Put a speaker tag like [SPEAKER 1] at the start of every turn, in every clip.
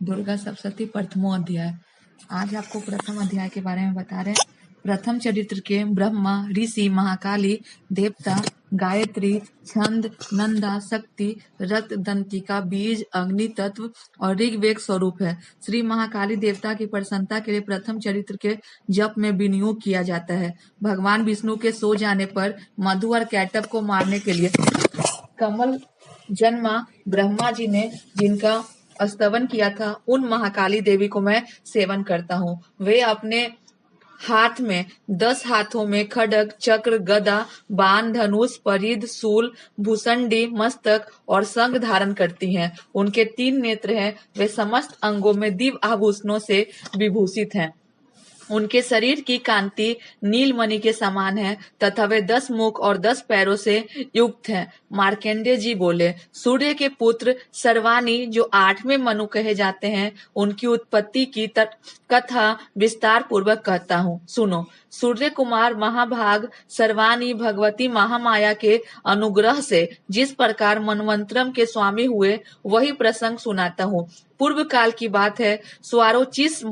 [SPEAKER 1] दुर्गा सप्तशती प्रथमो अध्याय। आज आपको प्रथम अध्याय के बारे में बता रहे हैं। प्रथम चरित्र के ब्रह्मा, ऋषि, महाकाली, देवता, गायत्री, छंद, नंदा, शक्ति, रक्त दंतिका, बीज, अग्नि तत्व और ऋग्वेद स्वरूप है। श्री महाकाली देवता की प्रसन्नता के लिए प्रथम चरित्र के जप में विनियोग किया जाता है। भगवान विष्णु के सो जाने पर मधु और कैटब को मारने के लिए कमल जन्मा ब्रह्मा जी ने जिनका स्तवन किया था, उन महाकाली देवी को मैं सेवन करता हूँ। वे अपने हाथ में 10 हाथों में खड्ग, चक्र, गदा, बाण, धनुष, परिध, शूल, भूषंडी, मस्तक और शंख धारण करती हैं। उनके 3 नेत्र हैं। वे समस्त अंगों में दिव्य आभूषणों से विभूषित हैं। उनके शरीर की कांति नीलमणि के समान है तथा वे 10 मुख और 10 पैरों से युक्त हैं। मार्कंडेय जी बोले, सूर्य के पुत्र सर्वानी जो 8वें मनु कहे जाते हैं, उनकी उत्पत्ति की कथा विस्तार पूर्वक कहता हूँ, सुनो। सूर्य कुमार महाभाग सर्वानी भगवती महामाया के अनुग्रह से जिस प्रकार मनवंतरम के स्वामी हुए, वही प्रसंग सुनाता हूँ। पूर्व काल की बात है। स्वारोचिस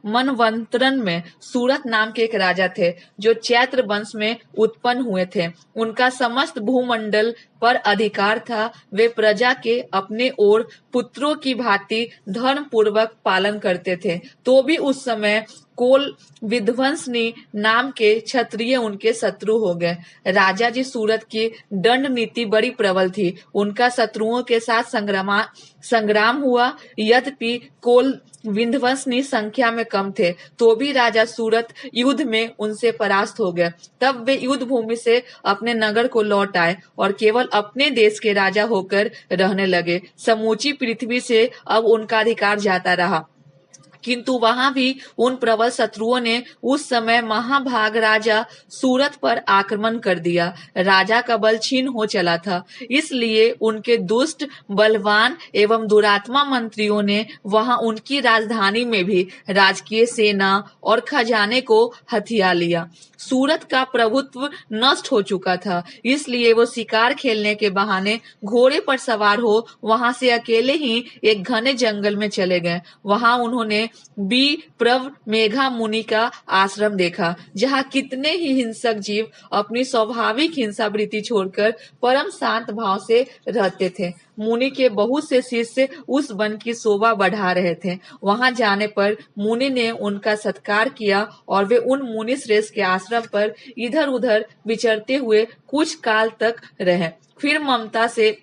[SPEAKER 1] मनवंतरन में सूरत नाम के एक राजा थे, जो चैत्र वंश में उत्पन्न हुए थे। उनका समस्त भूमंडल पर अधिकार था। वे प्रजा के अपने ओर पुत्रों की भांति धर्म पूर्वक पालन करते थे। तो भी उस समय कोल विध्वंसनी नाम के क्षत्रिय उनके शत्रु हो गए। राजा जी सूरत की दंड नीति बड़ी प्रबल थी। उनका शत्रुओं के साथ संग्राम हुआ। यद्यपि कोल विध्वंसनी संख्या में कम थे, तो भी राजा सूरत युद्ध में उनसे परास्त हो गए। तब वे युद्ध भूमि से अपने नगर को लौट आए और केवल अपने देश के राजा होकर रहने लगे। समूची पृथ्वी से अब उनका अधिकार जाता रहा, किंतु वहां भी उन प्रबल शत्रुओं ने उस समय महाभाग राजा सूरत पर आक्रमण कर दिया। राजा का बल क्षीण हो चला था, इसलिए उनके दुष्ट, बलवान एवं दुरात्मा मंत्रियों ने वहां उनकी राजधानी में भी राजकीय सेना और खजाने को हथिया लिया। सूरत का प्रभुत्व नष्ट हो चुका था, इसलिए वो शिकार खेलने के बहाने घोड़े पर सवार हो वहां से अकेले ही एक घने जंगल में चले गए। वहां उन्होंने प्रव मेघा मुनि का आश्रम देखा, जहाँ कितने ही हिंसक जीव अपनी स्वाभाविक हिंसावृत्ति छोड़कर परम शांत भाव से रहते थे। मुनि के बहुत से शिष्य उस वन की शोभा बढ़ा रहे थे। वहां जाने पर मुनि ने उनका सत्कार किया और वे उन मुनि श्रेष्ठ के आश्रम पर इधर उधर विचरते हुए कुछ काल तक रहे। फिर ममता से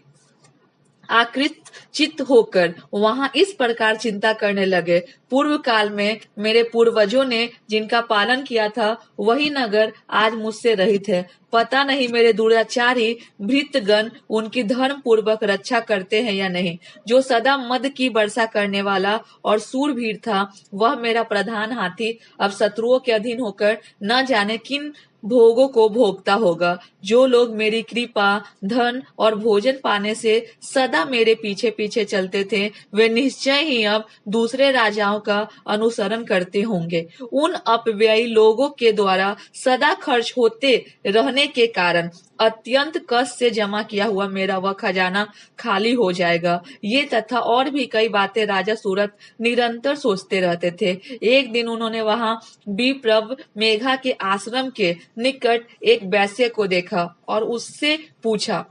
[SPEAKER 1] आकृत चित्त होकर वहां इस प्रकार चिंता करने लगे, पूर्व काल में मेरे पूर्वजों ने जिनका पालन किया था, वही नगर आज मुझसे रहित है। पता नहीं मेरे दुराचारी भृत्यगण उनकी धर्म पूर्वक रक्षा करते हैं या नहीं। जो सदा मद की वर्षा करने वाला और सूरवीर था, वह मेरा प्रधान हाथी अब शत्रुओं के अधीन होकर न जाने किन भोगों को भोगता होगा। जो लोग मेरी कृपा, धन और भोजन पाने से सदा मेरे पीछे पीछे चलते थे, वे निश्चय ही अब दूसरे राजाओं का अनुसरण करते होंगे। उन अपव्ययी लोगों के द्वारा सदा खर्च होते रहने के कारण अत्यंत कष्ट से जमा किया हुआ मेरा वह खजाना खाली हो जाएगा। ये तथा और भी कई बातें राजा सूरत निरंतर सोचते रहते थे। एक दिन उन्होंने वहां विप्रव मेघा के आश्रम के निकट एक वैश्य को देखा और उससे पूछा,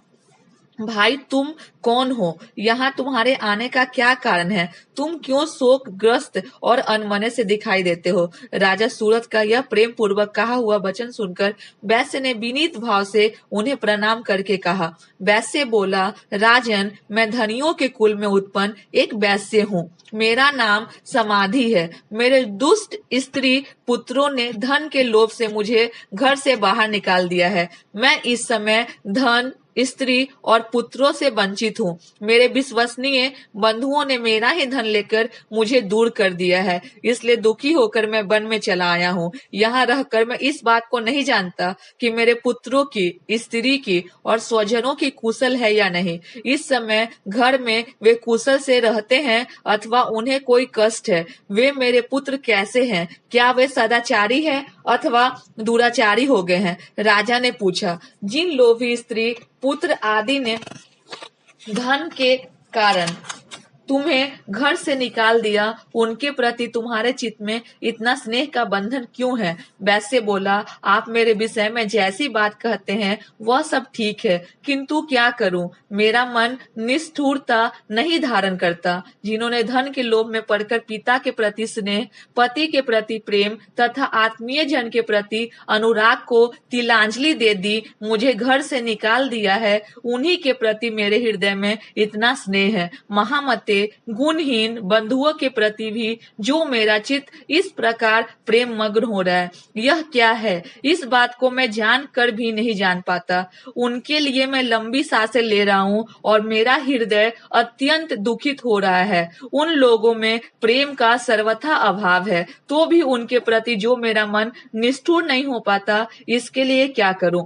[SPEAKER 1] भाई तुम कौन हो? यहाँ तुम्हारे आने का क्या कारण है? तुम क्यों शोकग्रस्त और अनमने से दिखाई देते हो? राजा सूरत का यह प्रेम पूर्वक कहा हुआ वचन सुनकर वैश्य ने विनीत भाव से उन्हें प्रणाम करके कहा। वैश्य बोला, राजन, मैं धनियों के कुल में उत्पन्न एक वैश्य हूँ। मेरा नाम समाधि है। मेरे दुष्ट स्त्री पुत्रों ने धन के लोभ से मुझे घर से बाहर निकाल दिया है। मैं इस समय धन, स्त्री और पुत्रों से वंचित हूँ। मेरे विश्वसनीय बंधुओं ने मेरा ही धन लेकर मुझे दूर कर दिया है, इसलिए दुखी होकर मैं वन में चला आया हूँ। यहाँ रहकर मैं इस बात को नहीं जानता कि मेरे पुत्रों की, स्त्री की और स्वजनों की कुशल है या नहीं। इस समय घर में वे कुशल से रहते हैं अथवा उन्हें कोई कष्ट है। वे मेरे पुत्र कैसे हैं? क्या वे सदाचारी हैं अथवा दुराचारी हो गए हैं? राजा ने पूछा। जिन लोभी स्त्री, पुत्र आदि ने धन के कारण तुम्हें घर से निकाल दिया, उनके प्रति तुम्हारे चित्त में इतना स्नेह का बंधन क्यों है? वैसे बोला, आप मेरे विषय में जैसी बात कहते हैं वह सब ठीक है, किंतु क्या करूं, मेरा मन निष्ठुरता नहीं धारण करता। जिन्होंने धन के लोभ में पड़कर पिता के प्रति स्नेह, पति के प्रति प्रेम तथा आत्मीय जन के प्रति अनुराग को तिलांजलि दे दी, मुझे घर से निकाल दिया है, उन्हीं के प्रति मेरे हृदय में इतना स्नेह है। महामते, गुणहीन बंधुओं के प्रति भी जो मेरा चित्त इस प्रकार प्रेम मग्न हो रहा है, यह क्या है? इस बात को मैं जान कर भी नहीं जान पाता। उनके लिए मैं लंबी सांसें ले रहा हूँ और मेरा हृदय अत्यंत दुखित हो रहा है। उन लोगों में प्रेम का सर्वथा अभाव है, तो भी उनके प्रति जो मेरा मन निष्ठुर नहीं हो पाता, इसके लिए क्या करूं?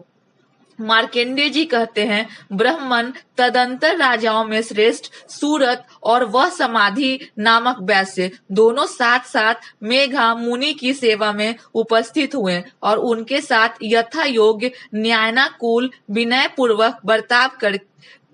[SPEAKER 1] मार्कंडेय जी कहते हैं, ब्रह्मन तदंतर राजाओं में श्रेष्ठ सूरत और वह समाधि नामक वैश्य दोनों साथ साथ मेघा मुनि की सेवा में उपस्थित हुए और उनके साथ यथा योग्य न्यायानुकूल विनय पूर्वक बर्ताव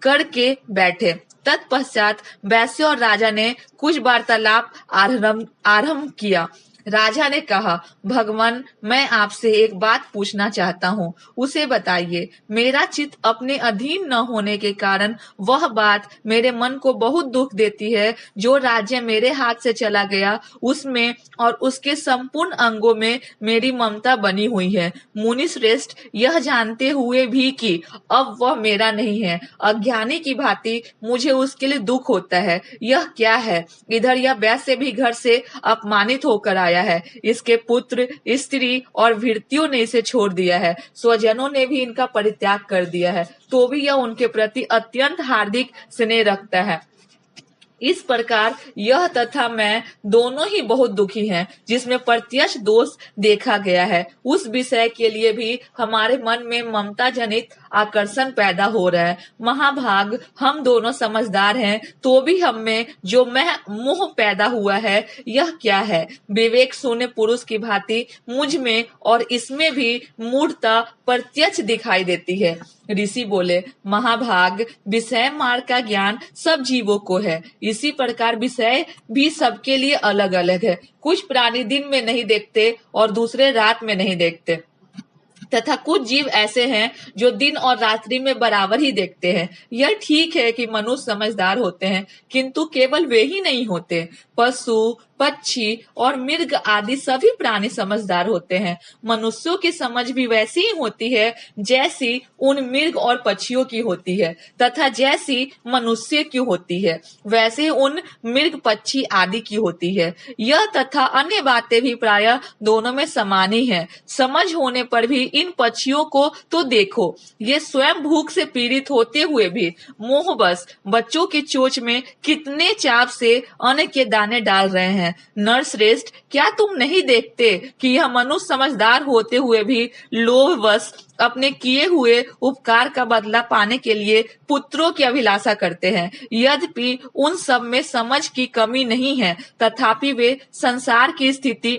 [SPEAKER 1] करके बैठे। तत्पश्चात वैश्य और राजा ने कुछ वार्तालाप आरंभ किया। राजा ने कहा, भगवान, मैं आपसे एक बात पूछना चाहता हूँ, उसे बताइए। मेरा चित्त अपने अधीन न होने के कारण वह बात मेरे मन को बहुत दुख देती है। जो राज्य मेरे हाथ से चला गया, उसमें और उसके संपूर्ण अंगों में मेरी ममता बनी हुई है। मुनि श्रेष्ठ, यह जानते हुए भी कि अब वह मेरा नहीं है, अज्ञानी की भांति मुझे उसके लिए दुख होता है। यह क्या है? इधर यह वैश्य भी घर से अपमानित होकर आया है, इसके पुत्र, स्त्री और भृत्यों ने इसे छोड़ दिया है, स्वजनों ने भी इनका परित्याग कर दिया है, तो भी यह उनके प्रति अत्यंत हार्दिक स्नेह रखता है। इस प्रकार यह तथा मैं दोनों ही बहुत दुखी हैं, जिसमें प्रत्यक्ष दोष देखा गया है। उस विषय के लिए भी हमारे मन में ममता जनित आकर्षण पैदा हो रहा है। महाभाग, हम दोनों समझदार हैं, तो भी हम में जो मोह पैदा हुआ है, यह क्या है? विवेक शून्य पुरुष की भांति मुझ में और इसमें भी मूढ़ता प्रत्यक्ष दिखाई देती है। ऋषि बोले, महाभाग, विषय मार्ग का ज्ञान सब जीवों को है, इसी प्रकार विषय भी सबके लिए अलग अलग है। कुछ प्राणी दिन में नहीं देखते और दूसरे रात में नहीं देखते, तथा कुछ जीव ऐसे हैं जो दिन और रात्रि में बराबर ही देखते हैं। यह ठीक है कि मनुष्य समझदार होते हैं, किंतु केवल वे ही नहीं होते। पशु, पक्षी और मृग आदि सभी प्राणी समझदार होते हैं। मनुष्यों की समझ भी वैसी ही होती है जैसी उन मृग और पक्षियों की होती है, तथा जैसी मनुष्य की होती है वैसे उन मृग, पक्षी आदि की होती है। यह तथा अन्य बातें भी प्रायः दोनों में समान ही है। समझ होने पर भी इन पक्षियों को तो देखो, ये स्वयं भूख से पीड़ित होते हुए भी मोहवश बच्चों की चोंच में कितने चाव से अन्न के दाने डाल रहे हैं। नरश्रेष्ठ, क्या तुम नहीं देखते कि यह मनुष्य समझदार होते हुए भी लोभवश अपने किए हुए उपकार का बदला पाने के लिए पुत्रों की अभिलाषा करते हैं? यद्यपि उन सब में समझ की कमी नहीं है, तथापि वे संसार की स्थिति,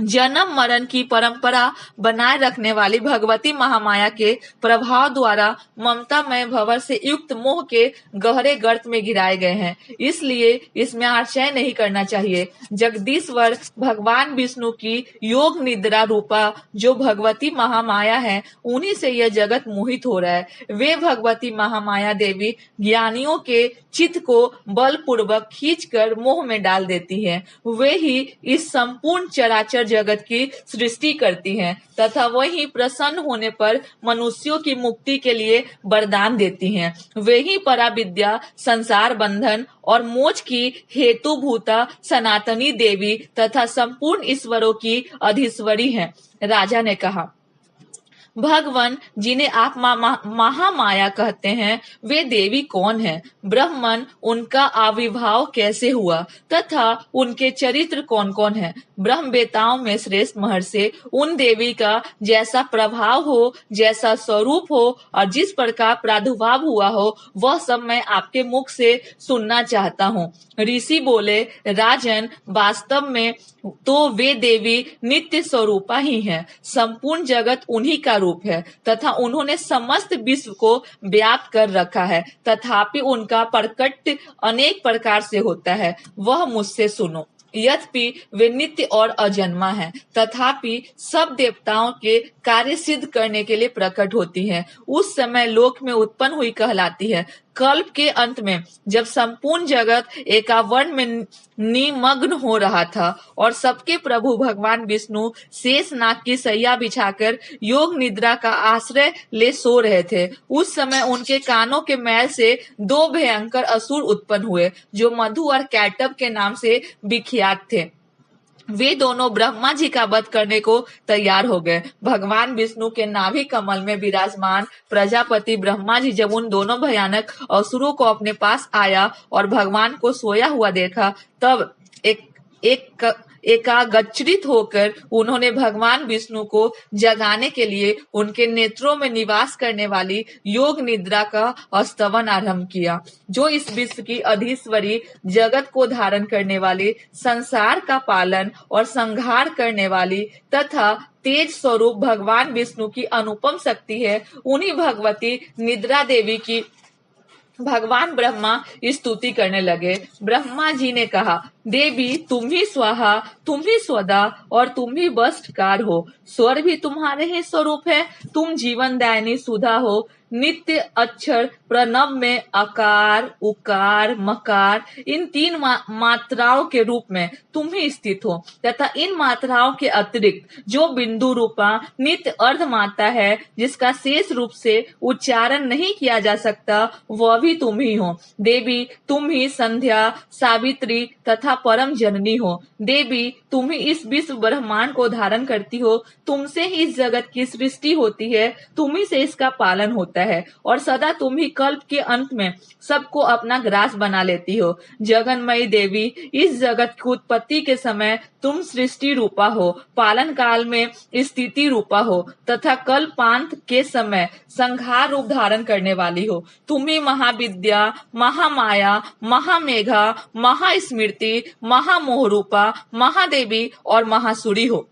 [SPEAKER 1] जन्म मरण की परंपरा बनाए रखने वाली भगवती महामाया के प्रभाव द्वारा ममतामय भंवर से युक्त मोह के गहरे गर्त में गिराए गए हैं। इसलिए इसमें आश्चर्य नहीं करना चाहिए। जगदीश्वर भगवान विष्णु की योग निद्रा रूपा जो भगवती महामाया है, उन्हीं से यह जगत मोहित हो रहा है। वे भगवती महामाया देवी ज्ञानियों के चित्त को बलपूर्वक खींचकर मोह में डाल देती है। वे ही इस संपूर्ण चराचर जगत की सृष्टि करती हैं तथा वही प्रसन्न होने पर मनुष्यों की मुक्ति के लिए वरदान देती हैं। वे ही पराविद्या, संसार बंधन और मोक्ष की हेतुभूता सनातनी देवी तथा संपूर्ण ईश्वरों की अधीश्वरी हैं। राजा ने कहा, भगवान, जिन्हें आप महामाया कहते हैं, वे देवी कौन है? ब्रह्मन, उनका आविर्भाव कैसे हुआ तथा उनके चरित्र कौन कौन है? ब्रह्मवेताओं में श्रेष्ठ महर्षि, उन देवी का जैसा प्रभाव हो, जैसा स्वरूप हो और जिस प्रकार प्रादुर्भाव हुआ हो, वह सब मैं आपके मुख से सुनना चाहता हूँ। ऋषि बोले, राजन, वास्तव में तो वे देवी नित्य स्वरूपा ही हैं। संपूर्ण जगत उन्हीं का रूप है तथा उन्होंने समस्त विश्व को व्याप्त कर रखा है, तथापि उनका प्रकट अनेक प्रकार से होता है। वह मुझसे सुनो। यद्यपि वे नित्य और अजन्मा हैं, तथापि सब देवताओं के कार्य सिद्ध करने के लिए प्रकट होती हैं। उस समय लोक में उत्पन्न हुई कहलाती है। कल्प के अंत में जब संपूर्ण जगत एकावर्ण में निमग्न हो रहा था और सबके प्रभु भगवान विष्णु शेष नाग की सैया बिछाकर योग निद्रा का आश्रय ले सो रहे थे, उस समय उनके कानों के मैल से दो भयंकर असुर उत्पन्न हुए जो मधु और कैटब के नाम से विख्यात थे। वे दोनों ब्रह्मा जी का वध करने को तैयार हो गए। भगवान विष्णु के नाभि कमल में विराजमान प्रजापति ब्रह्मा जी जब उन दोनों भयानक असुरों को अपने पास आया और भगवान को सोया हुआ देखा, तब एकाग्रचित होकर उन्होंने भगवान विष्णु को जगाने के लिए उनके नेत्रों में निवास करने वाली योग निद्रा का स्तवन आरंभ किया, जो इस विश्व की अधीश्वरी, जगत को धारण करने वाली, संसार का पालन और संहार करने वाली तथा तेज स्वरूप भगवान विष्णु की अनुपम शक्ति है। उन्हीं भगवती निद्रा देवी की भगवान ब्रह्मा स्तुति करने लगे। ब्रह्मा जी ने कहा, देवी तुम ही स्वाहा, तुम ही स्वदा और तुम ही वस्तकार हो। स्वर भी तुम्हारे ही स्वरूप है। तुम जीवन दायिनी सुधा हो। नित्य अक्षर प्रणव में अकार, उकार, मकार इन तीन मात्राओं के रूप में तुम ही स्थित हो तथा इन मात्राओं के अतिरिक्त जो बिंदु रूपा नित्य अर्ध मात्रा है, जिसका शेष रूप से उच्चारण नहीं किया जा सकता, वह भी तुम ही हो। देवी तुम ही संध्या, सावित्री तथा परम जननी हो। देवी तुम ही इस विश्व ब्रह्मांड को धारण करती हो। तुमसे ही इस जगत की सृष्टि होती है, तुम ही से इसका पालन होता है और सदा तुम ही कल्प के अंत में सबको अपना ग्रास बना लेती हो। जगन्मयी देवी, इस जगत की उत्पत्ति के समय तुम सृष्टि रूपा हो, पालन काल में स्थिति रूपा हो तथा कल्पांत के समय संहार रूप धारण करने वाली हो। तुम ही महाविद्या, महामाया, महामेघा, महास्मृति, महामोह रूपा, महादेवी और महासुरी हो।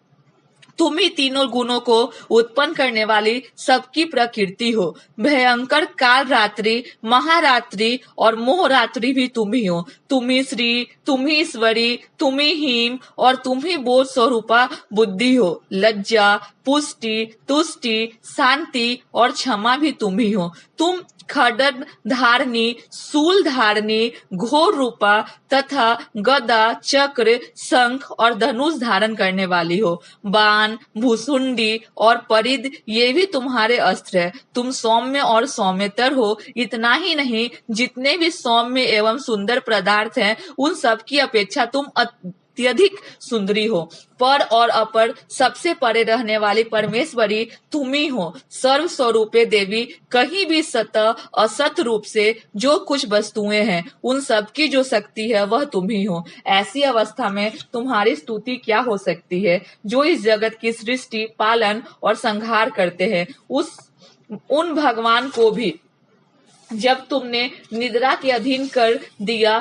[SPEAKER 1] तुम ही तीनों गुणों को उत्पन्न करने वाली सबकी प्रकृति हो। भयंकर काल रात्रि, महारात्रि और मोहरात्रि भी तुम ही हो। तुम ही श्री, तुम ही ईश्वरी, तुम ही हिम और तुम ही बोध स्वरूपा बुद्धि हो। लज्जा, पुष्टि, तुष्टि, शांति और क्षमा भी तुम ही हो। तुम खड्ग धारणी, शूल धारणी, घोर रूपा तथा गदा, चक्र, शंख और धनुष धारण करने वाली हो। बाण, भूसुंडी और परिध ये भी तुम्हारे अस्त्र है। तुम सौम्य और सौम्यतर हो। इतना ही नहीं, जितने भी सौम्य एवं सुंदर पदार्थ हैं, उन सब की अपेक्षा तुम अत्यधिक सुंदरी हो। पर और अपर सबसे परे रहने वाली परमेश्वरी तुम ही हो। सर्व स्वरूपे देवी, कहीं भी सत असत रूप से जो कुछ वस्तुएं हैं, उन सब की जो शक्ति है वह तुम ही हो। ऐसी अवस्था में तुम्हारी स्तुति क्या हो सकती है, जो इस जगत की सृष्टि, पालन और संहार करते हैं। उन भगवान को भी जब तुमने निद्रा के अधीन कर दिया,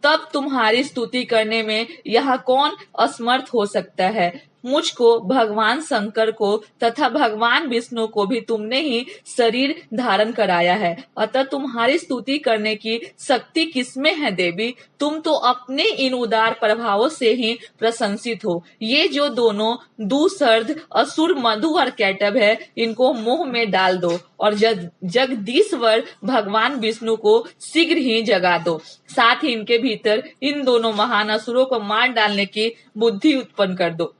[SPEAKER 1] तब तुम्हारी स्तुति करने में यहाँ कौन असमर्थ हो सकता है। मुझको, भगवान शंकर को तथा भगवान विष्णु को भी तुमने ही शरीर धारण कराया है, अतः तुम्हारी स्तुति करने की शक्ति किसमें है देवी। तुम तो अपने इन उदार प्रभावों से ही प्रशंसित हो। ये जो दोनों दुस्सर्ध असुर मधु और कैटब है, इनको मोह में डाल दो और जगदीश्वर भगवान विष्णु को शीघ्र ही जगा दो। साथ ही इनके भीतर इन दोनों महान असुरों को मार डालने की बुद्धि उत्पन्न कर दो।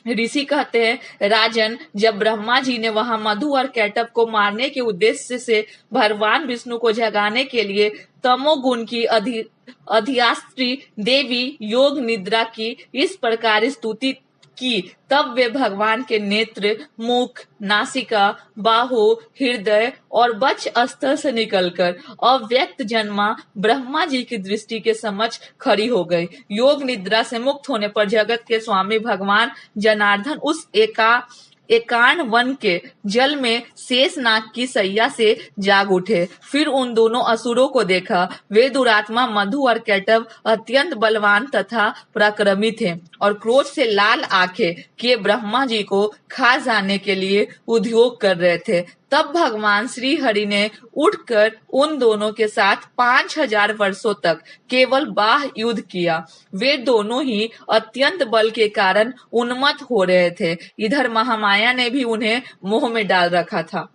[SPEAKER 1] ऋषि कहते हैं, राजन, जब ब्रह्मा जी ने वहां मधु और कैटब को मारने के उद्देश्य से भगवान विष्णु को जगाने के लिए तमोगुण की अधिष्ठात्री देवी योग निद्रा की इस प्रकार स्तुति की, तब वे भगवान के नेत्र, मुख, नासिका, बाहु, हृदय और वक्ष स्थल से निकलकर अव्यक्त जन्मा ब्रह्मा जी की दृष्टि के समक्ष खड़ी हो गई। योग निद्रा से मुक्त होने पर जगत के स्वामी भगवान जनार्दन उस एकांत वन के जल में शेषनाग की सैया से जाग उठे। फिर उन दोनों असुरों को देखा। वे दुरात्मा मधु और कैटव अत्यंत बलवान तथा पराक्रमी थे और क्रोध से लाल आंखें किए ब्रह्मा जी को खा जाने के लिए उद्योग कर रहे थे। तब भगवान श्री हरि ने उठकर उन दोनों के साथ 5000 वर्षों तक केवल बाह्य युद्ध किया। वे दोनों ही अत्यंत बल के कारण उन्मत्त हो रहे थे। इधर महामाया ने भी उन्हें मोह में डाल रखा था।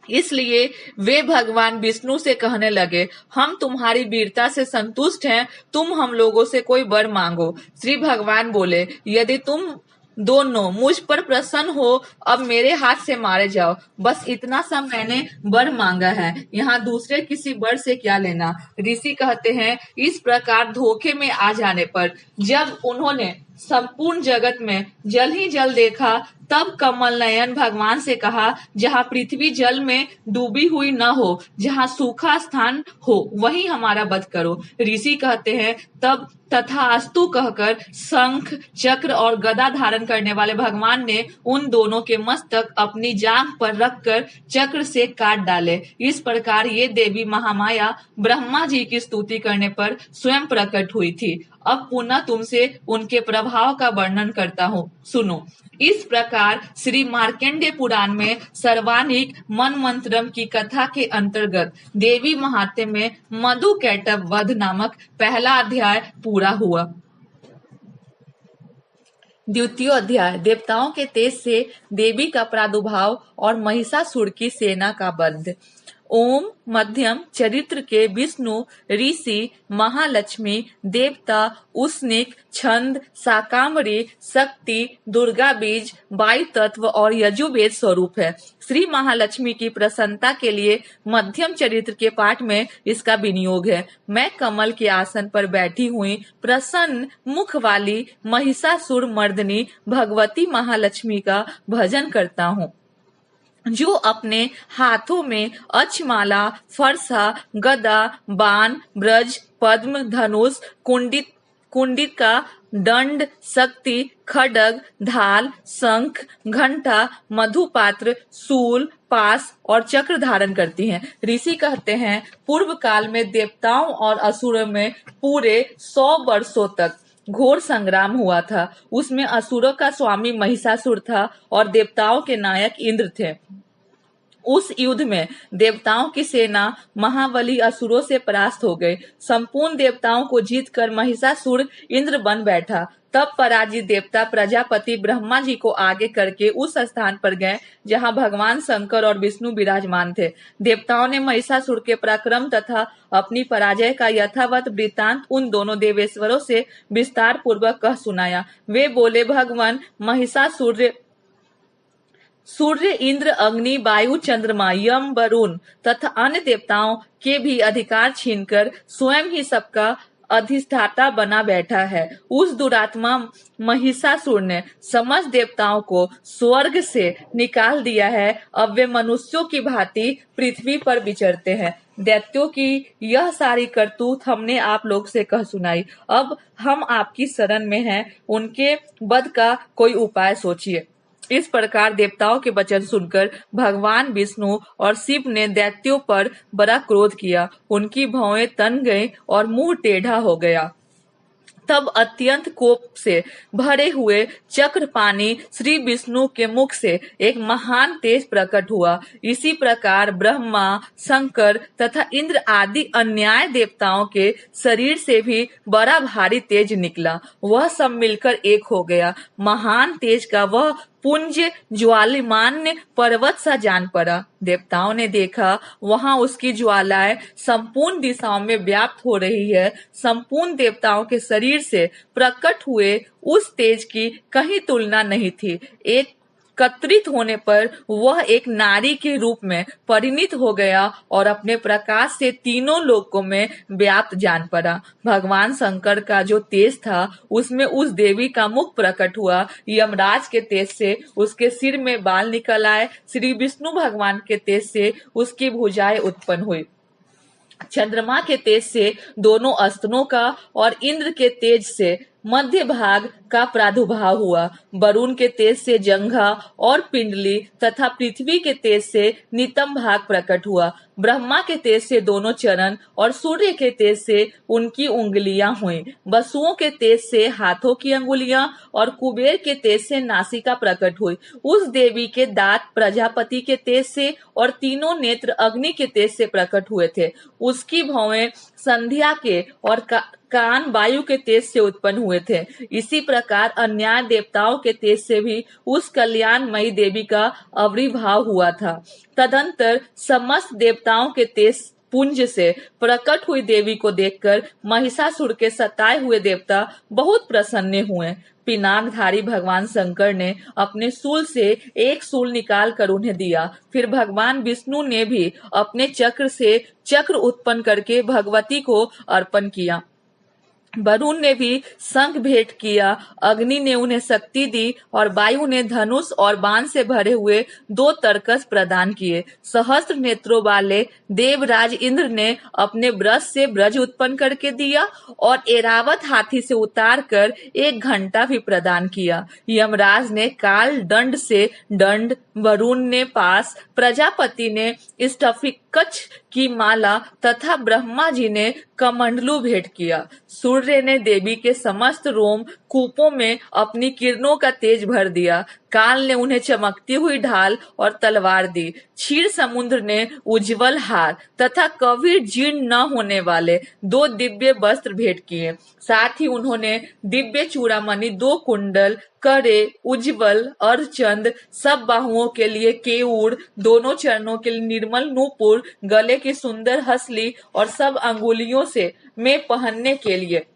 [SPEAKER 1] इसलिए वे भगवान विष्णु से कहने लगे, हम तुम्हारी वीरता से संतुष्ट हैं, तुम हम लोगों से कोई वर मांगो। श्री भगवान बोले, यदि तुम दोनों मुझ पर प्रसन्न हो, अब मेरे हाथ से मारे जाओ। बस इतना सा मैंने वर मांगा है, यहाँ दूसरे किसी वर से क्या लेना। ऋषि कहते हैं, इस प्रकार धोखे में आ जाने पर जब उन्होंने संपूर्ण जगत में जल ही जल देखा, तब कमल नयन भगवान से कहा, जहाँ पृथ्वी जल में डूबी हुई न हो, जहाँ सूखा स्थान हो, वहीं हमारा वध करो। ऋषि कहते हैं, तब तथास्तु कहकर शंख चक्र और गदा धारण करने वाले भगवान ने उन दोनों के मस्तक अपनी जांघ पर रखकर चक्र से काट डाले। इस प्रकार ये देवी महामाया ब्रह्मा जी की स्तुति करने पर स्वयं प्रकट हुई थी। अब पुनः तुमसे उनके प्रभाव का वर्णन करता हूँ, सुनो। इस प्रकार श्री मार्कंडेय पुराण में सर्वानिक मनमंत्रम की कथा के अंतर्गत देवी महात्म्य में मधु कैटव वध नामक पहला अध्याय पूरा हुआ। द्वितीय अध्याय देवताओं के तेज से देवी का प्रादुर्भाव और महिषासुर की सेना का वध। ओम मध्यम चरित्र के विष्णु, ऋषि, महालक्ष्मी, देवता, उष्णिक, छंद, शाकांबरी, शक्ति, दुर्गा बीज, वायु तत्व और यजुर्वेद स्वरूप है। श्री महालक्ष्मी की प्रसन्नता के लिए मध्यम चरित्र के पाठ में इसका विनियोग है। मैं कमल के आसन पर बैठी हुई प्रसन्न मुख वाली महिषासुर मर्दिनी भगवती महालक्ष्मी का भजन करता हूँ, जो अपने हाथों में अक्षमाला, फरसा, गदा, बाण, ब्रज, पद्म, धनुष, कुंडिका, दंड, शक्ति, खड्ग, ढाल, शंख, घंटा, मधुपात्र, शूल, पास और चक्र धारण करती हैं। ऋषि कहते हैं, पूर्व काल में देवताओं और असुरों में पूरे 100 वर्षों तक घोर संग्राम हुआ था। उसमें असुरों का स्वामी महिषासुर था और देवताओं के नायक इंद्र थे। उस युद्ध में देवताओं की सेना महाबली असुरों से परास्त हो गई। संपूर्ण देवताओं को जीतकर महिषासुर इंद्र बन बैठा। तब पराजित देवता प्रजापति ब्रह्मा जी को आगे करके उस स्थान पर गए जहां भगवान शंकर और विष्णु विराजमान थे। देवताओं ने महिषासुर के पराक्रम तथा अपनी पराजय का यथावत वृत्तांत उन दोनों देवेश्वरों से विस्तार पूर्वक कह सुनाया। वे बोले, भगवान महिषासुर सूर्य, इंद्र, अग्नि, वायु, चंद्रमा, यम, वरुण तथा अन्य देवताओं के भी अधिकार छीनकर स्वयं ही सबका अधिष्ठाता बना बैठा है। उस दुरात्मा महिषासुर ने समस्त देवताओं को स्वर्ग से निकाल दिया है। अब वे मनुष्यों की भांति पृथ्वी पर विचरते हैं। दैत्यों की यह सारी करतूत हमने आप लोग से कह सुनाई। अब हम आपकी शरण में हैं, उनके वध का कोई उपाय सोचिए। इस प्रकार देवताओं के वचन सुनकर भगवान विष्णु और शिव ने दैत्यों पर बड़ा क्रोध किया। उनकी भौहें तन गईं और मुंह टेढ़ा हो गया। तब अत्यंत कोप से भरे हुए चक्रपाणी श्री विष्णु के मुख से एक महान तेज प्रकट हुआ। इसी प्रकार ब्रह्मा, शंकर तथा इंद्र आदि अन्याय देवताओं के शरीर से भी बड़ा भारी तेज निकला। वह सब मिलकर एक हो गया। महान तेज का वह पुंज ज्वालिमान पर्वत सा जान पड़ा। देवताओं ने देखा, वहां उसकी ज्वालाएं संपूर्ण दिशाओं में व्याप्त हो रही है। संपूर्ण देवताओं के शरीर से प्रकट हुए उस तेज की कहीं तुलना नहीं थी। एकत्रित होने पर वह एक नारी के रूप में परिणित हो गया और अपने प्रकाश से तीनों लोकों में व्याप्त जान पड़ा। भगवान शंकर का जो तेज था, उसमें उस देवी का मुख प्रकट हुआ। यमराज के तेज से उसके सिर में बाल निकल आए। श्री विष्णु भगवान के तेज से उसकी भुजाएं उत्पन्न हुई। चंद्रमा के तेज से दोनों स्तनों का और इंद्र के तेज से
[SPEAKER 2] मध्य भाग का प्रादुर्भाव हुआ। वरुण के तेज से जंघा और पिंडली तथा पृथ्वी के तेज से नितंब भाग प्रकट हुआ। ब्रह्मा के तेज से दोनों चरण और सूर्य के तेज से उनकी उंगलियां हुई। वसुओं के तेज से हाथों की अंगुलियां और कुबेर के तेज से नासिका प्रकट हुई। उस देवी के दांत प्रजापति के तेज से और तीनों नेत्र अग्नि के तेज से प्रकट हुए थे। उसकी भौहें संध्या के और कान वायु के तेज से उत्पन्न हुए थे। इसी प्रकार अन्य देवताओं के तेज से भी उस कल्याणमयी देवी का आविर्भाव हुआ था। तदंतर समस्त देवताओं के तेज पुंज से प्रकट हुई देवी को देखकर महिषासुर के सताए हुए देवता बहुत प्रसन्न हुए। पिनाकधारी भगवान शंकर ने अपने शूल से एक शूल निकाल कर उन्हें दिया। फिर भगवान विष्णु ने भी अपने चक्र से चक्र उत्पन्न करके भगवती को अर्पण किया। वरुण ने भी शंख भेंट किया। अग्नि ने उन्हें शक्ति दी और वायु ने धनुष और बाण से भरे हुए 2 तरकस प्रदान किए। सहस्त्र नेत्रों वाले देवराज इंद्र ने अपने ब्रज से ब्रज उत्पन्न करके दिया और एरावत हाथी से उतार कर 1 घंटा भी प्रदान किया। यमराज ने काल दंड से दंड, वरुण ने पास, प्रजापति ने स्फटिकच्छ की माला तथा ब्रह्मा जी ने कमंडलू भेंट किया। सूर्य ने देवी के समस्त रोम कूपों में अपनी किरणों का तेज भर दिया। काल ने उन्हें चमकती हुई ढाल और तलवार दी। क्षीर समुद्र ने उज्जवल हार तथा कभी जीर्ण न होने वाले 2 दिव्य वस्त्र भेंट किए। साथ ही उन्होंने दिव्य चूड़ामणि, 2 कुंडल, करे, उज्जवल अर्धचंद, सब बाहुओं के लिए केऊर, दोनों चरणों के लिए निर्मल नूपुर, गले की सुंदर हसली और सब अंगुलियों से में पहनने के लिए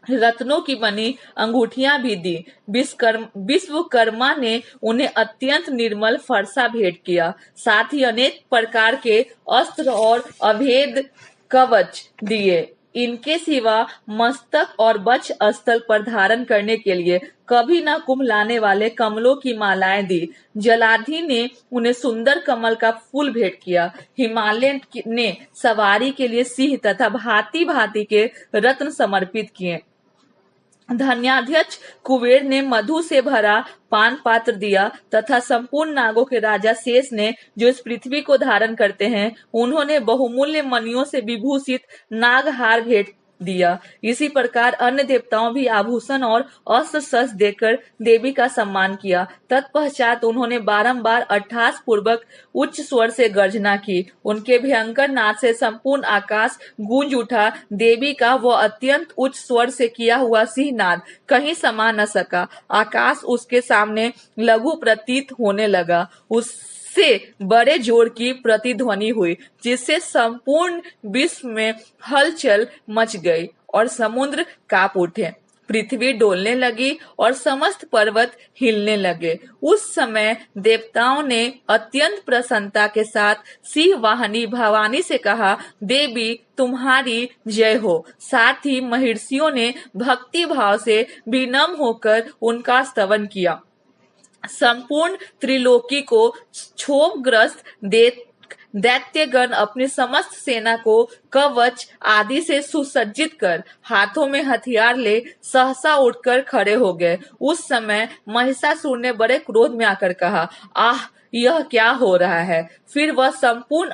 [SPEAKER 2] रत्नों की बनी अंगूठियां भी दी। विश्वकर्मा ने उन्हें अत्यंत निर्मल फरसा भेंट किया। साथ ही अनेक प्रकार के अस्त्र और अभेद कवच दिए। इनके सिवा मस्तक और वक्ष स्थल पर धारण करने के लिए कभी न कुम्हलाने वाले कमलों की मालाएं दी। जलाधि ने उन्हें सुंदर कमल का फूल भेंट किया। हिमालय ने सवारी के लिए सिंह तथा भांति भांति के रत्न समर्पित किए। धन्याध्यक्ष कुबेर ने मधु से भरा पान पात्र दिया तथा संपूर्ण नागों के राजा शेष ने, जो इस पृथ्वी को धारण करते हैं, उन्होंने बहुमूल्य मणियों से विभूषित नागहार भेंट दिया। इसी प्रकार अन्य देवताओं भी आभूषण और अस्त्र शस्त्र देकर देवी का सम्मान किया। तत्पश्चात उन्होंने बारंबार अट्टहास पूर्वक उच्च स्वर से गर्जना की। उनके भयंकर नाद से संपूर्ण आकाश गूंज उठा। देवी का वह अत्यंत उच्च स्वर से किया हुआ सिंहनाद कहीं समा न सका। आकाश उसके सामने लघु प्रतीत होने लगा। उससे बड़े जोर की प्रतिध्वनि हुई, जिससे संपूर्ण विश्व में हलचल मच गई और समुद्र कांप उठे। पृथ्वी डोलने लगी और समस्त पर्वत हिलने लगे। उस समय देवताओं ने अत्यंत प्रसन्नता के साथ सिंह वाहिनी भवानी से कहा, देवी तुम्हारी जय हो। साथ ही महर्षियों ने भक्ति भाव से विनम्र होकर उनका स्तवन किया। संपूर्ण त्रिलोकी को क्षोभग्रस्त दैत्यगण अपनी समस्त सेना को कवच आदि से सुसज्जित कर हाथों में हथियार ले सहसा उठकर खड़े हो गए। उस समय महिषासुर ने बड़े क्रोध में आकर कहा, आह, यह क्या हो रहा है। फिर वह संपूर्ण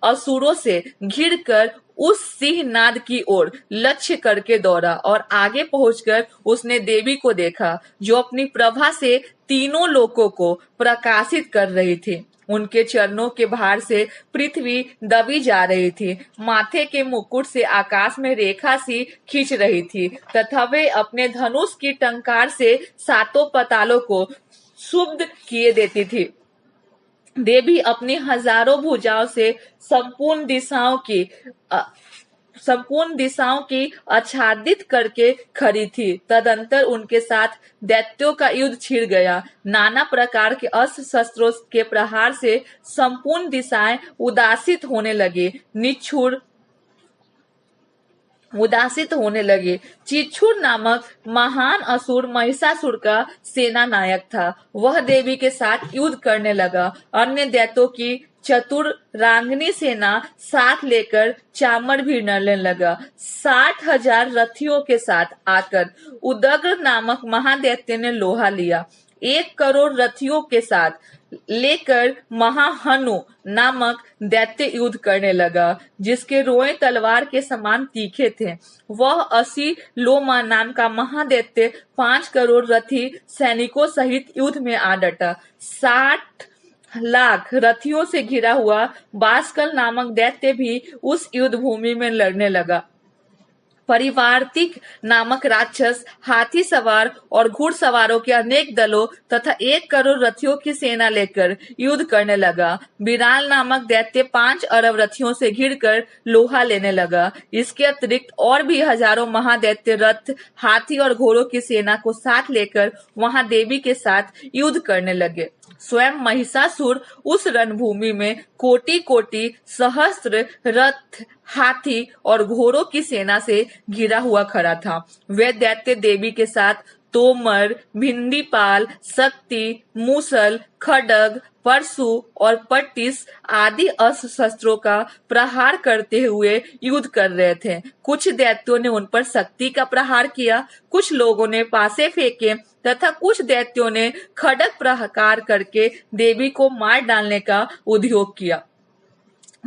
[SPEAKER 2] असुरों से घिरकर उस सिंहनाद की ओर लक्ष्य करके दौड़ा और आगे पहुंचकर उसने देवी को देखा, जो अपनी प्रभा से तीनों लोकों को प्रकाशित कर रही थी। उनके चरणों के भार से पृथ्वी दबी जा रही थी। माथे के मुकुट से आकाश में रेखा सी खींच रही थी तथा वे अपने धनुष की टंकार से 7 पातालों को क्षुब्ध किए देती थी। देवी अपनी हजारों भुजाओं से संपूर्ण दिशाओं की आच्छादित करके खड़ी थी। तदंतर उनके साथ दैत्यों का युद्ध छिड़ गया। नाना प्रकार के अस्त्र शस्त्रों के प्रहार से संपूर्ण दिशाएं उदासित होने लगे। चिच्छुर नामक महान असुर महिषासुर का सेना नायक था। वह देवी के साथ युद्ध करने लगा। अन्य दैत्यों की चतुरांगनी सेना साथ लेकर चामर भी लड़ने लगा। 60,000 रथियों के साथ आकर उदग्र नामक महादैत्य ने लोहा लिया। 1 करोड़ रथियों के साथ लेकर महाहनु नामक दैत्य युद्ध करने लगा, जिसके रोए तलवार के समान तीखे थे। वह 80 लोमा नाम का महादैत्य 5 करोड़ रथी सैनिकों सहित युद्ध में आ डटा। 60 लाख रथियों से घिरा हुआ बासकल नामक दैत्य भी उस युद्ध भूमि में लड़ने लगा। परिवार्तिक नामक राक्षस हाथी सवार और घुड़सवारों के अनेक दलों तथा 1 करोड़ रथियों की सेना लेकर युद्ध करने लगा। बिराल नामक दैत्य 5 अरब रथियों से घिरकर लोहा लेने लगा। इसके अतिरिक्त और भी हजारों महादैत्य रथ, हाथी और घोड़ों की सेना को साथ लेकर वहां देवी के साथ युद्ध करने लगे। स्वयं महिषासुर उस रणभूमि में कोटि कोटि सहस्त्र रथ, हाथी और घोड़ों की सेना से घिरा हुआ खड़ा था। वे दैत्य देवी के साथ तोमर, भिंडीपाल, शक्ति, मूसल, खड्ग, परशु और पट्टिस आदि अस्त्र शस्त्रों का प्रहार करते हुए युद्ध कर रहे थे। कुछ दैत्यों ने उन पर शक्ति का प्रहार किया, कुछ लोगों ने पासे फेंके तथा कुछ दैत्यों ने खड्ग प्रहार करके देवी को मार डालने का उद्योग किया।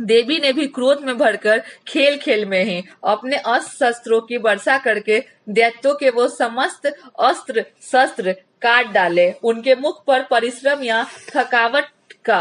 [SPEAKER 2] देवी ने भी क्रोध में भरकर खेल खेल में ही अपने अस्त्र शस्त्रों की वर्षा करके दैत्यों के वो समस्त अस्त्र शस्त्र काट डाले। उनके मुख पर परिश्रम या थकावट का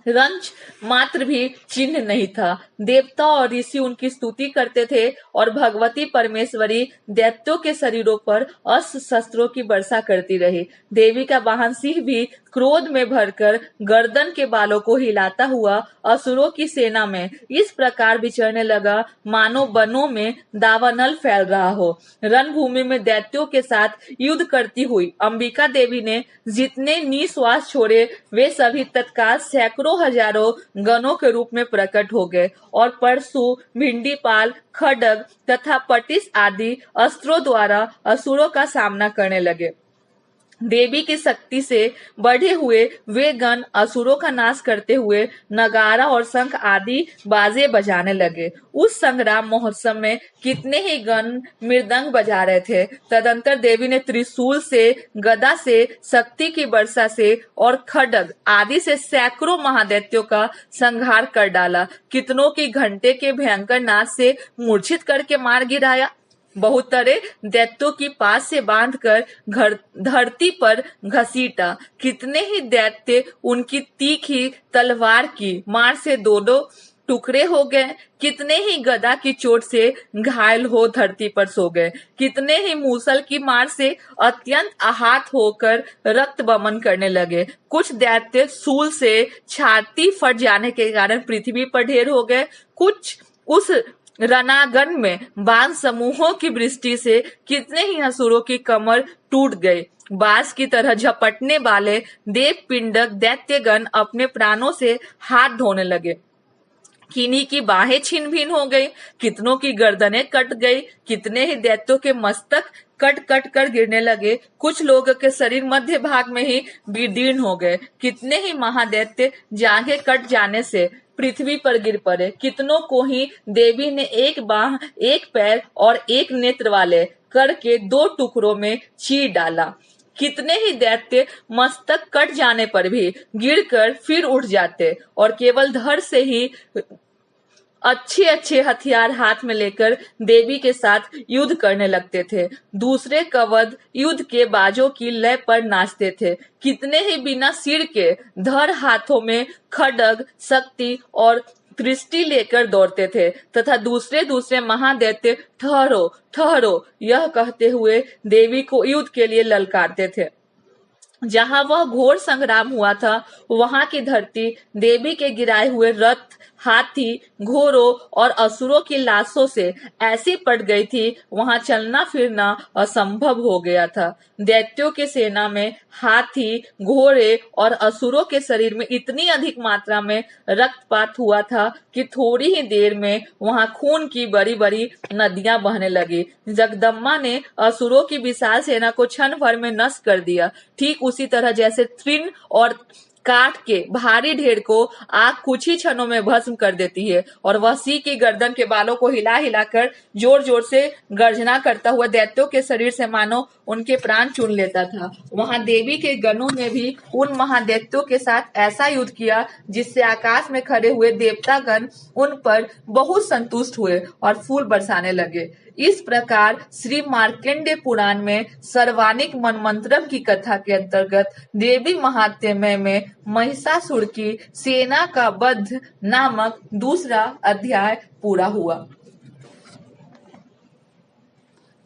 [SPEAKER 2] रंच मात्र भी चिन्ह नहीं था। देवता और ऋषि उनकी स्तुति करते थे और भगवती परमेश्वरी दैत्यों के शरीरों पर अस्त्र शस्त्रों की वर्षा करती रही। देवी का वाहन सिंह भी क्रोध में भरकर गर्दन के बालों को हिलाता हुआ असुरों की सेना में इस प्रकार विचरने लगा मानो वनों में दावानल फैल रहा हो। रणभूमि में दैत्यों के साथ युद्ध करती हुई अंबिका देवी ने जितने निश्वास छोड़े वे सभी तत्काल सैकड़ों हजारों गणों के रूप में प्रकट हो गए और परशु, भिंडीपाल, खड्ग तथा पटिस आदि अस्त्रों द्वारा असुरों का सामना करने लगे। देवी की शक्ति से बढ़े हुए वे गण असुरों का नाश करते हुए नगारा और शंख आदि बाजे बजाने लगे। उस संग्राम महोत्सव में कितने ही गण मृदंग बजा रहे थे। तदंतर देवी ने त्रिशूल से, गदा से, शक्ति की वर्षा से और खड्ग आदि से सैकड़ों महादैत्यों का संहार कर डाला। कितनों की घंटे के भयंकर नाच से मूर्छित करके मार गिराया। बहुत तरह दैत्यों की पास से बांधकर धरती पर घसीटा। कितने ही दैत्य उनकी तीखी तलवार की मार से दो दो टुकड़े हो गए। कितने ही गदा की चोट से घायल हो धरती पर सो गए। कितने ही मूसल की मार से अत्यंत आहत होकर रक्त बमन करने लगे। कुछ दैत्य सूल से छाती फट जाने के कारण पृथ्वी पर ढेर हो गए। कुछ उस रणांगण में बाण समूहों की वृष्टि से कितने ही असुरों की कमर टूट गई। बांस की तरह झपटने वाले देव पिंडक दैत्यगण अपने प्राणों से हाथ धोने लगे। किन्हीं की बाहें छिन भिन हो गई, कितनों की गर्दनें कट गई। कितने ही दैत्यों के मस्तक कट कट कर गिरने लगे। कुछ लोगों के शरीर मध्य भाग में ही विदीर्ण हो गए। कितने ही महादैत्य जांघें कट जाने से पृथ्वी पर गिर पड़े। कितनों को ही देवी ने एक बाह, एक पैर और एक नेत्र वाले करके 2 टुकड़ों में चीर डाला। कितने ही दैत्य मस्तक कट जाने पर भी गिरकर फिर उठ जाते और केवल धड़ से ही अच्छे अच्छे हथियार हाथ में लेकर देवी के साथ युद्ध करने लगते थे। दूसरे कवद युद्ध के बाजों की लय पर नाचते थे। कितने ही बिना सिर के धड़ हाथों में खड्ग, शक्ति और दृष्टि लेकर दौड़ते थे तथा दूसरे दूसरे महादैत्य ठहरो ठहरो यह कहते हुए देवी को युद्ध के लिए ललकारते थे। जहां वह घोर संग्राम हुआ था वहां की धरती देवी के गिराए हुए रथ, हाथी, घोड़ों और असुरों की लाशों से ऐसी पट गई थी वहां चलना फिरना असंभव हो गया था। दैत्यों की सेना में हाथी, घोड़े और असुरों के शरीर में इतनी अधिक मात्रा में रक्तपात हुआ था कि थोड़ी ही देर में वहां खून की बड़ी बड़ी नदियां बहने लगी। जगदम्बा ने असुरों की विशाल सेना को क्षण भर में नष्ट कर दिया। ठीक उसी तरह जैसे तृण और काट के भारी ढेर को आग कुछ ही क्षणों में भस्म कर देती है और वह सिंह की गर्दन के बालों को हिला हिलाकर जोर जोर से गर्जना करता हुआ दैत्यों के शरीर से मानो उनके प्राण चुन लेता था। वहां देवी के गणों ने भी उन महादैत्यों के साथ ऐसा युद्ध किया जिससे आकाश में खड़े हुए देवतागण उन पर बहुत संतुष्ट हुए और फूल बरसाने लगे। इस प्रकार श्री मार्कंडेय पुराण में सर्वानिक मनमंत्रम की कथा के अंतर्गत देवी महात्म्य में महिषासुर की सेना का वध नामक दूसरा अध्याय पूरा हुआ।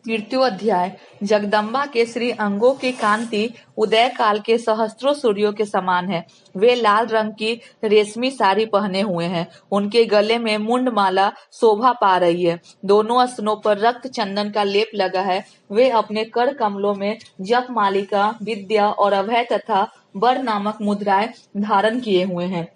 [SPEAKER 2] तृतीय अध्याय। जगदम्बा के श्री अंगों की कांति उदय काल के सहस्त्रों सूर्यों के समान है। वे लाल रंग की रेशमी साड़ी पहने हुए हैं। उनके गले में मुंडमाला शोभा पा रही है। दोनों स्तनों पर रक्त चंदन का लेप लगा है। वे अपने कर कमलों में जप मालिका, विद्या और अभय तथा वर नामक मुद्राएं धारण किए हुए हैं।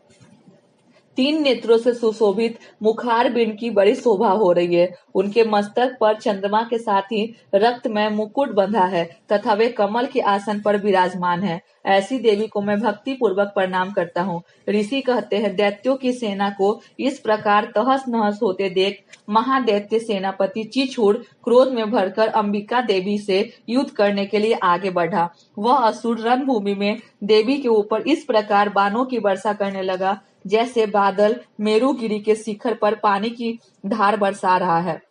[SPEAKER 2] 3 नेत्रों से सुशोभित मुखार बिंद की बड़ी शोभा हो रही है। उनके मस्तक पर चंद्रमा के साथ ही रक्तमय मुकुट बंधा है तथा वे कमल के आसन पर विराजमान है। ऐसी देवी को मैं भक्ति पूर्वक प्रणाम करता हूँ। ऋषि कहते हैं, दैत्यों की सेना को इस प्रकार तहस नहस होते देख महादैत्य सेनापति चिछुड़ क्रोध में भरकर अंबिका देवी से युद्ध करने के लिए आगे बढ़ा। वह असुर रणभूमि में देवी के ऊपर इस प्रकार बाणों की वर्षा करने लगा जैसे बादल मेरुगिरी के शिखर पर पानी की धार बरसा रहा है।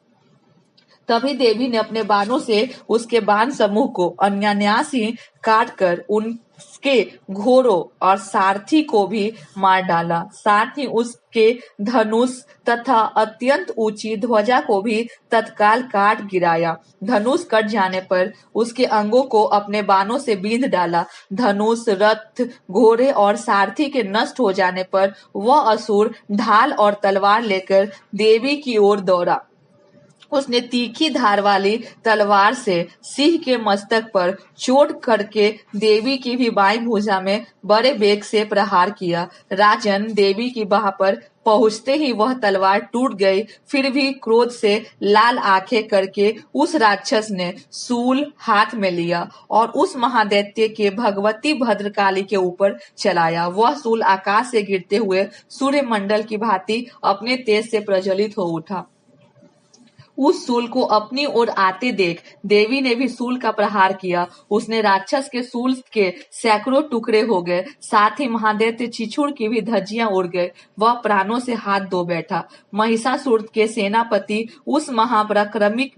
[SPEAKER 2] तभी देवी ने अपने बाणों से उसके बाण समूह को अन्यान्यास ही काटकर उसके घोड़ों और सारथी को भी मार डाला। साथ ही उसके धनुष तथा अत्यंत ऊंची ध्वजा को भी तत्काल काट गिराया। धनुष कट जाने पर उसके अंगों को अपने बाणों से बींध डाला। धनुष, रथ, घोड़े और सारथी के नष्ट हो जाने पर वह असुर ढाल और तलवार लेकर देवी की ओर दौड़ा। उसने तीखी धार वाली तलवार से सिंह के मस्तक पर चोट करके देवी की भी बाईं भुजा में बड़े वेग से प्रहार किया। राजन, देवी की बाह पर पहुंचते ही वह तलवार टूट गई। फिर भी क्रोध से लाल आंखें करके उस राक्षस ने शूल हाथ में लिया और उस महादैत्य के भगवती भद्रकाली के ऊपर चलाया। वह शूल आकाश से गिरते हुए सूर्य मंडल की भांति अपने तेज से प्रज्वलित हो उठा। उस शूल को अपनी ओर आते देख देवी ने भी शूल का प्रहार किया। उसने राक्षस के शूल के सैकड़ों टुकड़े हो गए। साथ ही महादैत्य चिछुड़ की भी धज्जियां उड़ गए। वह प्राणों से हाथ धो बैठा। महिषासुर के सेनापति उस महापराक्रमी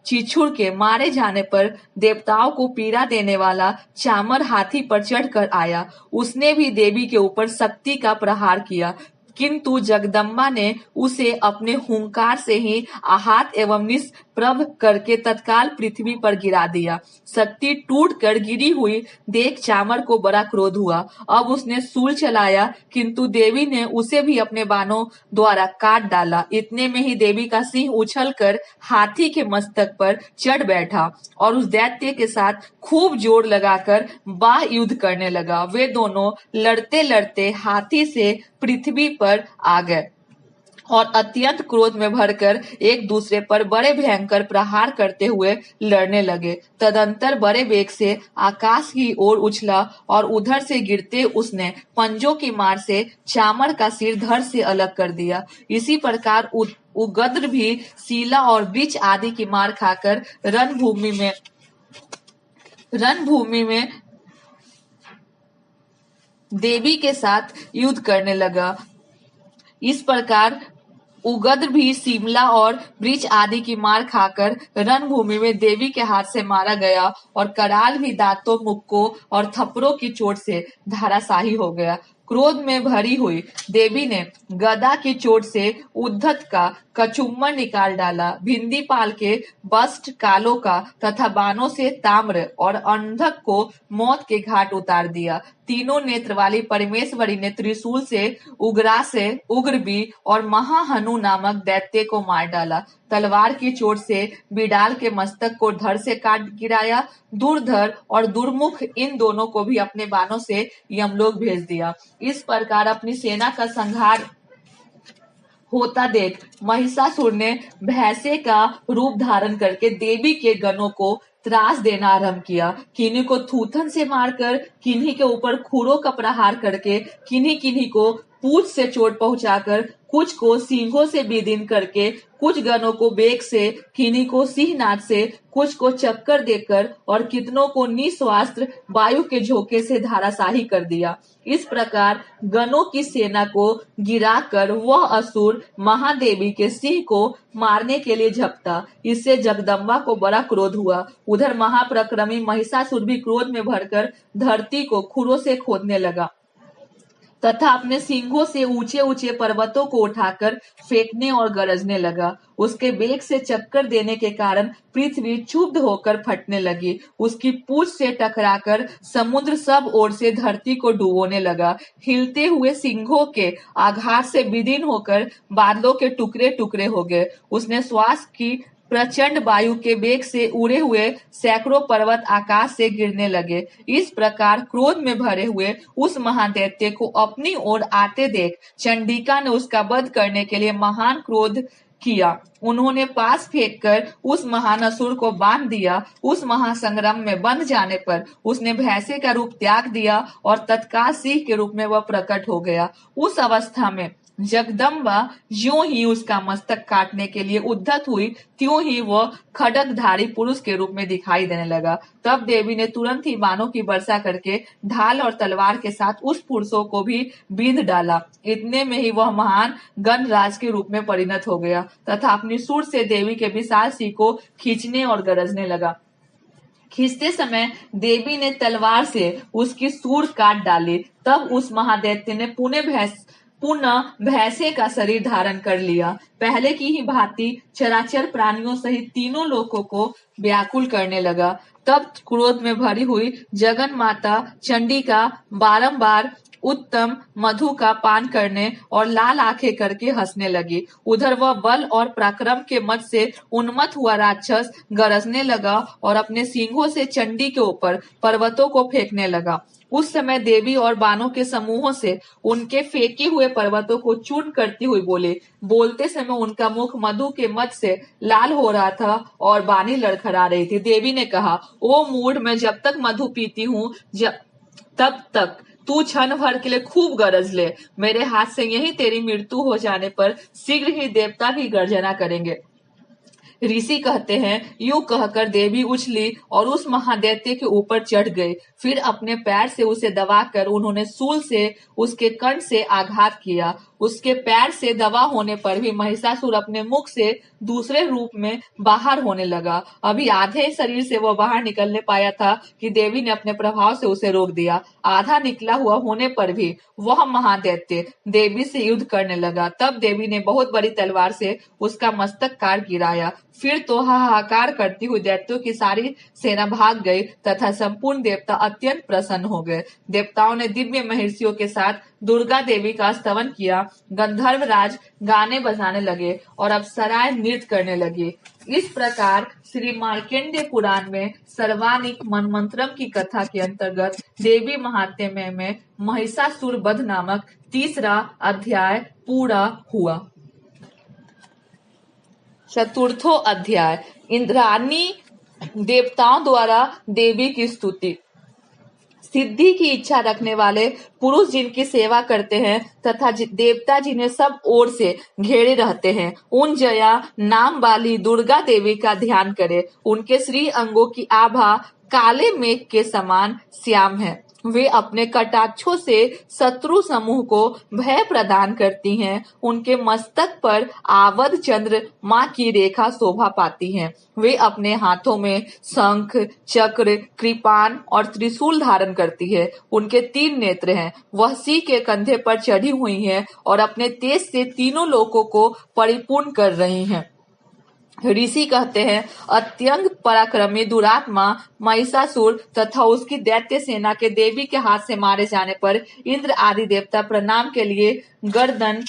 [SPEAKER 2] चिछुड़ के मारे जाने पर देवताओं को पीड़ा देने वाला चामर हाथी पर चढ़कर आया। उसने भी देवी के ऊपर शक्ति का प्रहार किया, किंतु जगदम्बा ने उसे अपने हुंकार से ही आहत एवं निष्प्रभ करके तत्काल पृथ्वी पर गिरा दिया। शक्ति टूट कर गिरी हुई देख चामर को बड़ा क्रोध हुआ। अब उसने शूल चलाया, किंतु देवी ने उसे भी अपने बाणों द्वारा काट डाला। इतने में ही देवी का सिंह उछलकर हाथी के मस्तक पर चढ़ बैठा और उस दैत्य के साथ खूब जोर लगाकर बाह युद्ध करने लगा। वे दोनों लड़ते लड़ते हाथी से पृथ्वी पर आ गए और अत्यंत क्रोध में भरकर एक दूसरे पर बड़े भयंकर प्रहार करते हुए लड़ने लगे। तदंतर बड़े वेग से आकाश की ओर उछला और उधर से गिरते उसने पंजों की मार से चामर का सिर धड़ से अलग कर दिया। इसी प्रकार उगद्र भी सीला और वृक्ष आदि की मार खाकर रणभूमि में देवी के साथ युद्ध करने लगा। इस प्रकार उगद्र भी शिमला और वृक्ष आदि की मार खाकर रणभूमि में देवी के हाथ से मारा गया और कराल भी दांतों, मुक्कों और थप्पड़ों की चोट से धराशायी हो गया। क्रोध में भरी हुई देवी ने गदा की चोट से उद्धत का कचुम्बर निकाल डाला। भिंदीपाल के वस्त्र कालों का तथा बाणों से ताम्र और अंधक को मौत के घाट उतार दिया। तीनों नेत्र वाली परमेश्वरी ने त्रिशूल से उग्रबी और महाहनु नामक दैत्य को मार डाला। तलवार की चोट से बिडाल के मस्तक को धड़ से काट गिराया। दुर्धर और दुर्मुख इन दोनों को भी अपने बाणों से यमलोक भेज दिया। इस प्रकार अपनी सेना का संहार होता देख महिषासुर ने भैंसे का रूप धारण करके देवी के गणों को त्रास देना आरंभ किया। किन्हीं को थूथन से मारकर, किन्हीं के ऊपर खुरों का प्रहार करके, किन्हीं किन्हीं को पूंछ से चोट पहुंचाकर, कुछ को सींगों से विदीर्ण करके, कुछ गनों को बेग से, किन्हीं को सिंहनाद से, कुछ को चक्कर देकर और कितनों को निस्वास्त्र वायु के झोंके से धाराशाही कर दिया। इस प्रकार गनों की सेना को गिराकर वह असुर महादेवी के सिंह को मारने के लिए झपटा। इससे जगदम्बा को बड़ा क्रोध हुआ। उधर महाप्रक्रमी महिषासुर भी क्रोध में भरकर धरती को खुरों से खोदने लगा तथा अपने सींगों से ऊंचे ऊंचे पर्वतों को उठाकर फेंकने और गरजने लगा। उसके बेग से चक्कर देने के कारण पृथ्वी क्षुब्ध होकर फटने लगी। उसकी पूंछ से टकराकर समुद्र सब ओर से धरती को डुबोने लगा। हिलते हुए सिंहों के आघात से विदीर्ण होकर बादलों के टुकड़े टुकड़े हो गए। उसने श्वास की प्रचंड वायु के वेग से उड़े हुए सैकड़ों पर्वत आकाश से गिरने लगे। इस प्रकार क्रोध में भरे हुए उस महादैत्य को अपनी ओर आते देख चंडिका ने उसका वध करने के लिए महान क्रोध किया। उन्होंने पास फेंककर उस महान असुर को बांध दिया। उस महासंग्राम में बंध जाने पर उसने भैंसे का रूप त्याग दिया और तत्काल सिंह के रूप में वह प्रकट हो गया। उस अवस्था में जगदम्बा ज्यों ही उसका मस्तक काटने के लिए उद्यत हुई, त्यों ही वह खड्गधारी पुरुष के रूप में दिखाई देने लगा। तब देवी ने तुरंत ही बाणों की वर्षा करके ढाल और तलवार के साथ उस पुरुषों को भी बींध डाला। इतने में ही वह महान गणराज के रूप में परिणत हो गया तथा अपनी सूंड से देवी के विशाल सिंह को खींचने और गरजने लगा। खींचते समय देवी ने तलवार से उसकी सूंड काट डाली। तब उस महादैत्य ने पुनः भैंसे का शरीर धारण कर लिया। पहले की ही भांति चराचर प्राणियों सहित तीनों लोकों को व्याकुल करने लगा। तब क्रोध में भरी हुई जगन माता चंडिका बारंबार उत्तम मधु का पान करने और लाल आंखें करके हंसने लगी। उधर वह बल और पराक्रम के मद से उन्मत्त हुआ राक्षस गरजने लगा और अपने सींगों से चंडी के ऊपर पर्वतों को फेंकने लगा। उस समय देवी और बाणों के समूहों से उनके फेंके हुए पर्वतों को चूर्ण करती हुई बोले। बोलते समय उनका मुख मधु के मद से लाल हो रहा था और बाणी लड़खड़ा रही थी। देवी ने कहा, ओ मूढ़, मैं जब तक मधु पीती हूँ तब तक तू क्षण भर के लिए खूब गरज ले। मेरे हाथ से यही तेरी मृत्यु हो जाने पर शीघ्र ही देवता भी गर्जना करेंगे। ऋषि कहते हैं, यूं कहकर देवी उछली और उस महादैत्य के ऊपर चढ़ गई। फिर अपने पैर से उसे दबाकर उन्होंने शूल से उसके कंठ से आघात किया। उसके पैर से दबा होने पर भी महिषासुर अपने मुख से दूसरे रूप में बाहर होने लगा। अभी आधे शरीर से वह बाहर निकलने पाया था कि देवी ने अपने प्रभाव से उसे रोक दिया। आधा निकला हुआ होने पर भी वह महादैत्य देवी से युद्ध करने लगा। तब देवी ने बहुत बड़ी तलवार से उसका मस्तक काट गिराया। फिर तो हाहाकार करती हुई दैत्यों की सारी सेना भाग गई तथा संपूर्ण देवता अत्यंत प्रसन्न हो गए। देवताओं ने दिव्य महर्षियों के साथ दुर्गा देवी का स्तवन किया। गंधर्व राज गाने बजाने लगे और अप्सराएं नृत्य करने लगी। इस प्रकार श्री मार्कंडेय पुराण में सर्वानिक मनमंत्रम की कथा के अंतर्गत देवी महात्म्य में महिषासुर वध नामक 3रा अध्याय पूरा हुआ। चतुर्थो अध्याय, इंद्राणी देवताओं द्वारा देवी की स्तुति। सिद्धि की इच्छा रखने वाले पुरुष जिनकी सेवा करते हैं तथा देवता जिन्हें सब ओर से घेरे रहते हैं, उन जया नाम वाली दुर्गा देवी का ध्यान करें। उनके श्री अंगों की आभा काले मेघ के समान श्याम है। वे अपने कटाक्षों से शत्रु समूह को भय प्रदान करती हैं। उनके मस्तक पर आवद चंद्र माँ की रेखा शोभा पाती हैं। वे अपने हाथों में शंख, चक्र, कृपाण और त्रिशूल धारण करती है। उनके 3 नेत्र हैं। वह सिंह के कंधे पर चढ़ी हुई हैं और अपने तेज से तीनों लोकों को परिपूर्ण कर रही हैं। ऋषि कहते हैं, अत्यंत पराक्रमी दुरात्मा महिषासुर तथा उसकी दैत्य सेना के देवी के हाथ से मारे जाने पर इंद्र आदि देवता प्रणाम के लिए गर्दन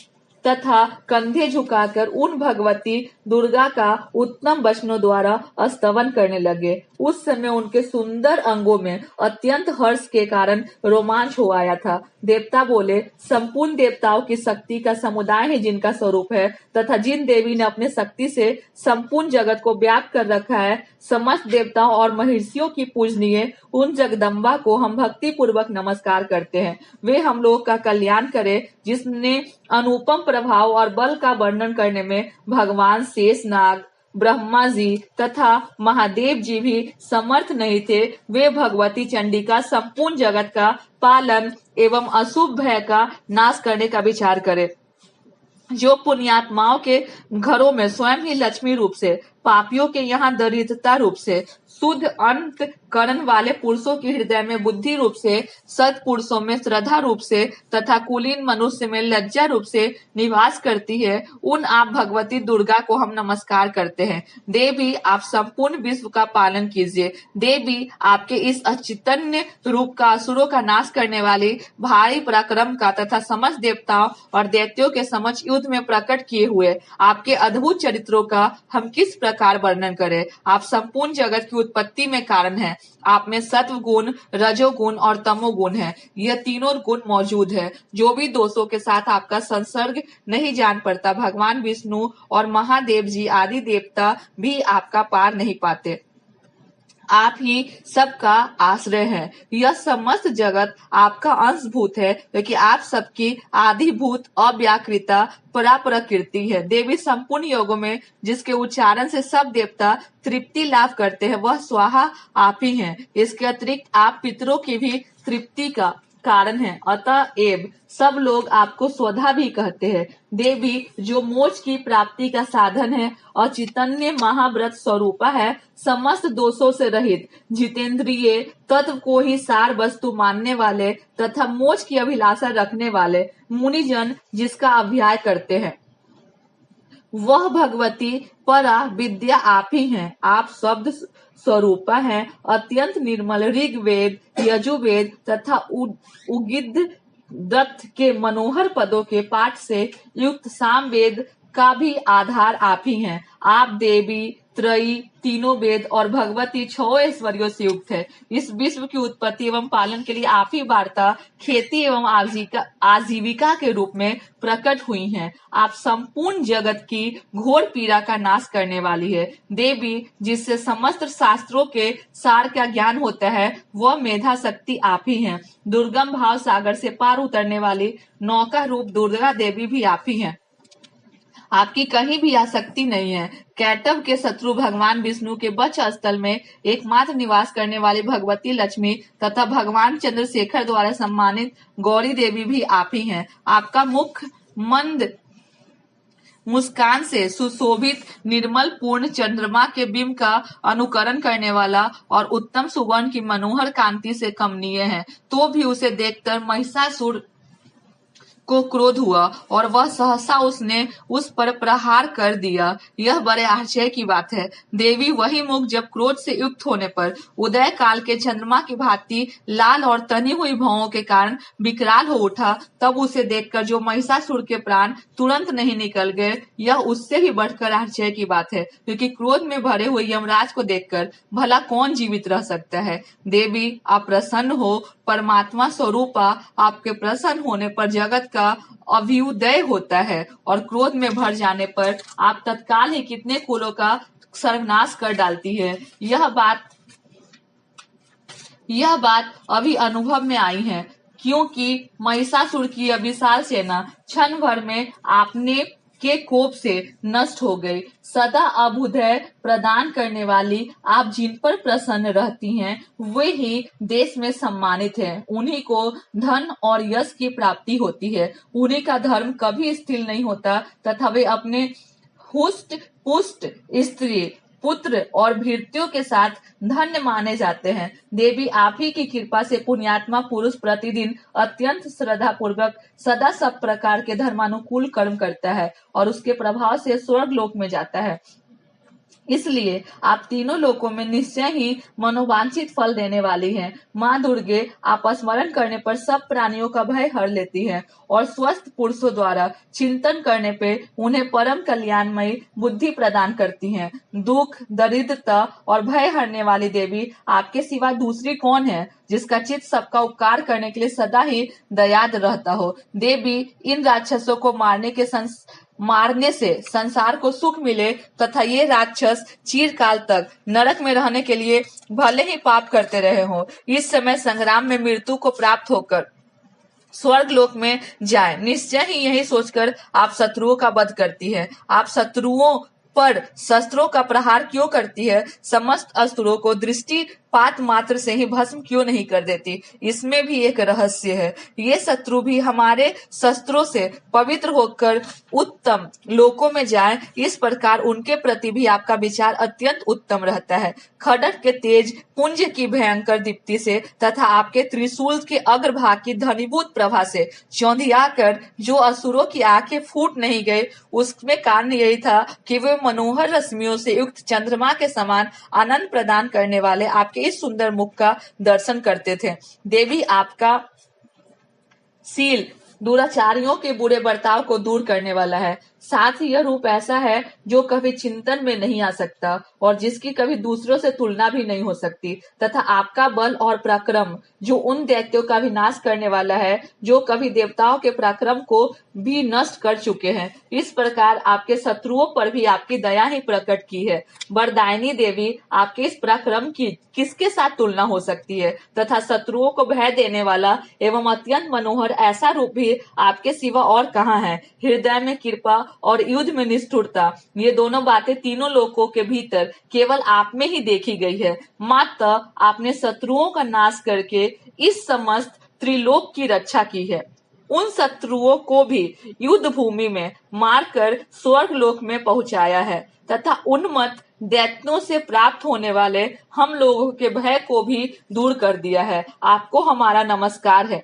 [SPEAKER 2] तथा कंधे झुकाकर उन भगवती दुर्गा का उत्तम वचनों द्वारा स्तवन करने लगे। उस समय उनके सुंदर अंगों में अत्यंत हर्ष के कारण रोमांच हो आया था। देवता बोले, संपूर्ण देवताओं की शक्ति का समुदाय है जिनका स्वरूप है तथा जिन देवी ने अपने शक्ति से संपूर्ण जगत को व्याप्त कर रखा है, समस्त देवताओं और महर्षियों की पूजनीय उन जगदम्बा को हम भक्ति पूर्वक नमस्कार करते हैं। वे हम लोग का कल्याण करे, जिसने अनुपम प्रभाव और बल का वर्णन करने में भगवान शेषनाग, ब्रह्मा जी तथा महादेव जी भी समर्थ नहीं थे। वे भगवती चंडिका संपूर्ण जगत का पालन एवं अशुभ भय का नाश करने का विचार करे। जो पुण्यात्माओं के घरों में स्वयं ही लक्ष्मी रूप से, पापियों के यहाँ दरिद्रता रूप से, शुद्ध अंत करण वाले पुरुषों के हृदय में बुद्धि रूप से, सत्पुरुषों में श्रद्धा रूप से तथा कुलीन मनुष्य में लज्जा रूप से निवास करती है, उन आप भगवती दुर्गा को हम नमस्कार करते हैं। देवी, आप संपूर्ण विश्व का पालन कीजिए। देवी, आपके इस अचैतन्य रूप का असुरों का नाश करने वाली भारी पराक्रम का तथा समस्त देवताओं और दैत्यों के समक्ष युद्ध में प्रकट किए हुए आपके अद्भुत चरित्रों का हम किस प्रकार वर्णन करें। आप संपूर्ण जगत की उत्पत्ति में कारण हैं। आप में सत्व गुण, रजोगुण और तमोगुण है। यह तीनों गुण मौजूद है। जो भी दोषों के साथ आपका संसर्ग नहीं जान पड़ता, भगवान विष्णु और महादेव जी आदि देवता भी आपका पार नहीं पाते। आप ही सबका आश्रय है। यह समस्त जगत आपका अंशभूत है, क्योंकि आप सबकी आदिभूत अव्याकृता पराप्रकृति है। देवी, संपूर्ण योगों में जिसके उच्चारण से सब देवता तृप्ति लाभ करते हैं, वह स्वाहा आप ही हैं। इसके अतिरिक्त आप पितरों की भी तृप्ति का कारण है। अतएव सब लोग आपको स्वधा भी कहते हैं। देवी, जो मोक्ष की प्राप्ति का साधन है और चैतन्य महाव्रत स्वरूपा है, समस्त दोषों से रहित, जितेंद्रिय, तत्व को ही सार वस्तु मानने वाले तथा मोक्ष की अभिलाषा रखने वाले मुनिजन जिसका अभ्याय करते हैं, वह भगवती परा विद्या आप ही हैं। आप शब्द स्वरूपा हैं। अत्यंत निर्मल ऋग्वेद, यजुर्वेद तथा उगिद दत्त के मनोहर पदों के पाठ से युक्त सामवेद का भी आधार आप ही हैं। आप देवी, त्रयी, तीनों वेद और भगवती छह ऐश्वर्यों से युक्त है। इस विश्व की उत्पत्ति एवं पालन के लिए आप ही वार्ता, खेती एवं आजीविका के रूप में प्रकट हुई हैं। आप संपूर्ण जगत की घोर पीड़ा का नाश करने वाली है। देवी, जिससे समस्त शास्त्रों के सार का ज्ञान होता है, वह मेधा शक्ति आप ही हैं। दुर्गम भाव सागर से पार उतरने वाली नौका रूप दुर्गा देवी भी आप ही हैं। आपकी कहीं भी आसक्ति नहीं है। कैटव के शत्रु भगवान विष्णु के वक्ष स्थल में एकमात्र निवास करने वाली भगवती लक्ष्मी तथा भगवान चंद्रशेखर द्वारा सम्मानित गौरी देवी भी आप ही हैं। आपका मुख मंद मुस्कान से सुशोभित निर्मल पूर्ण चंद्रमा के बिंब का अनुकरण करने वाला और उत्तम सुवर्ण की मनोहर कांति से कमनीय है। तो भी उसे देखकर महिषासुर को क्रोध हुआ और वह सहसा उसने उस पर प्रहार कर दिया। यह बड़े आश्चर्य की बात है। देवी, वही मुख जब क्रोध से युक्त होने पर उदय काल के चंद्रमा की भांति लाल और तनी हुई भौहों के कारण विकराल हो उठा, तब उसे देखकर जो महिषासुर के प्राण तुरंत नहीं निकल गए, यह उससे भी बढ़कर आश्चर्य की बात है, क्योंकि क्रोध में भरे हुए यमराज को देखकर भला कौन जीवित रह सकता है। देवी, आप प्रसन्न हो। परमात्मा स्वरूपा आपके प्रसन्न होने पर जगत का अभ्युदय होता है और क्रोध में भर जाने पर आप तत्काल ही कितने कुलों का सर्वनाश कर डालती है। यह बात अभी अनुभव में आई है, क्योंकि महिषासुर की विशाल सेना क्षण भर में आपने के कोप से नष्ट हो गई। सदा अभ्युदय प्रदान करने वाली आप जिन पर प्रसन्न रहती हैं, वे ही देश में सम्मानित हैं। उन्हीं को धन और यश की प्राप्ति होती है। उन्हीं का धर्म कभी स्थिर नहीं होता तथा वे अपने हुष्ट पुष्ट स्त्री, पुत्र और भृत्यों के साथ धन्य माने जाते हैं। देवी, आप ही की कृपा से पुण्यात्मा पुरुष प्रतिदिन अत्यंत श्रद्धा पूर्वक सदा सब प्रकार के धर्मानुकूल कर्म करता है और उसके प्रभाव से स्वर्ग लोक में जाता है। इसलिए आप तीनों लोकों में निश्चय ही मनोवांछित फल देने वाली हैं। माँ दुर्गे आप स्मरण करने पर सब प्राणियों का भय हर लेती हैं और स्वस्थ पुरुषों द्वारा चिंतन करने पे उन्हें परम कल्याणमयी बुद्धि प्रदान करती हैं। दुख, दरिद्रता और भय हरने वाली देवी आपके सिवा दूसरी कौन है जिसका चित्त सबका उपकार करने के लिए सदा ही दयाद रहता हो। देवी, इन राक्षसों को मारने से संसार को सुख मिले तथा ये राक्षस चिरकाल तक नरक में रहने के लिए भले ही पाप करते रहे हो, इस समय संग्राम में मृत्यु को प्राप्त होकर स्वर्ग लोक में जाए। निश्चय ही यही सोचकर आप शत्रुओं का वध करती है। आप शत्रुओं पर शस्त्रों का प्रहार क्यों करती है? समस्त अस्त्रों को दृष्टिपात मात्र से ही भस्म क्यों नहीं कर देती? इसमें भी एक रहस्य है। ये शत्रु भी हमारे शस्त्रों से पवित्र होकर उत्तम लोकों में जाए, इस प्रकार उनके प्रति भी आपका विचार अत्यंत उत्तम रहता है। खड्ग के तेज पुंज की भयंकर दीप्ति से तथा आपके त्रिशूल के अग्रभाग की घनीभूत प्रभा से चौंधिया कर जो असुरों की आंखें फूट नहीं गई, उसमें कारण यही था कि वे मनोहर रश्मियों से युक्त चंद्रमा के समान आनंद प्रदान करने वाले आपके इस सुंदर मुख का दर्शन करते थे। देवी, आपका शील दुराचारियों के बुरे बर्ताव को दूर करने वाला है। साथ ही यह रूप ऐसा है जो कभी चिंतन में नहीं आ सकता और जिसकी कभी दूसरों से तुलना भी नहीं हो सकती, तथा आपका बल और पराक्रम जो उन दैत्यों का विनाश करने वाला है जो कभी देवताओं के पराक्रम को भी नष्ट कर चुके हैं। इस प्रकार आपके शत्रुओं पर भी आपकी दया ही प्रकट की है। वरदायिनी देवी, आपके इस पराक्रम की किसके साथ तुलना हो सकती है तथा शत्रुओं को भय देने वाला एवं अत्यंत मनोहर ऐसा रूप भी आपके सिवा और कहाँ है? हृदय में कृपा और युद्ध में निष्ठुरता, ये दोनों बातें तीनों लोकों के भीतर केवल आप में ही देखी गई है। मात्र आपने शत्रुओं का नाश करके इस समस्त त्रिलोक की रक्षा की है। उन शत्रुओं को भी युद्ध भूमि में मारकर स्वर्ग लोक में पहुंचाया है तथा उन्मत्त दैत्यों से प्राप्त होने वाले हम लोगों के भय को भी दूर कर दिया है। आपको हमारा नमस्कार है।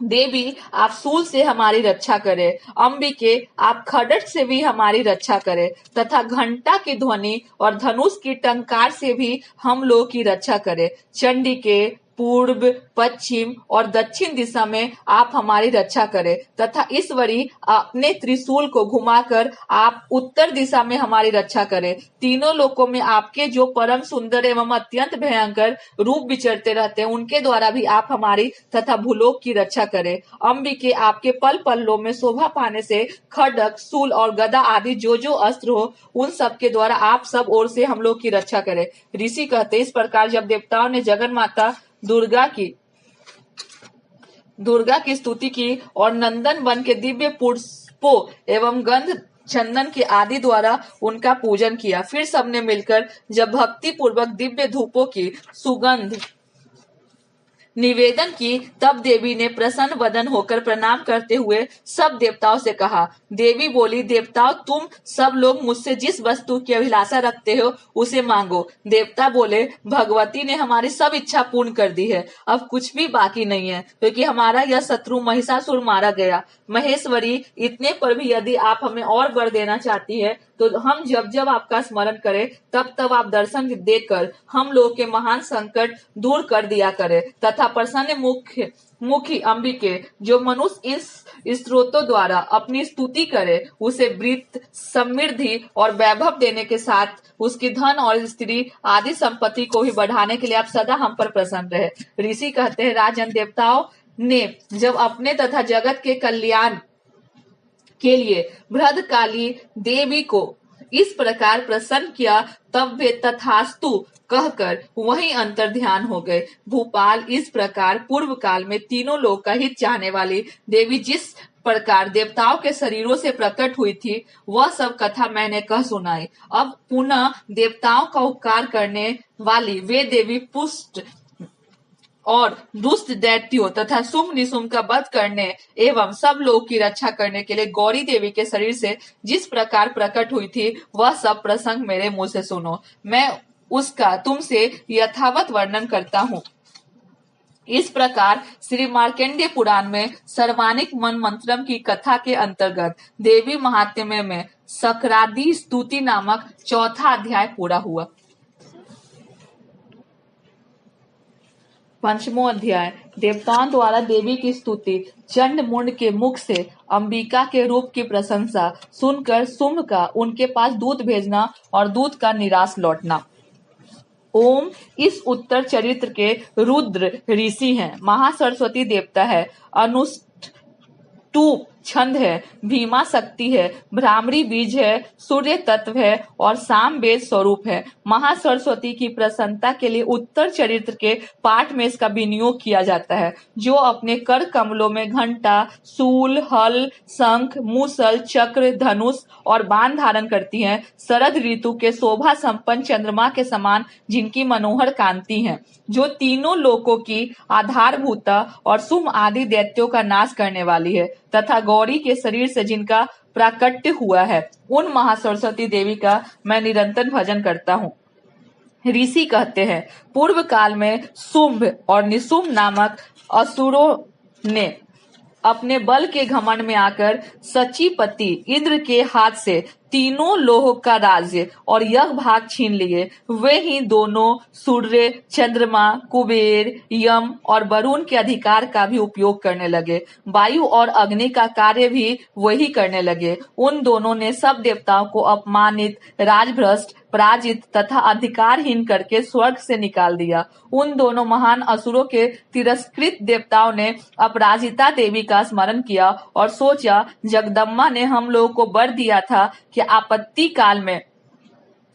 [SPEAKER 2] देवी, आप शूल से हमारी रक्षा करें। अंबिके, आप खड्ग से भी हमारी रक्षा करें तथा घंटा की ध्वनि और धनुष की टंकार से भी हम लोग की रक्षा करें। चंडिके, पूर्व, पश्चिम और दक्षिण दिशा में आप हमारी रक्षा करें तथा ईश्वरी, अपने त्रिशूल को घुमाकर आप उत्तर दिशा में हमारी रक्षा करें। तीनों लोकों में आपके जो परम सुंदर एवं अत्यंत भयंकर रूप विचरते रहते हैं, उनके द्वारा भी आप हमारी तथा भूलोक की रक्षा करें। अंबिके, आपके पल पल्लों में शोभा पाने से खड्ग, शूल और गदा आदि जो जो अस्त्र हो, उन सब के द्वारा आप सब ओर से हम लोग की रक्षा करें। ऋषि कहते, इस प्रकार जब देवताओं ने जगन माता दुर्गा की स्तुति की और नंदन वन के दिव्य पुष्पों एवं गंध चंदन के आदि द्वारा उनका पूजन किया, फिर सबने मिलकर जब भक्ति पूर्वक दिव्य धूपों की सुगंध निवेदन की, तब देवी ने प्रसन्न वदन होकर प्रणाम करते हुए सब देवताओं से कहा। देवी बोली, देवताओं, तुम सब लोग मुझसे जिस वस्तु की अभिलाषा रखते हो उसे मांगो। देवता बोले, भगवती ने हमारी सब इच्छा पूर्ण कर दी है, अब कुछ भी बाकी नहीं है, क्योंकि हमारा यह शत्रु महिषासुर मारा गया। महेश्वरी, इतने पर भी यदि आप हमें और वर देना चाहती है तो हम जब जब आपका स्मरण करें तब तब आप दर्शन देकर हम लोग के महान संकट दूर कर दिया करें तथा प्रसन्न मुखी अंबिके, जो मनुष्य इस स्त्रोतों द्वारा अपनी स्तुति करे, उसे वृत्त, समृद्धि और वैभव देने के साथ उसकी धन और स्त्री आदि संपत्ति को भी बढ़ाने के लिए आप सदा हम पर प्रसन्न रहे। ऋषि कहते हैं, राजन, देवताओं ने जब अपने तथा जगत के कल्याण के लिए भद्रकाली देवी को इस प्रकार प्रसन्न किया, तब वे तथास्तु कहकर वहीं अंतर ध्यान हो गए। भूपाल, इस प्रकार पूर्व काल में तीनों लोग का हित चाहने वाली देवी जिस प्रकार देवताओं के शरीरों से प्रकट हुई थी, वह सब कथा मैंने कह सुनाई। अब पुनः देवताओं का उपकार करने वाली वे देवी पुष्ट और दुष्ट दैत्यों तथा शुंभ निशुंभ का वध करने एवं सब लोग की रक्षा करने के लिए गौरी देवी के शरीर से जिस प्रकार प्रकट हुई थी, वह सब प्रसंग मेरे मुंह से सुनो। मैं उसका तुमसे यथावत वर्णन करता हूँ। इस प्रकार श्री मार्कंडेय पुराण में सर्वानिक मन मंत्रम की कथा के अंतर्गत देवी महात्म्य में सकरादी स्तुति नामक चौथा अध्याय पूरा हुआ। पंचमो अध्याय देवताओं द्वारा देवी की स्तुति। चंड मुंड के मुख से अंबिका के रूप की प्रशंसा सुनकर शुंभ का उनके पास दूत भेजना और दूत का निराश लौटना। ओम इस उत्तर चरित्र के रुद्र ऋषि हैं। महासरस्वती देवता है। अनुष्टुप छंद है। भीमा शक्ति है। भ्रामरी बीज है। सूर्य तत्व है और साम वेद स्वरूप है। महासरस्वती की प्रसन्नता के लिए उत्तर चरित्र के पाठ में इसका विनियोग किया जाता है, जो अपने कर कमलों में घंटा, शूल, हल, शंख, मूसल, चक्र, धनुष और बाण धारण करती हैं। शरद ऋतु के शोभा संपन्न चंद्रमा के समान जिनकी मनोहर कांति है, जो तीनों लोकों की आधारभूता और सुम आदि दैत्यों का नाश करने वाली है, तथा गौरी के शरीर से जिनका प्राकट्य हुआ है, उन महासरस्वती देवी का मैं निरंतर भजन करता हूँ। ऋषि कहते हैं, पूर्व काल में शुंभ और निशुंभ नामक असुरों ने अपने बल के घमंड में आकर सचीपति इंद्र के हाथ से तीनों लोक का राज्य और यह भाग छीन लिए। वे ही दोनों सूर्य, चंद्रमा, कुबेर, यम और वरुण के अधिकार का भी उपयोग करने लगे। वायु और अग्नि का कार्य भी वही करने लगे। उन दोनों ने सब देवताओं को अपमानित, राजभ्रष्ट, पराजित तथा अधिकारहीन करके स्वर्ग से निकाल दिया। उन दोनों महान असुरों के तिरस्कृत देवताओं ने अपराजिता देवी का स्मरण किया और सोचा, जगदम्बा ने हम लोगों को वर दिया था कि आपत्ति काल में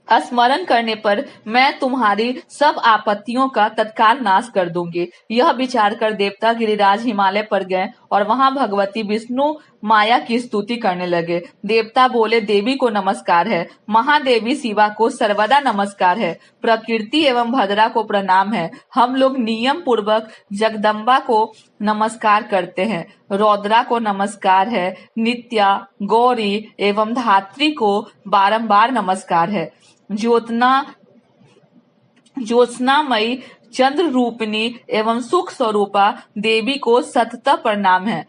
[SPEAKER 2] स्मरण करने पर मैं तुम्हारी सब आपत्तियों का तत्काल नाश कर दूंगी। यह विचार कर देवता गिरिराज हिमालय पर गए और वहां भगवती विष्णु माया की स्तुति करने लगे। देवता बोले, देवी को नमस्कार है। महादेवी शिवा को सर्वदा नमस्कार है। प्रकृति एवं भद्रा को प्रणाम है। हम लोग नियम पूर्वक जगदम्बा को नमस्कार करते हैं। रौद्रा को नमस्कार है। नित्या, गौरी एवं धात्री को बारंबार नमस्कार है। ज्योत्सनामयी, चंद्र रूपिणी एवं सुख स्वरूपा देवी को सतत प्रणाम है।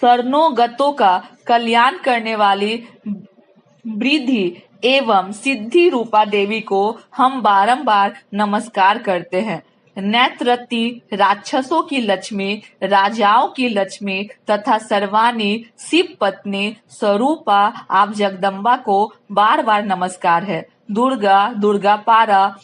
[SPEAKER 2] शरणोगतों का कल्याण करने वाली वृद्धि एवं सिद्धि रूपा देवी को हम बारंबार नमस्कार करते हैं। नेत्रती राक्षसों की लक्ष्मी, राजाओं की लक्ष्मी तथा सर्वानी शिव पत्नी स्वरूपा आप जगदम्बा को बार बार नमस्कार है। दुर्गा, दुर्गा पारा,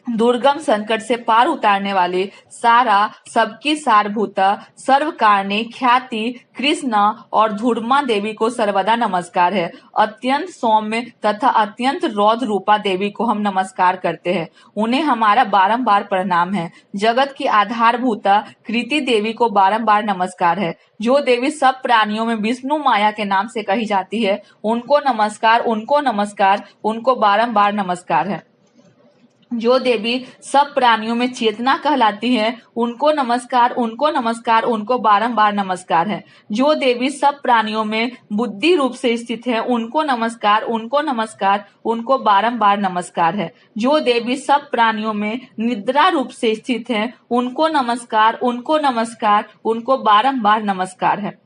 [SPEAKER 2] दुर्गम संकट से पार उतारने वाली, सारा सबकी सारभूता, सर्वकारणी, ख्याति, कृष्णा और धूर्मा देवी को सर्वदा नमस्कार है। अत्यंत सौम्य तथा अत्यंत रौद्र रूपा देवी को हम नमस्कार करते हैं। उन्हें हमारा बारंबार प्रणाम है। जगत की आधारभूता कृति देवी को बारंबार नमस्कार है। जो देवी सब प्राणियों में विष्णु माया के नाम से कही जाती है, उनको नमस्कार, उनको नमस्कार, उनको बारंबार नमस्कार है। जो देवी सब प्राणियों में चेतना कहलाती है, उनको नमस्कार, उनको नमस्कार, उनको बारंबार नमस्कार है। जो देवी सब प्राणियों में बुद्धि रूप से स्थित है, उनको नमस्कार, उनको नमस्कार, उनको बारंबार नमस्कार है। जो देवी सब प्राणियों में निद्रा रूप से स्थित है, उनको नमस्कार, उनको नमस्कार, उनको बारंबार नमस्कार है।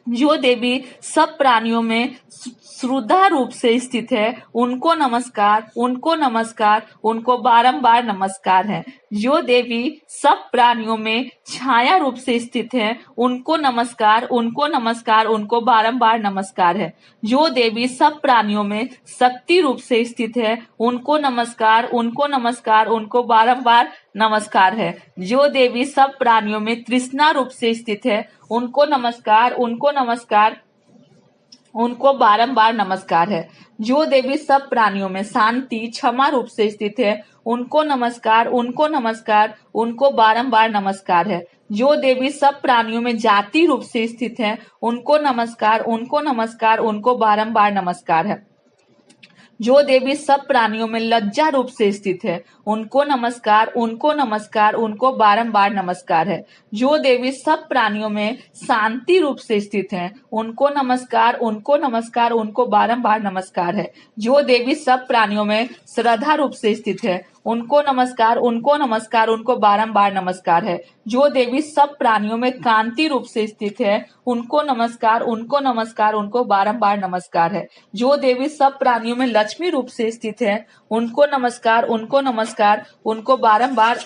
[SPEAKER 2] जो देवी सब प्राणियों में श्रद्धा रूप से स्थित है, उनको नमस्कार, उनको नमस्कार, उनको बारंबार नमस्कार है। जो देवी सब प्राणियों में छाया रूप से स्थित है, उनको नमस्कार, उनको नमस्कार, उनको बारंबार नमस्कार है। जो देवी सब प्राणियों में शक्ति रूप से स्थित है, उनको नमस्कार, उनको नमस्कार, उनको बारंबार नमस्कार है। जो देवी सब प्राणियों में तृष्णा रूप से स्थित है, उनको नमस्कार, उनको नमस्कार, उनको बारंबार नमस्कार है। जो देवी सब प्राणियों में शांति, क्षमा रूप से स्थित है, उनको नमस्कार, उनको नमस्कार, उनको बारंबार नमस्कार है। जो देवी सब प्राणियों में जाति रूप से स्थित है, उनको नमस्कार, उनको नमस्कार, उनको बारंबार नमस्कार है। जो देवी सब प्राणियों में लज्जा रूप से स्थित है, उनको नमस्कार, उनको नमस्कार, उनको बारंबार नमस्कार है। जो देवी सब प्राणियों में शांति रूप से स्थित है, उनको नमस्कार, उनको नमस्कार, उनको बारंबार नमस्कार है। जो देवी सब प्राणियों में श्रद्धा रूप से स्थित है, उनको नमस्कार, उनको नमस्कार, उनको बारंबार नमस्कार है। जो देवी सब प्राणियों में कांति रूप से स्थित है, उनको नमस्कार, उनको नमस्कार, उनको बारंबार नमस्कार है। जो देवी सब प्राणियों में लक्ष्मी रूप से स्थित है, उनको नमस्कार, उनको नमस्कार, उनको बारंबार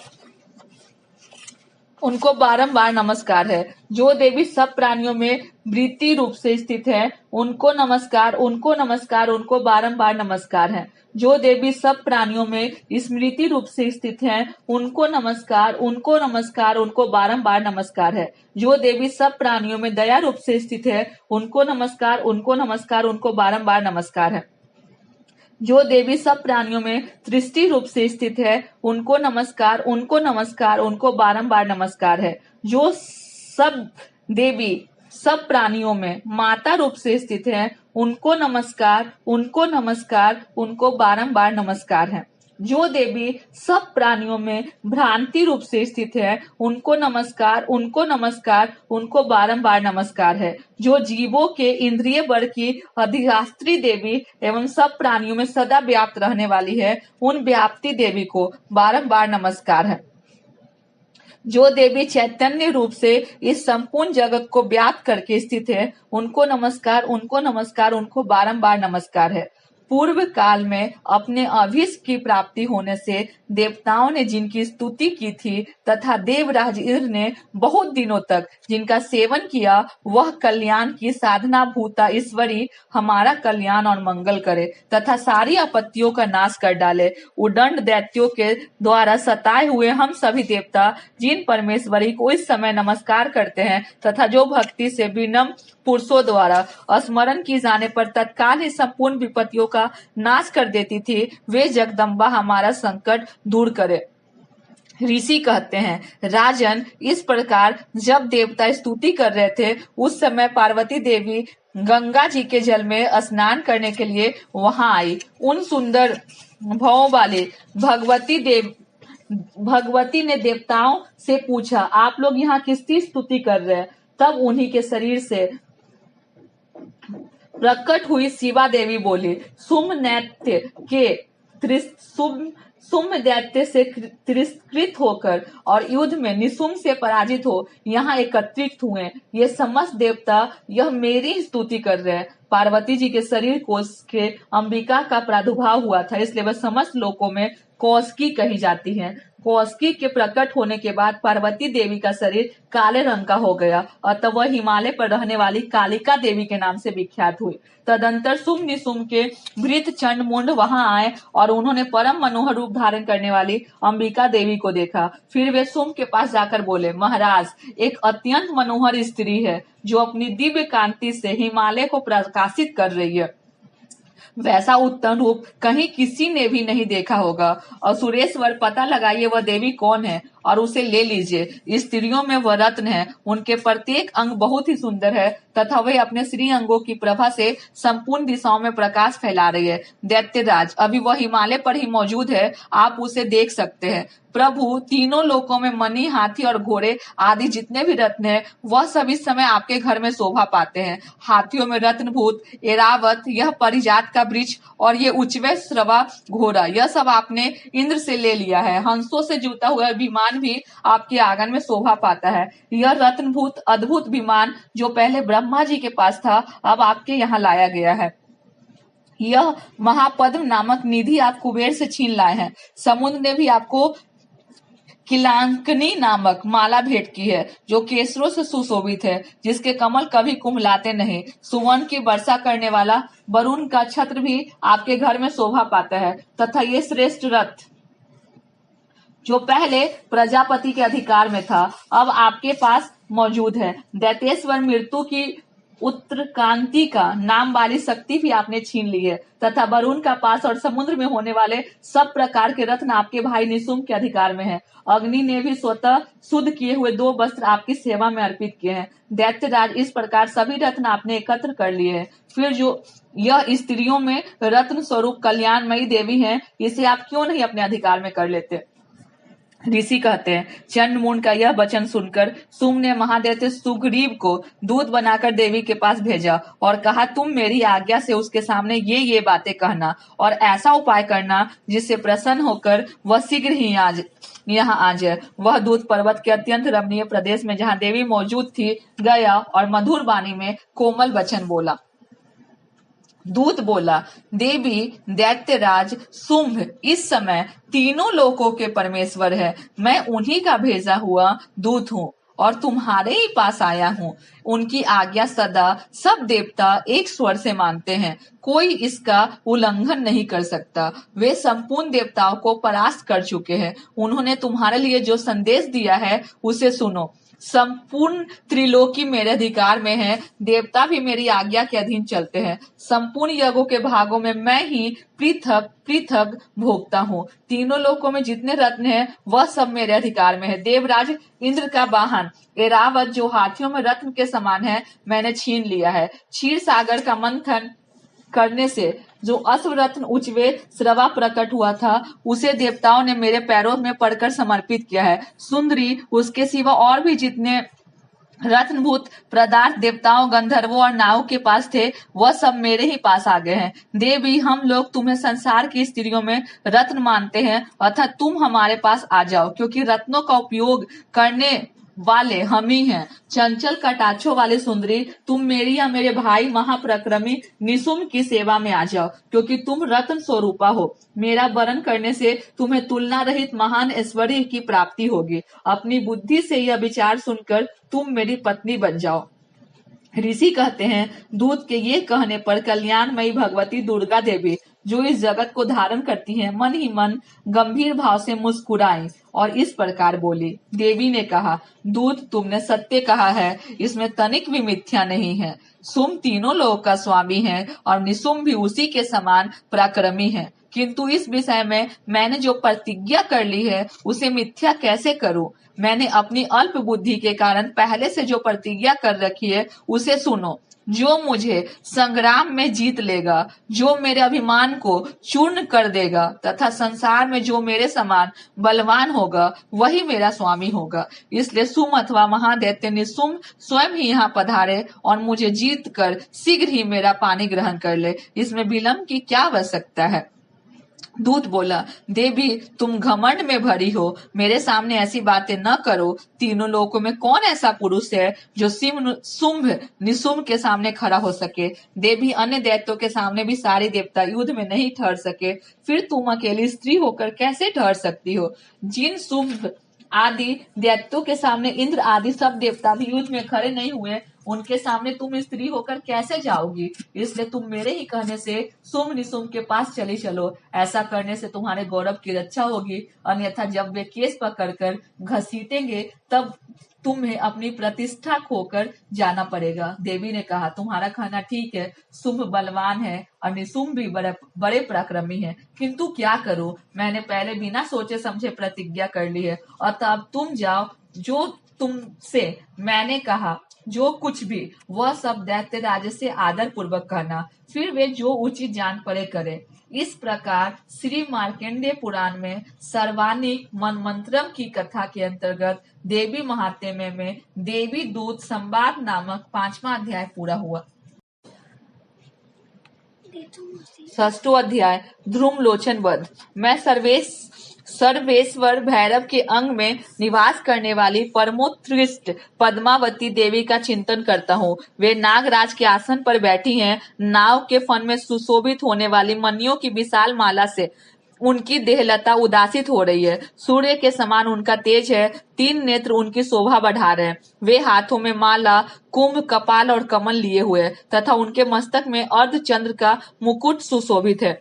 [SPEAKER 2] नमस्कार है। जो देवी सब प्राणियों में वृत्ति रूप से स्थित है, उनको नमस्कार, उनको नमस्कार, उनको बारंबार नमस्कार है। जो देवी सब प्राणियों में स्मृति रूप से स्थित है, उनको नमस्कार, उनको नमस्कार, उनको बारंबार नमस्कार है। जो देवी सब प्राणियों में दया रूप से स्थित है, उनको नमस्कार, उनको नमस्कार, उनको बारंबार नमस्कार है। जो देवी सब प्राणियों में दृष्टि रूप से स्थित है, उनको नमस्कार, उनको नमस्कार, उनको बारंबार नमस्कार है। जो सब देवी सब प्राणियों में माता रूप से स्थित है, उनको नमस्कार, उनको नमस्कार, उनको बारंबार नमस्कार है। जो देवी सब प्राणियों में भ्रांति रूप से स्थित है, उनको नमस्कार, उनको नमस्कार, उनको बारंबार नमस्कार है। जो जीवों के इंद्रिय बल की अधिष्ठात्री देवी एवं सब प्राणियों में सदा व्याप्त रहने वाली है, उन व्याप्ति देवी को बारंबार नमस्कार है। जो देवी चैतन्य रूप से इस संपूर्ण जगत को व्याप्त करके स्थित है, उनको नमस्कार, उनको नमस्कार, उनको बारंबार नमस्कार है। पूर्व काल में अपने अभीष्ट की प्राप्ति होने से देवताओं ने जिनकी स्तुति की थी तथा देवराज इंद्र ने बहुत दिनों तक जिनका सेवन किया, वह कल्याण की साधना भूता ईश्वरी हमारा कल्याण और मंगल करे तथा सारी आपत्तियों का नाश कर डाले। उदंड दैत्यों के द्वारा सताए हुए हम सभी देवता जिन परमेश्वरी को इस समय नमस्कार करते हैं तथा जो भक्ति से विनम्र पुरुषों द्वारा स्मरण की जाने पर तत्काल ही संपूर्ण विपत्तियों का नाश कर देती थी, वे जगदम्बा हमारा संकट दूर करे। ऋषि कहते हैं, राजन, इस प्रकार जब देवता स्तुति कर रहे थे, उस समय पार्वती देवी गंगा जी के जल में स्नान करने के लिए वहां आई। उन सुंदर भवों वाली भगवती ने देवताओं से पूछा, आप लोग यहाँ किसकी स्तुति कर रहे हैं? तब उन्हीं के शरीर से प्रकट हुई शिवा देवी बोली, सुम दैत्य से तिरस्कृत होकर और युद्ध में निशुम से पराजित हो यहाँ एकत्रित हुए। ये समस्त देवता यह मेरी स्तुति कर रहे हैं। पार्वती जी के शरीर कोश के अंबिका का प्रादुर्भाव हुआ था, इसलिए वह समस्त लोकों में कौशिकी कही जाती है। कौशिकी के प्रकट होने के बाद पार्वती देवी का शरीर काले रंग का हो गया, अतः वह हिमालय पर रहने वाली कालिका देवी के नाम से विख्यात हुई। तदंतर सुम निशुम के भृत चंड मुंड वहां आए और उन्होंने परम मनोहर रूप धारण करने वाली अंबिका देवी को देखा। फिर वे सुम के पास जाकर बोले, महाराज, एक अत्यंत मनोहर स्त्री है जो अपनी दिव्य कांति से हिमालय को प्रकाशित कर रही है। वैसा उत्तम रूप कहीं किसी ने भी नहीं देखा होगा। और सुरेश्वर, पता लगाइए वह देवी कौन है और उसे ले लीजिए। स्त्रियों में वह रत्न है, उनके प्रत्येक अंग बहुत ही सुंदर है तथा वे अपने श्री अंगों की प्रभा से संपूर्ण दिशाओं में प्रकाश फैला रही है। दैत्यराज, अभी वह हिमालय पर ही मौजूद है, आप उसे देख सकते हैं। प्रभु, तीनों लोकों में मणि, हाथी और घोड़े आदि जितने भी रत्न हैं, वह सब इस समय आपके घर में शोभा पाते हैं। हाथियों में रत्नभूत एरावत, यह परिजात का वृक्ष और ये उच्चवय श्रवा घोड़ा, यह सब आपने इंद्र से ले लिया है। हंसों से जुता हुआ विमान भी आपके आंगन में शोभा पाता है। यह रत्नभूत अद्भुत विमान जो पहले ब्रह्मा जी के पास था, अब आपके यहाँ लाया गया है। यह महापद्म नामक निधि आप कुबेर से छीन लाए हैं। समुद्र ने भी आपको किलांकनी नामक माला भेंट की है जो केसरों से सुशोभित है, जिसके कमल कभी कुम्हलाते नहीं। सुवर्ण की वर्षा करने वाला वरुण का छत्र भी आपके घर में शोभा पाता है तथा ये श्रेष्ठ रथ जो पहले प्रजापति के अधिकार में था, अब आपके पास मौजूद है। दैतेश्वर मृत्यु की उत्तरकांति का नाम वाली शक्ति भी आपने छीन ली है तथा वरुण का पास और समुद्र में होने वाले सब प्रकार के रत्न आपके भाई निशुम्भ के अधिकार में है। अग्नि ने भी स्वतः शुद्ध किए हुए 2 वस्त्र आपकी सेवा में अर्पित किए हैं। दैत्यराज, इस प्रकार सभी रत्न आपने एकत्र कर लिए हैं। फिर जो यह स्त्रियों में रत्न स्वरूप कल्याणमयी देवी है, इसे आप क्यों नहीं अपने अधिकार में कर लेते? ऋषि कहते हैं, चंडमुंड का यह वचन सुनकर सुम ने महादैत्य सुग्रीव को दूत बनाकर देवी के पास भेजा और कहा, तुम मेरी आज्ञा से उसके सामने ये बातें कहना और ऐसा उपाय करना जिससे प्रसन्न होकर वह शीघ्र ही यहाँ आ जाए। वह दूत पर्वत के अत्यंत रमणीय प्रदेश में जहाँ देवी मौजूद थी गया और मधुर वाणी में कोमल वचन बोला। दूत बोला, देवी दैत्यराज शुंभ इस समय तीनों लोकों के परमेश्वर है। मैं उन्हीं का भेजा हुआ दूत हूँ और तुम्हारे ही पास आया हूँ। उनकी आज्ञा सदा सब देवता एक स्वर से मानते हैं, कोई इसका उल्लंघन नहीं कर सकता। वे संपूर्ण देवताओं को परास्त कर चुके हैं। उन्होंने तुम्हारे लिए जो संदेश दिया है उसे सुनो। संपूर्ण त्रिलोकी मेरे अधिकार में है, देवता भी मेरी आज्ञा के अधीन चलते हैं। संपूर्ण यज्ञों के भागों में मैं ही पृथक पृथक भोगता हूँ। तीनों लोकों में जितने रत्न हैं वह सब मेरे अधिकार में है। देवराज इंद्र का वाहन ऐरावत जो हाथियों में रत्न के समान है मैंने छीन लिया है। क्षीर सागर का मंथन करने से जो अश्वरत्न उचवे स्रवा प्रकट हुआ था उसे देवताओं ने मेरे पैरों में पड़कर समर्पित किया है। सुंदरी उसके सिवा और भी जितने रत्नभूत पदार्थ देवताओं, गंधर्वों और नाव के पास थे वह सब मेरे ही पास आ गए हैं। देवी, हम लोग तुम्हें संसार की स्त्रियों में रत्न मानते हैं, अर्थात तुम हमारे पास आ जाओ, क्योंकि रत्नों का उपयोग करने वाले हम ही हैं। चंचल कटाक्षों वाली सुंदरी, तुम मेरी या मेरे भाई महाप्रक्रमी निशुम्भ की सेवा में आ जाओ, क्योंकि तुम रत्न स्वरूपा हो। मेरा वरण करने से तुम्हें तुलना रहित महान ऐश्वर्य की प्राप्ति होगी। अपनी बुद्धि से यह विचार सुनकर तुम मेरी पत्नी बन जाओ। ऋषि कहते हैं, दूत के ये कहने पर कल्याणमयी भगवती दुर्गा देवी जो इस जगत को धारण करती हैं, मन ही मन गंभीर भाव से मुस्कुराई और इस प्रकार बोली। देवी ने कहा, दूत, तुमने सत्य कहा है, इसमें तनिक भी मिथ्या नहीं है। सुम तीनों लोगों का स्वामी है और निशुम्भ भी उसी के समान पराक्रमी है, किंतु इस विषय में मैंने जो प्रतिज्ञा कर ली है उसे मिथ्या कैसे करूं? मैंने अपनी अल्प बुद्धि के कारण पहले से जो प्रतिज्ञा कर रखी है उसे सुनो। जो मुझे संग्राम में जीत लेगा, जो मेरे अभिमान को चूर्ण कर देगा तथा संसार में जो मेरे समान बलवान होगा वही मेरा स्वामी होगा। इसलिए सुम अथवा महादैत्य निशुम्भ स्वयं ही यहाँ पधारे और मुझे जीत कर शीघ्र ही मेरा पानी ग्रहण कर ले। इसमें विलंब की क्या आवश्यकता है? दूत बोला, देवी, तुम घमंड में भरी हो, मेरे सामने ऐसी बातें न करो। तीनों लोकों में कौन ऐसा पुरुष है जो शुंभ निशुम्भ के सामने खड़ा हो सके? देवी, अन्य दैत्यों के सामने भी सारे देवता युद्ध में नहीं ठहर सके, फिर तुम अकेली स्त्री होकर कैसे ठहर सकती हो? जिन शुंभ आदि दैत्यों के सामने इंद्र आदि सब देवता भी युद्ध में खड़े नहीं हुए, उनके सामने तुम स्त्री होकर कैसे जाओगी? इसलिए तुम मेरे ही कहने से शुंभ निशुम्भ के पास चली चलो। ऐसा करने से तुम्हारे गौरव की रक्षा होगी, अन्यथा जब वे केस पकड़कर घसीटेंगे तब तुम्हें अपनी प्रतिष्ठा खोकर जाना पड़ेगा। देवी ने कहा, तुम्हारा कहना ठीक है, शुंभ बलवान है और निशुम्भ भी बड़े पराक्रमी है, किंतु क्या करूं? मैंने पहले बिना सोचे समझे प्रतिज्ञा कर ली है, और तब तुम जाओ, जो तुमसे मैंने कहा जो कुछ भी वह सब दैत्य राज से आदर पूर्वक कहना, फिर वे जो उचित जान पड़े करे। इस प्रकार श्री मार्कंडेय पुराण में सर्वानिक मनमंत्रम की कथा के अंतर्गत देवी महात्म्य में देवी दूत संवाद नामक 5वां अध्याय पूरा हुआ। 6वां अध्याय ध्रुम लोचन वध। मैं सर्वेश्वर भैरव के अंग में निवास करने वाली परमोत्कृष्ट पद्मावती देवी का चिंतन करता हूँ। वे नागराज के आसन पर बैठी हैं। नाव के फन में सुशोभित होने वाली मणियों की विशाल माला से उनकी देहलता उदासित हो रही है। सूर्य के समान उनका तेज है। 3 नेत्र उनकी शोभा बढ़ा रहे हैं। वे हाथों में माला, कुंभ, कपाल और कमल लिए हुए तथा उनके मस्तक में अर्धचंद्र का मुकुट सुशोभित है।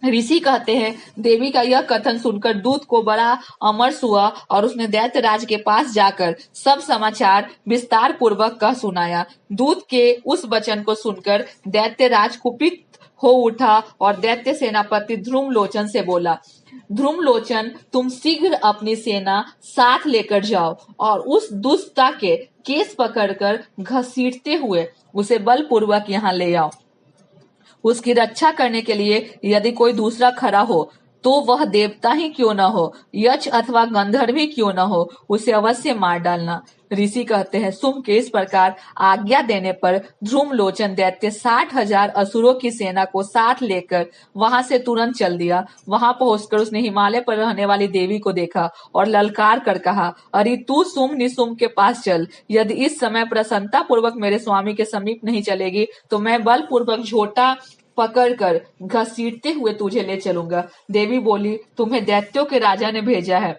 [SPEAKER 2] ऋषि कहते हैं, देवी का यह कथन सुनकर दूत को बड़ा अमर्ष हुआ और उसने दैत्यराज के पास जाकर सब समाचार विस्तार पूर्वक कह सुनाया। दूत के उस वचन को सुनकर दैत्यराज कुपित हो उठा और दैत्य सेनापति ध्रुमलोचन से बोला, ध्रुमलोचन, तुम शीघ्र अपनी सेना साथ लेकर जाओ और उस दुष्टा के केस पकड़कर घसीटते हुए उसे बलपूर्वक यहाँ ले आओ। उसकी रक्षा करने के लिए यदि कोई दूसरा खड़ा हो तो वह देवता ही क्यों न हो, यक्ष अथवा गंधर्व ही क्यों न हो, उसे अवश्य मार डालना। ऋषि कहते हैं, सुम के इस प्रकार आज्ञा देने पर ध्रुमलोचन दैत्य 60,000 असुरों की सेना को साथ लेकर वहां से तुरंत चल दिया। वहां पहुंचकर उसने हिमालय पर रहने वाली देवी को देखा और ललकार कर कहा, अरे तू सुम निसुम के पास चल। यदि इस समय प्रसन्नता पूर्वक मेरे स्वामी के समीप नहीं चलेगी तो मैं बलपूर्वक झोटा पकड़कर घसीटते हुए तुझे ले चलूंगा। देवी बोली, तुम्हें दैत्यों के राजा ने भेजा है,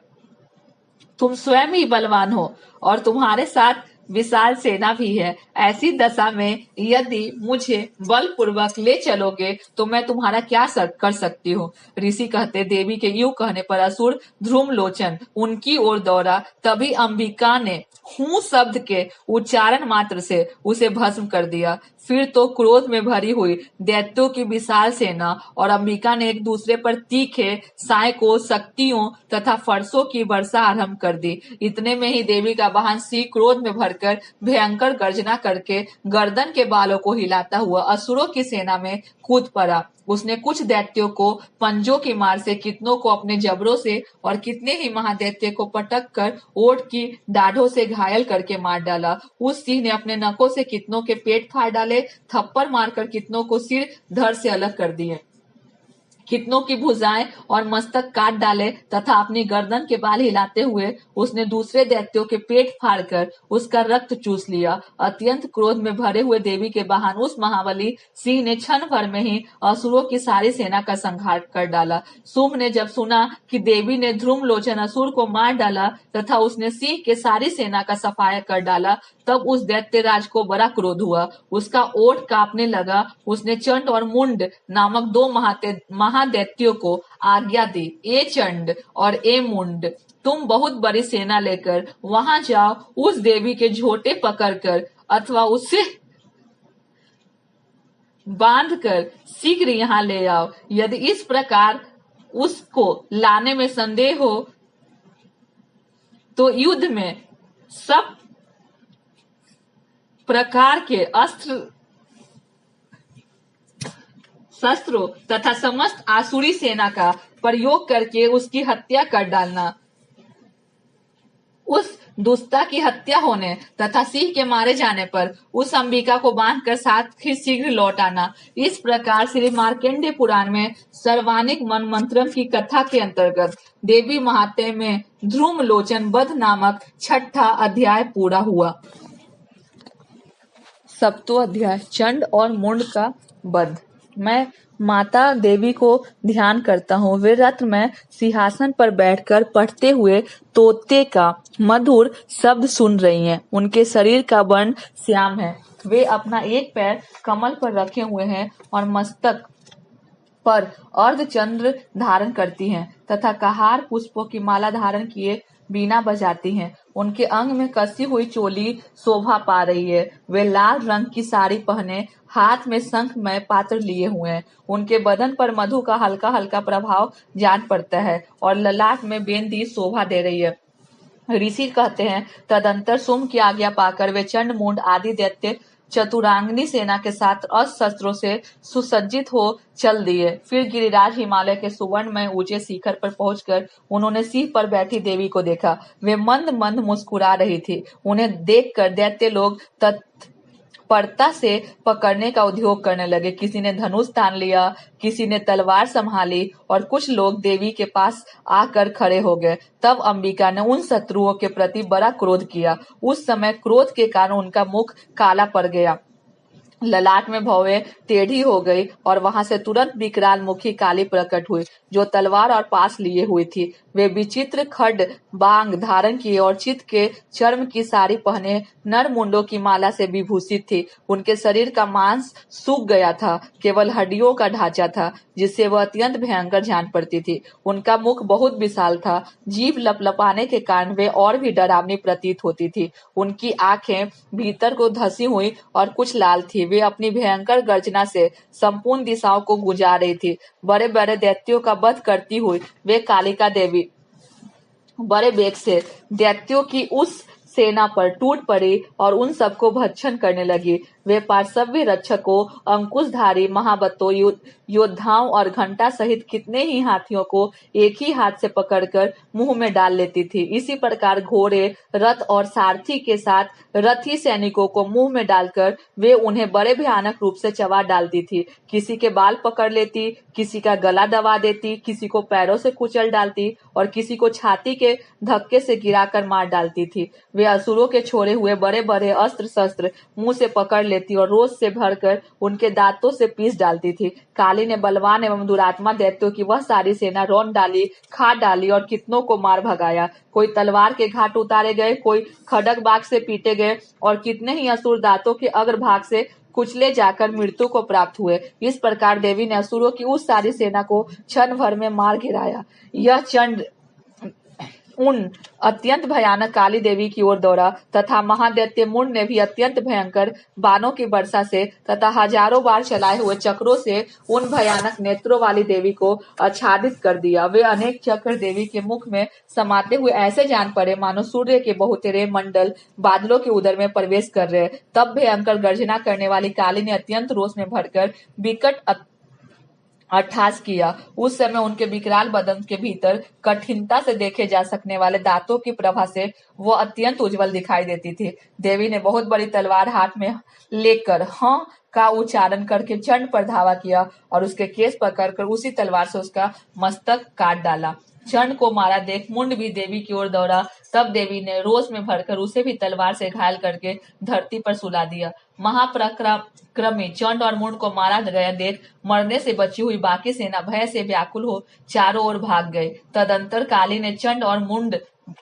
[SPEAKER 2] तुम स्वयं ही बलवान हो और तुम्हारे साथ विशाल सेना भी है। ऐसी दशा में यदि मुझे बलपूर्वक ले चलोगे तो मैं तुम्हारा क्या कर सकती हूँ। ऋषि कहते, देवी के यूं कहने पर असुर ध्रुमलोचन उनकी ओर दौड़ा। तभी अंबिका ने हूं शब्द के उच्चारण मात्र से उसे भस्म कर दिया। फिर तो क्रोध में भरी हुई दैत्यों की विशाल सेना और अंबिका ने एक दूसरे पर तीखे सायकों, शक्तियों तथा फरसों की वर्षा आरंभ कर दी। इतने में ही देवी का वाहन सिंह क्रोध में भरकर भयंकर गर्जना करके गर्दन के बालों को हिलाता हुआ असुरों की सेना में कूद पड़ा। उसने कुछ दैत्यों को पंजों की मार से, कितनों को अपने जबड़ों से और कितने ही महादैत्य को पटक कर ओट की दाढ़ों से घायल करके मार डाला। उस सिंह ने अपने नखों से कितनों के पेट फाड़ डाले, थप्पड़ मारकर कितनों को सिर धड़ से अलग कर दिए, कितनों की भुजाएं और मस्तक काट डाले तथा अपनी गर्दन के बाल हिलाते हुए उसने दूसरे दैत्यों के पेट फाड़कर उसका रक्त चूस लिया। अत्यंत क्रोध में भरे हुए देवी के वाहन उस महाबली सिंह ने क्षण भर में ही असुरों की सारी सेना का संहार कर डाला। सुम ने जब सुना कि देवी ने ध्रुमलोचन असुर को मार डाला तथा उसने सिंह के सारी सेना का सफाया कर डाला, तब उस दैत्यराज को बड़ा क्रोध हुआ। उसका ओठ कांपने लगा। उसने चंड और मुंड नामक दो महादैत्यों को आज्ञा दी, ए चंड और ए मुंड, तुम बहुत बड़ी सेना लेकर वहां जाओ, उस देवी के झोटे पकड़कर अथवा उसे बांधकर शीघ्र यहाँ ले आओ। यदि इस प्रकार उसको लाने में संदेह हो तो युद्ध में सब प्रकार के शस्त्रों तथा समस्त आसुरी सेना का प्रयोग करके उसकी हत्या कर डालना। उस दुष्टा की हत्या होने तथा सिंह के मारे जाने पर उस अंबिका को बांधकर साथ ही शीघ्र लौट आना। इस प्रकार श्री मार्कंडेय पुराण में सर्वानिक मनमंत्रम की कथा के अंतर्गत देवी महात्म्य में ध्रुमलोचन वध नामक 6ठा अध्याय पूरा हुआ। 7वां अध्याय, चंड और मुंड का वध। मैं माता देवी को ध्यान करता हूँ। वे रत्न में सिंहासन पर बैठकर पढ़ते हुए तोते का मधुर शब्द सुन रही हैं। उनके शरीर का वर्ण श्याम है। वे अपना एक पैर कमल पर रखे हुए हैं और मस्तक पर अर्धचंद्र धारण करती हैं तथा कहार पुष्पों की माला धारण किए बीना बजाती हैं। उनके अंग में कसी हुई चोली शोभा पा रही है। वे लाल रंग की साड़ी पहने हाथ में शंखमय पात्र लिए हुए हैं। उनके बदन पर मधु का हल्का हल्का प्रभाव जान पड़ता है और ललाट में बेंदी शोभा दे रही है। ऋषि कहते हैं, तदंतर सुम की आज्ञा पाकर वे चंड मुंड आदि दैत्य चतुरांगनी सेना के साथ अस्त्र से सुसज्जित हो चल दिए। फिर गिरिराज हिमालय के सुवर्ण में ऊंचे शिखर पर पहुंचकर उन्होंने सिंह पर बैठी देवी को देखा। वे मंद मंद मुस्कुरा रही थी। उन्हें देखकर दैत्य लोग तत्परता से पकड़ने का उद्योग करने लगे। किसी ने धनुष तान लिया, किसी ने तलवार संभाली और कुछ लोग देवी के पास आकर खड़े हो गए। तब अंबिका ने उन शत्रुओं के प्रति बड़ा क्रोध किया। उस समय क्रोध के कारण उनका मुख काला पड़ गया, ललाट में भौवें टेढ़ी हो गई और वहां से तुरंत विकराल मुखी काली प्रकट हुई जो तलवार और पास लिए हुई थी। वे विचित्र खड बांग धारण किए और चित के चर्म की साड़ी पहने नर मुंडों की माला से विभूषित थी। उनके शरीर का मांस सूख गया था, केवल हड्डियों का ढांचा था जिससे वह अत्यंत भयंकर जान पड़ती थी। उनका मुख बहुत विशाल था, जीभ लपलपाने के कारण वे और भी डरावनी प्रतीत होती थी। उनकी आंखें भीतर को धसी हुई और कुछ लाल थी। वे अपनी भयंकर गर्जना से संपूर्ण दिशाओं को गुंजा रही थी। बड़े बड़े दैत्यों का वध करती हुई वे कालिका देवी बड़े वेग से दैत्यों की उस सेना पर टूट पड़ी और उन सबको भक्षण करने लगी। वे पार्श्व रक्षकों, अंकुशधारी महाबतों, योद्धाओं और घंटा सहित कितने ही हाथियों को एक ही हाथ से पकड़कर मुंह में डाल लेती थी। इसी प्रकार घोड़े, रथ और सारथी के साथ रथी सैनिकों को मुंह में डालकर वे उन्हें बड़े भयानक रूप से चबा डालती थी। किसी के बाल पकड़ लेती, किसी का गला दबा देती, किसी को पैरों से कुचल डालती और किसी को छाती के धक्के से गिराकर मार डालती थी। वे असुरों के छोड़े हुए बड़े बड़े अस्त्र शस्त्र मुंह से पकड़ लेती और रोष से भरकर उनके दांतों से पीस डालती थी। काली ने बलवान एवं दुरात्मा दैत्यों की वह सारी सेना रौंद डाली, खा डाली और कितनों को मार भगाया। कोई तलवार के घाट उतारे गए, कोई खड़ग बाग से पीटे गए और कितने ही असुर दांतों के अग्रभाग से कुचले जाकर मृत्यु को प्राप्त हुए। इस प्रकार देवी ने असुरों की उस सारी सेना को क्षण भर में मार गिराया। यह चंड उन अत्यंत भयानक काली देवी की ओर दौड़ा तथा महादैत्य मुंड ने भी अत्यंत भयंकर बाणों की वर्षा से तथा हजारों बार चलाए हुए चक्रों से उन भयानक नेत्रों वाली देवी को आच्छादित कर दिया। वे अनेक चक्र देवी के मुख में समाते हुए ऐसे जान पड़े मानो सूर्य के बहुतेरे मंडल बादलों के उदर में प्रवेश कर रहे। तब भयंकर गर्जना करने वाली काली ने अत्यंत रोष में भरकर विकट अट्टहास किया। उस समय उनके विकराल बदन के भीतर कठिनता से देखे जा सकने वाले दांतों की प्रभा से वो अत्यंत उज्जवल दिखाई देती थी। देवी ने बहुत बड़ी तलवार हाथ में लेकर हाँ का उच्चारण करके चंड पर धावा किया और उसके केस पकड़कर उसी तलवार से उसका मस्तक काट डाला। चंड को मारा देख मुंड भी देवी की ओर दौड़ा। तब देवी ने रोष में भरकर उसे भी तलवार से घायल करके धरती पर सुला दिया। महापराक्रमी चंड और मुंड को मारा गया देख मरने से बची हुई बाकी सेना भय से व्याकुल हो चारों ओर भाग गई। तदंतर काली ने चंड और मुंड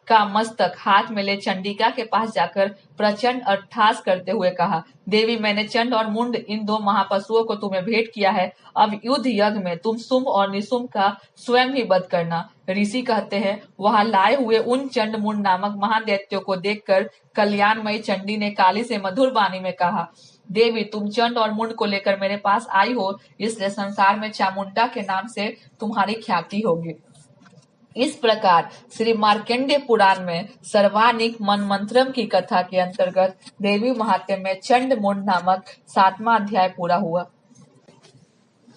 [SPEAKER 2] का मस्तक हाथ में ले चंडिका के पास जाकर प्रचंड अट्टहास करते हुए कहा, देवी मैंने चंड और मुंड इन दो महापशुओं को तुम्हें भेंट किया है। अब युद्ध यज्ञ में तुम शुंभ और निशुंभ का स्वयं ही वध करना। ऋषि कहते हैं वहां लाए हुए उन चंड मुंड नामक महादैत्यों को देखकर कल्याणमयी चंडी ने काली से मधुर वाणी में कहा, देवी तुम चंड और मुंड को लेकर मेरे पास आई हो, इसलिए संसार में चामुंडा के नाम से तुम्हारी ख्याति होगी। इस प्रकार श्री मार्कंडेय पुराण में सर्वानिक मनमंत्रम की कथा के अंतर्गत देवी महात्म्य में चंड मुंड नामक 7वां अध्याय पूरा हुआ।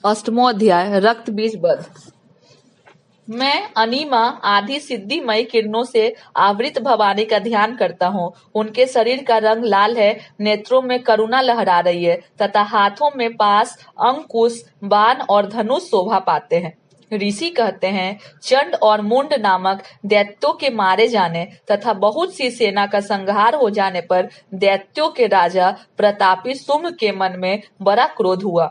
[SPEAKER 2] 8वां अध्याय रक्त बीज वध। मैं अनिमा आदि सिद्धिमय किरणों से आवृत भवानी का ध्यान करता हूँ। उनके शरीर का रंग लाल है, नेत्रों में करुणा लहरा रही है तथा हाथों में पास अंकुश, बाण और धनुष शोभा पाते हैं। ऋषि कहते हैं चंड और मुंड नामक दैत्यों के मारे जाने तथा बहुत सी सेना का संहार हो जाने पर दैत्यों के राजा प्रतापी शुंभ के मन में बड़ा क्रोध हुआ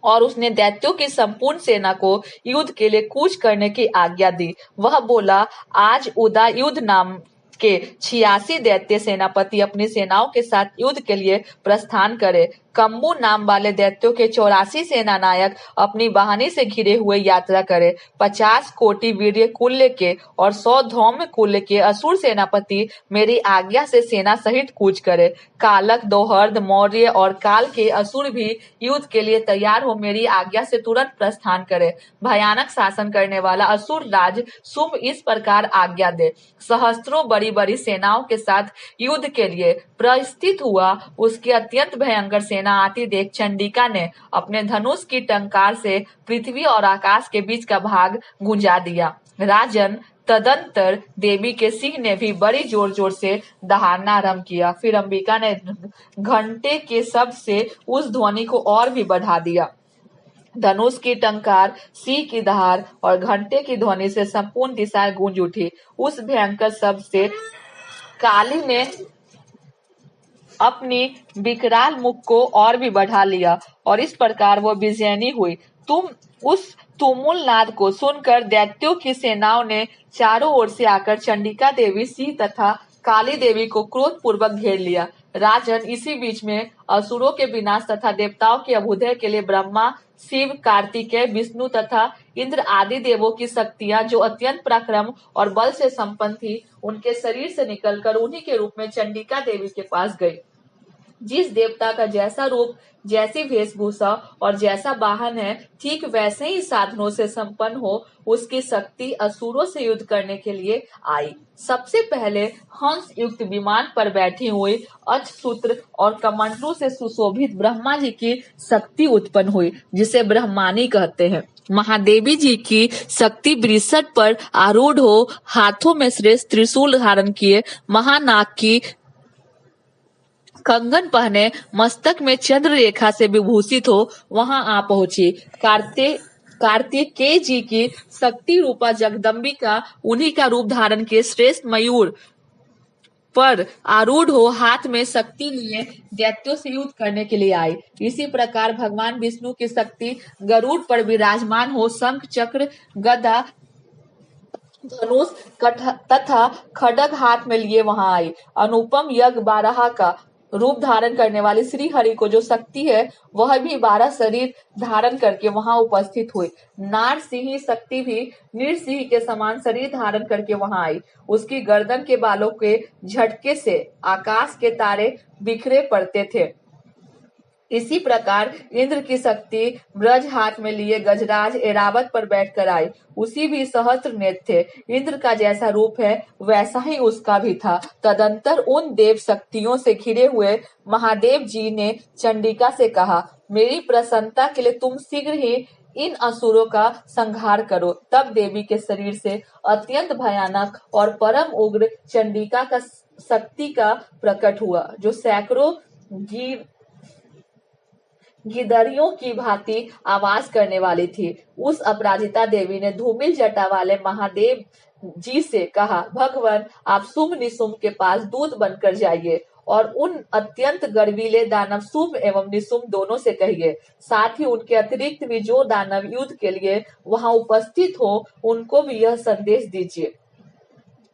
[SPEAKER 2] और उसने दैत्यों की संपूर्ण सेना को युद्ध के लिए कूच करने की आज्ञा दी। वह बोला, आज उदा युद्ध नाम के 86 दैत्य सेनापति अपनी सेनाओं के साथ युद्ध के लिए प्रस्थान करे। कम्बू नाम वाले दैत्यों के 84 सेना नायक अपनी वाहनी से घिरे हुए यात्रा करे। 50 कोटि वीर्य कुल्य के और 100 धौम्य कुल्य के असुर सेनापति मेरी आज्ञा से सेना सहित कूच करे। कालक, दोहर्द, मौर्य और काल के असुर भी युद्ध के लिए तैयार हो मेरी आज्ञा से तुरंत प्रस्थान करे। भयानक शासन करने वाला असुर राज शुंभ इस प्रकार आज्ञा दे। सहस्त्रों बड़ी बड़ी सेनाओं के साथ युद्ध के लिए प्रस्थित हुआ। उसकी अत्यंत भयंकर सेना आती देख चंडिका ने अपने धनुष की टंकार से पृथ्वी और आकाश के बीच का भाग गुंजा दिया। राजन तदंतर देवी के सिंह ने भी बड़ी जोर जोर से दहाड़ना आरंभ किया। फिर अंबिका ने घंटे के शब्द से उस ध्वनि को और भी बढ़ा दिया। धनुष की टंकार, सिंह की दहाड़ और घंटे की ध्वनि से संपूर्ण दिशाएं गूंज उठी। उस भयंकर शब्द से काली ने अपनी विकराल मुख को और भी बढ़ा लिया और इस प्रकार वो विजयनी हुई। उस तुमुल नाद को सुनकर दैत्यों की सेनाओं ने चारों ओर से आकर चंडिका देवी, सिंह तथा काली देवी को क्रोध पूर्वक घेर लिया। राजन, इसी बीच में असुरों के विनाश तथा देवताओं के अभ्युदय के लिए ब्रह्मा, शिव, कार्तिकेय, विष्णु तथा इंद्र आदि देवों की शक्तियां जो अत्यंत पराक्रम और बल से संपन्न थी, उनके शरीर से निकलकर उन्हीं के रूप में चंडिका देवी के पास गई। जिस देवता का जैसा रूप, जैसी वेशभूषा और जैसा वाहन है, ठीक वैसे ही साधनों से संपन्न हो, उसकी शक्ति असुरों से युद्ध करने के लिए आई। सबसे पहले हंस युक्त विमान पर बैठी हुई अक्षसूत्र और कमंडलू से सुशोभित ब्रह्मा जी की शक्ति उत्पन्न हुई, जिसे ब्रह्मानी कहते हैं। महादेवी जी की शक्ति वृषभ पर आरूढ़ हो, हाथों में श्रेष्ठ त्रिशूल धारण किए, महानाग की कंगन पहने, मस्तक में चंद्र रेखा से विभूषित हो वहां आ पहुंची। कार्तिकेय जी की शक्ति रूपा जगदम्बिका उन्हीं का रूप धारण किए श्रेष्ठ मयूर पर आरूढ़ हो, हाथ में शक्ति लिए दैत्यों से युद्ध करने के लिए आई। इसी प्रकार भगवान विष्णु की शक्ति गरुड़ पर विराजमान हो, शंख चक्र गदा धनुष तथा खड्ग हाथ में लिए वहां आई। अनुपम यज्ञ बारहा का रूप धारण करने वाले श्री हरि को जो शक्ति है, वह भी 12 शरीर धारण करके वहां उपस्थित हुई। नार सिंह शक्ति भी नृसिंह के समान शरीर धारण करके वहां आई। उसकी गर्दन के बालों के झटके से आकाश के तारे बिखरे पड़ते थे। इसी प्रकार इंद्र की शक्ति ब्रज हाथ में लिए गजराज एरावत पर बैठकर आई। उसी भी सहस्त्र नेत्र थे। इंद्र का जैसा रूप है, वैसा ही उसका भी था। तदंतर उन देव शक्तियों से घिरे हुए महादेव जी ने चंडिका से कहा, मेरी प्रसन्नता के लिए तुम शीघ्र ही इन असुरों का संहार करो। तब देवी के शरीर से अत्यंत भयानक और परम उग्र चंडिका का शक्ति का प्रकट हुआ, जो सैकड़ों गिदरियों की भांति आवाज करने वाली थी। उस अपराजिता देवी ने धूमिल जटा वाले महादेव जी से कहा, भगवान आप शुंभ निशुंभ के पास दूत बनकर जाइए और उन अत्यंत गर्वीले दानव शुंभ एवं निशुंभ दोनों से कहिए। साथ ही उनके अतिरिक्त भी जो दानव युद्ध के लिए वहां उपस्थित हो, उनको भी यह संदेश दीजिए,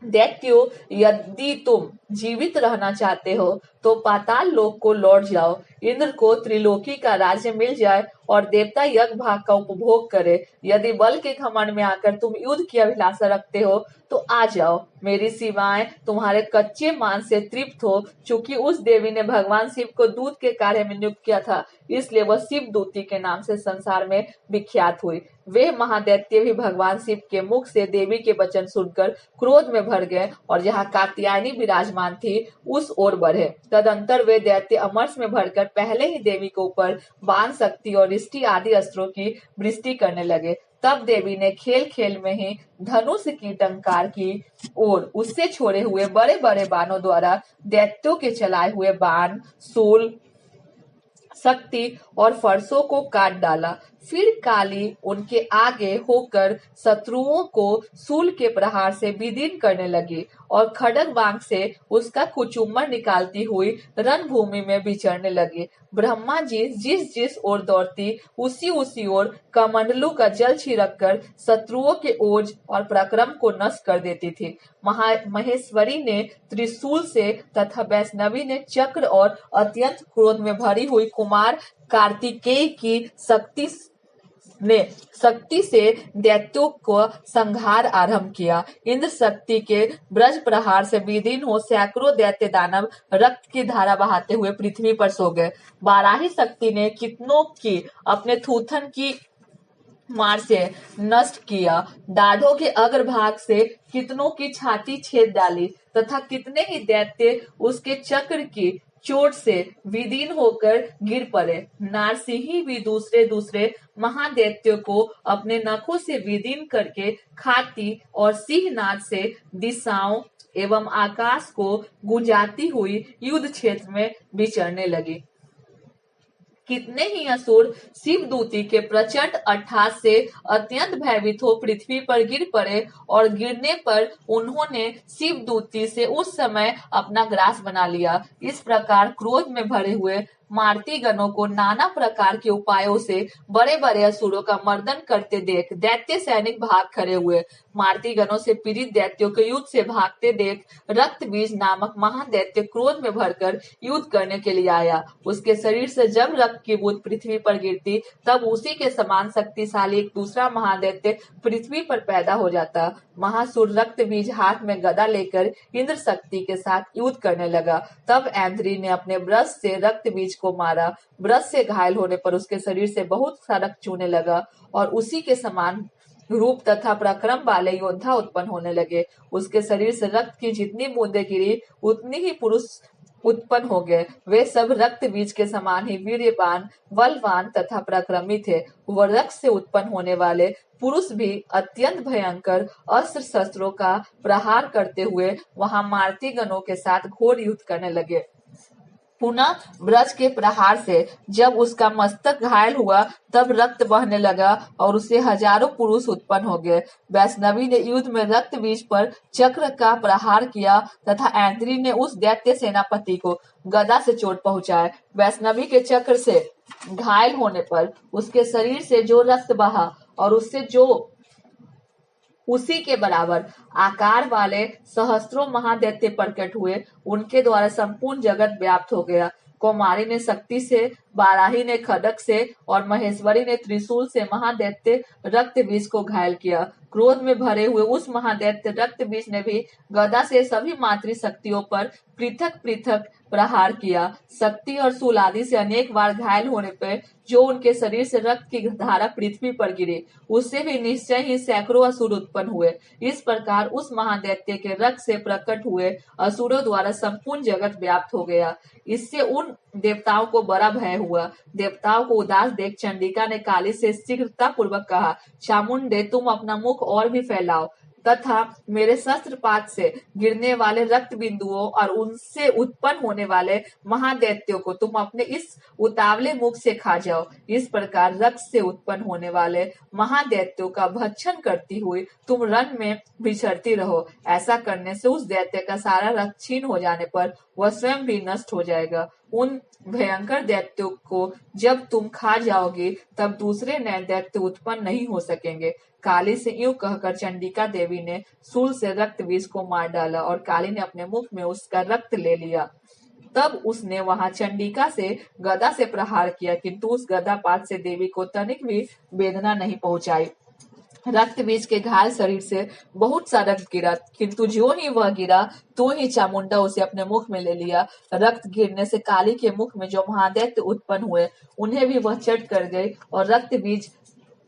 [SPEAKER 2] दैत्यो यदि तुम जीवित रहना चाहते हो तो पाताल लोक को लौट जाओ। इंद्र को त्रिलोकी का राज्य मिल जाए और देवता यज्ञ भाग का उपभोग करे। यदि बल के घमंड में आकर तुम युद्ध की अभिलाषा रखते हो तो आ जाओ। मेरी सेवाएं तुम्हारे कच्चे मान से तृप्त हो। चूंकि उस देवी ने भगवान शिव को दूत के कार्य में नियुक्त किया था, इसलिए वह शिव दूती के नाम से संसार में विख्यात हुई। वे महादैत्य भी भगवान शिव के मुख से देवी के वचन सुनकर क्रोध में भर गए और जहाँ कात्यायनी विराजमान थी उस ओर बढ़े। तदंतर वे दैत्य अमरस में भरकर पहले ही देवी के ऊपर बाण शक्ति और रिष्टि आदि अस्त्रों की वृष्टि करने लगे। तब देवी ने खेल खेल में ही धनुष की टंकार की ओर उससे छोड़े हुए बड़े बड़े बाणों द्वारा दैत्यों के चलाए हुए बाण, शूल, शक्ति और फरसों को काट डाला। फिर काली उनके आगे होकर शत्रुओं को शूल के प्रहार से विदीर्ण करने लगी और खड्ग बांग से उसका कुचुम्बर निकालती हुई रणभूमि में विचरने लगी। ब्रह्मा जी जिस जिस ओर दौड़ती उसी ओर कमंडलू का जल छिड़क कर शत्रुओं के ओज और पराक्रम को नष्ट कर देती थी। महेश्वरी ने त्रिशूल से तथा वैष्णवी ने चक्र और अत्यंत क्रोध में भरी हुई कुमार कार्तिकेय की शक्ति से दैत्यों को संहार आरंभ किया। इंद्र शक्ति के ब्रज प्रहार से विदीर्ण हो सैकड़ों दैत्य दानव रक्त की धारा बहाते हुए पृथ्वी पर सो गए। बाराही शक्ति ने कितनों की अपने थूथन की मार से नष्ट किया। दाढ़ों के अग्रभाग से कितनों की छाती छेद डाली तथा कितने ही दैत्य उसके चक्र की चोट से विदीर्ण होकर गिर पड़े। नारसिंही भी दूसरे महादैत्यों को अपने नखों से विदीर्ण करके खाती और सिंहनाद से दिशाओं एवं आकाश को गुंजाती हुई युद्ध क्षेत्र में विचरने लगी। कितने ही असुर शिवदूती के प्रचंड अट्टहास से अत्यंत भयभीत हो पृथ्वी पर गिर पड़े और गिरने पर उन्होंने शिवदूती से उस समय अपना ग्रास बना लिया। इस प्रकार क्रोध में भरे हुए मारुति गणों को नाना प्रकार के उपायों से बड़े बड़े असुरों का मर्दन करते देख दैत्य सैनिक भाग खड़े हुए। मारुति गणों से पीड़ित दैत्यों को युद्ध से भागते देख रक्त बीज नामक महादैत्य क्रोध में भरकर युद्ध करने के लिए आया। उसके शरीर से जब रक्त की बूंद पृथ्वी पर गिरती तब उसी के समान शक्तिशाली एक दूसरा महादैत्य पृथ्वी पर पैदा हो जाता। महासुर रक्त बीज हाथ में गदा लेकर इंद्र शक्ति के साथ युद्ध करने लगा। तब ऐन्द्री ने अपने ब्रश से रक्त बीज को मारा। ब्रश से घायल होने पर उसके शरीर से बहुत सा रक्त चूने लगा और उसी के समान रूप तथा पराक्रम वाले योद्धा उत्पन्न होने लगे। उसके शरीर से रक्त की जितनी बूंदें गिरी उतनी ही पुरुष उत्पन्न हो गए। वे सब रक्त बीज के समान ही वीर्यवान, बलवान तथा पराक्रमी थे। वह रक्त से उत्पन्न होने वाले पुरुष भी अत्यंत भयंकर अस्त्र शस्त्रों का प्रहार करते हुए वहां मारुति गणों के साथ घोर युद्ध करने लगे। पुनः ब्रज के प्रहार से जब उसका मस्तक घायल हुआ तब रक्त बहने लगा और उससे हजारों पुरुष उत्पन्न हो गए। वैष्णवी ने युद्ध में रक्त बीज पर चक्र का प्रहार किया तथा ऐन्द्री ने उस दैत्य सेनापति को गदा से चोट पहुंचाया। वैष्णवी के चक्र से घायल होने पर उसके शरीर से जो रक्त बहा और उससे जो उसी के बराबर आकार वाले सहस्त्रों महादैत्य प्रकट हुए, उनके द्वारा संपूर्ण जगत व्याप्त हो गया। कौमारी ने शक्ति से, बाराही ने खड्ग से और महेश्वरी ने त्रिशूल से महादैत्य रक्त बीज को घायल किया। क्रोध में भरे हुए उस महादैत्य रक्त बीज ने भी गदा से सभी मातृ शक्तियों पर पृथक पृथक प्रहार किया। शक्ति और शूल आदि से अनेक बार घायल होने पर जो उनके शरीर से रक्त की धारा पृथ्वी पर गिरी, उससे भी निश्चय ही सैकड़ों असुर उत्पन्न हुए। इस प्रकार उस महादैत्य के रक्त से प्रकट हुए असुरों द्वारा संपूर्ण जगत व्याप्त हो गया। इससे उन देवताओं को बड़ा भय हुआ। देवताओं को उदास देख चंडिका ने काली से शीघ्रता पूर्वक कहा, चामुंडे, तुम अपना मुख और भी फैलाओ तथा मेरे शस्त्रपात से गिरने वाले रक्त बिंदुओं और उनसे उत्पन्न होने वाले महादैत्यों को तुम अपने इस उतावले मुख से खा जाओ। इस प्रकार रक्त से उत्पन्न होने वाले महादैत्यों का भक्षण करती हुई तुम रण में विचरती रहो। ऐसा करने से उस दैत्य का सारा रक्त छीन हो जाने पर वह स्वयं भी नष्ट हो जाएगा। उन भयंकर दैत्यों को जब तुम खा जाओगी तब दूसरे नए दैत्य उत्पन्न नहीं हो सकेंगे। काली से यूं कहकर चंडिका देवी ने शूल से रक्त बीज को मार डाला और काली ने अपने मुख में उसका रक्त ले लिया। तब उसने वहां चंडिका से गदा से प्रहार किया, किंतु उस गदापात से देवी को तनिक भी वेदना नहीं पहुंचाई। रक्त बीज के घायल शरीर से बहुत सा रक्त गिरा, किंतु जो ही वह गिरा तो ही चामुंडा उसे अपने मुख में ले लिया। रक्त गिरने से काली के मुख में जो महादैत्य उत्पन्न हुए उन्हें भी वह चट कर गई और रक्त बीज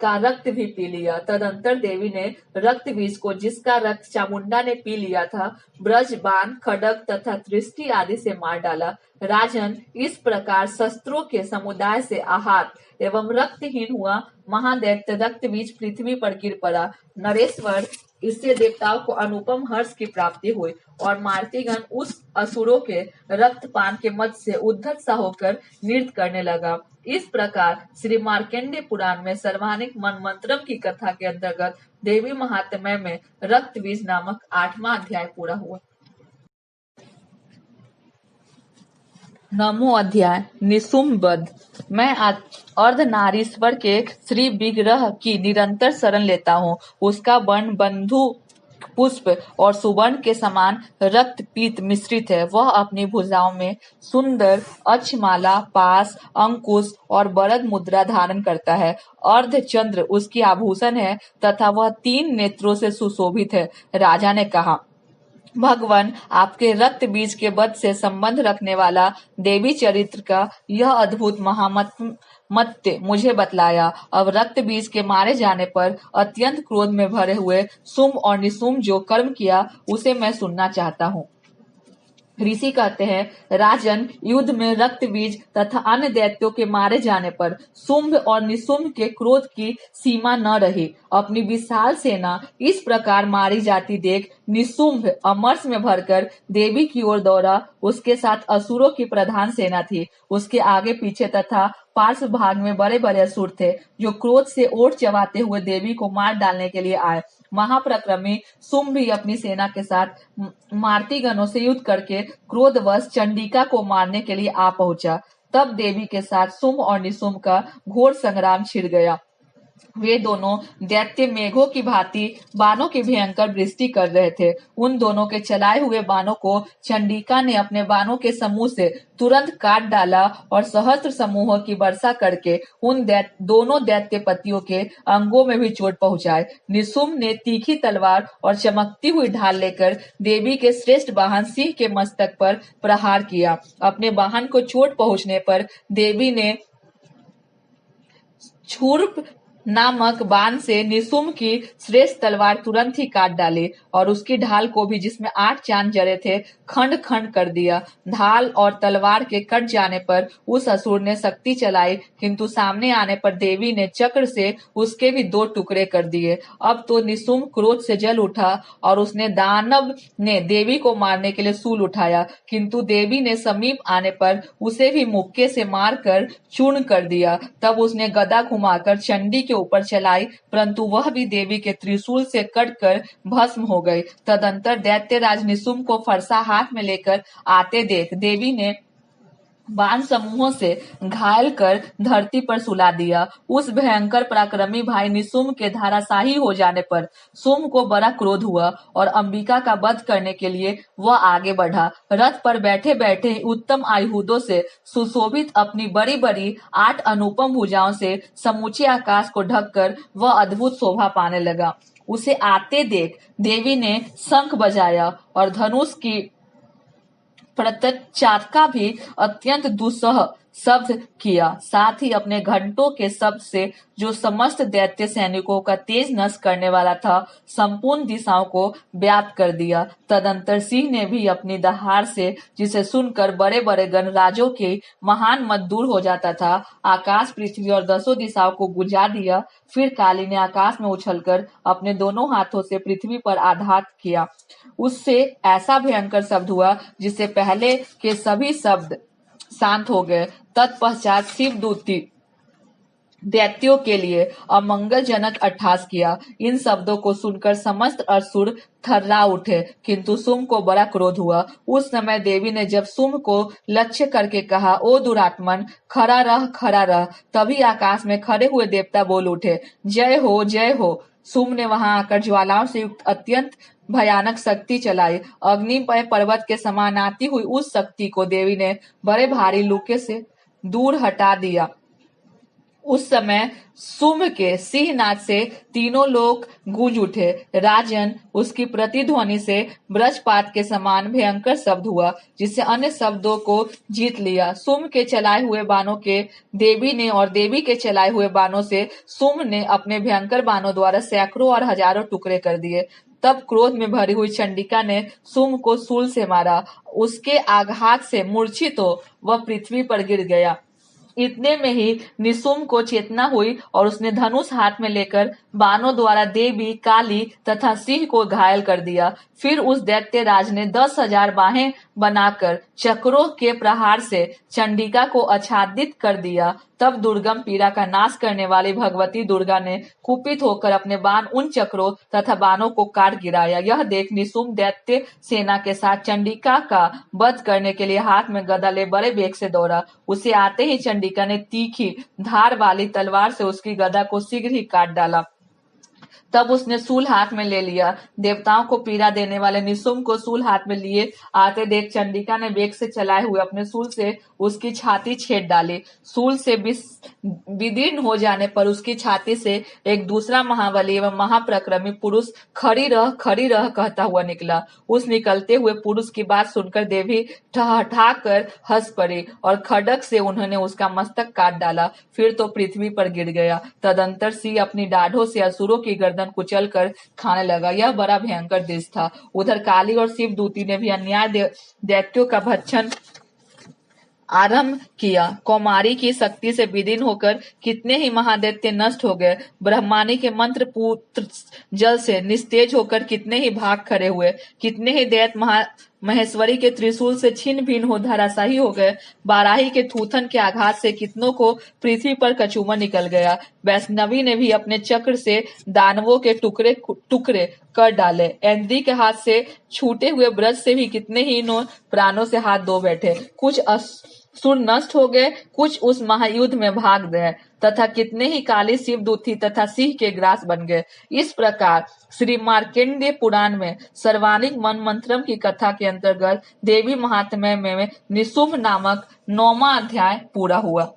[SPEAKER 2] का रक्त भी पी लिया। तदंतर देवी ने रक्त बीज को, जिसका रक्त चामुंडा ने पी लिया था, ब्रज, बाण, खड्ग तथा दृष्टि आदि से मार डाला। राजन, इस प्रकार शस्त्रों के समुदाय से आहत एवं रक्तहीन हुआ महादैत्य रक्त बीज पृथ्वी पर गिर पड़ा। नरेश्वर, इससे देवताओं को अनुपम हर्ष की प्राप्ति हुई और मारुतिगण उस असुरों के रक्तपान के मद से उद्धत सा होकर नृत्य करने लगा। इस प्रकार श्री मार्कंडेय पुराण में सर्वाधिक मनमंत्रम की कथा के अंतर्गत देवी महात्म्य में रक्त बीज नामक 8वां अध्याय पूरा हुआ। 9वां अध्याय निशुम्भ वध। मैं अर्धनारीश्वर के श्री विग्रह की निरंतर शरण लेता हूँ। उसका वर्ण बंधु पुष्प और सुवर्ण के समान रक्त पीत मिश्रित है। वह अपनी भुजाओं में सुंदर अक्षमाला, पास, अंकुश और वरद मुद्रा धारण करता है। अर्धचंद्र उसकी आभूषण है तथा वह 3 नेत्रों से सुशोभित है। राजा ने कहा, भगवान, आपके रक्त बीज के वध से संबंध रखने वाला देवी चरित्र का यह अद्भुत महात्म्य मुझे बतलाया। अब रक्त बीज के मारे जाने पर अत्यंत क्रोध में भरे हुए शुंभ और निशुम्भ जो कर्म किया उसे मैं सुनना चाहता हूँ। ऋषि कहते हैं, राजन, युद्ध में रक्त बीज तथा अन्य दैत्यों के मारे जाने पर शुंभ और निशुम्भ के क्रोध की सीमा न रही। अपनी विशाल सेना इस प्रकार मारी जाती देख निशुम्भ अमर्ष में भरकर देवी की ओर दौड़ा। उसके साथ असुरों की प्रधान सेना थी। उसके आगे पीछे तथा पार्श्व भाग में बड़े बड़े असुर थे जो क्रोध से ओट चबाते हुए देवी को मार डालने के लिए आए। महापराक्रमी शुंभ भी अपनी सेना के साथ मारुति गणों से युद्ध करके क्रोधवश चंडिका को मारने के लिए आ पहुंचा। तब देवी के साथ शुंभ और निशुंभ का घोर संग्राम छिड़ गया। वे दोनों दैत्य मेघों की भांति बाणों की भयंकर वृष्टि कर रहे थे। उन दोनों के चलाए हुए बाणों को चंडिका ने अपने बाणों के समूह से तुरंत काट डाला और सहस्त्र समूहों की वर्षा करके उन दोनों दैत्यपतियों के अंगों में भी चोट पहुंचाए। निशुंभ ने तीखी तलवार और चमकती हुई ढाल लेकर देवी के श्रेष्ठ वाहन सिंह के मस्तक पर प्रहार किया। अपने वाहन को चोट पहुंचने पर देवी ने छूर्प नामक बाण से निशुंभ की श्रेष्ठ तलवार तुरंत ही काट डाली और उसकी ढाल को भी, जिसमें 8 चांद जड़े थे, खंड खंड कर दिया। ढाल और तलवार के कट जाने पर उस असुर ने शक्ति चलाई, किंतु सामने आने पर देवी ने चक्र से उसके भी 2 टुकड़े कर दिए। अब तो निशुंभ क्रोध से जल उठा और उसने दानव ने देवी को मारने के लिए शूल उठाया, किंतु देवी ने समीप आने पर उसे भी मुक्के से मारकर चूर्ण कर दिया। तब उसने गदा घुमाकर चंडी के ऊपर चलाई, परंतु वह भी देवी के त्रिशूल से कटकर भस्म हो गई। तदंतर दैत्यराज निशुंभ को फरसा हाथ में लेकर आते देख देवी ने बाण समूहों से घायल कर धरती पर सुला दिया। उस भयंकर पराक्रमी भाई निशुंभ के धाराशाही हो जाने पर शुंभ को बड़ा क्रोध हुआ और अंबिका का वध करने के लिए वह आगे बढ़ा। रथ पर बैठे बैठे उत्तम आयुधों से सुशोभित अपनी बड़ी बड़ी 8 अनुपम भुजाओं से समूचे आकाश को ढककर वह अद्भुत शोभा पाने लगा। उसे आते देख देवी ने शंख बजाया और धनुष की प्रत्यचार भी अत्यंत दुस्सह शब्द किया। साथ ही अपने घंटों के शब्द से, जो समस्त दैत्य सैनिकों का तेज नष्ट करने वाला था, संपूर्ण दिशाओं को व्याप्त कर दिया। तदंतर सिंह ने भी अपनी दहाड़ से, जिसे सुनकर बड़े बड़े गणराजों के महान मत दूर हो जाता था, आकाश, पृथ्वी और 10 दिशाओं को गुंजा दिया। फिर काली ने आकाश में उछलकर अपने दोनों हाथों से पृथ्वी पर आघात किया। उससे ऐसा भयंकर शब्द हुआ जिससे पहले के सभी शब्द शांत हो गए। तत्पश्चात शिवदूती दैत्यों के लिए अमंगलजनक अट्टहास किया। इन शब्दों को सुनकर समस्त असुर थर्रा उठे, किंतु शुंभ को बड़ा क्रोध हुआ। उस समय देवी ने जब शुंभ को लक्ष्य करके कहा, ओ दुरात्मन, खड़ा रह, खड़ा रह। तभी आकाश में खड़े हुए देवता बोल उठे, जय हो, जय हो। शुंभ ने वहां आकर ज्वालाओं से युक्त अत्यंत भयानक शक्ति चलाई। अग्निमय पर्वत के समान आती हुई उस शक्ति को देवी ने बड़े भारी लुके से दूर हटा दिया। उस समय शुंभ के सिंहनाद से तीनों लोग गूंज उठे। राजन, उसकी प्रतिध्वनि से वज्रपात के समान भयंकर शब्द हुआ, जिससे अन्य शब्दों को जीत लिया। शुंभ के चलाए हुए बाणों के देवी ने और देवी के चलाए हुए बाणों से शुंभ ने अपने भयंकर बाणों द्वारा सैकड़ों और हजारों टुकड़े कर दिए। तब क्रोध में भरी हुई चंडिका ने शुंभ को शूल से मारा। उसके आघात से मूर्छित हो वह पृथ्वी पर गिर गया। इतने में ही निशुंभ को चेतना हुई और उसने धनुष हाथ में लेकर बाणों द्वारा देवी, काली तथा सिंह को घायल कर दिया। फिर उस दैत्य राज ने 10,000 बाहें बनाकर चक्रों के प्रहार से चंडिका को आच्छादित कर दिया। तब दुर्गम पीड़ा का नाश करने वाली भगवती दुर्गा ने कुपित होकर अपने बाण उन चक्रों तथा बाणों को काट गिराया। यह देख निशुंभ दैत्य सेना के साथ चंडिका का वध करने के लिए हाथ में गदा ले बड़े वेग से दौड़ा। उसे आते ही चंडिका ने तीखी धार वाली तलवार से उसकी गदा को शीघ्र ही काट डाला। तब उसने शूल हाथ में ले लिया। देवताओं को पीड़ा देने वाले निशुंभ को शूल हाथ में लिए आते देख चंडिका ने वेग से चलाए हुए अपने शूल से उसकी छाती छेद डाली। शूल से विदीर्ण हो जाने पर उसकी छाती से एक दूसरा महाबली एवं महाप्रक्रमी पुरुष खड़ी रह कहता हुआ निकला। उस निकलते हुए पुरुष की बात सुनकर देवी ठहाठा कर हंस पड़ी और खड्ग से उन्होंने उसका मस्तक काट डाला। फिर तो पृथ्वी पर गिर गया। तदंतर सिंह अपनी डाढ़ों से असुरों की गर्दन कुचल कर खाने लगा। यह बड़ा भयंकर दृश्य था। उधर काली और शिवदूती ने भी अन्याय दैत्यों का भक्षण आरंभ किया। कौमारी की शक्ति से विदीर्ण होकर कितने ही महादैत्य नष्ट हो गए। ब्रह्मानी के मंत्र पुत्र जल से निस्तेज होकर कितने ही भाग खड़े हुए। कितने ही दैत्य महेश्वरी के त्रिशूल से छिन्न भिन्न हो धराशाही हो गए। बाराही के थूथन के आघात से कितनों को पृथ्वी पर कचूमर निकल गया। वैष्णवी ने भी अपने चक्र से दानवों के टुकड़े टुकड़े कर डाले। इंद्री के हाथ से छूटे हुए ब्रज से भी कितने ही प्राणों से हाथ धो बैठे। कुछ सुर नष्ट हो गए, कुछ उस महायुद्ध में भाग गए तथा कितने ही काली शिवदूती तथा सिंह के ग्रास बन गए। इस प्रकार श्री मार्कंडेय पुराण में सर्वानिक मन मंत्रम की कथा के अंतर्गत देवी महात्म्य में निशुंभ नामक 9वां अध्याय पूरा हुआ।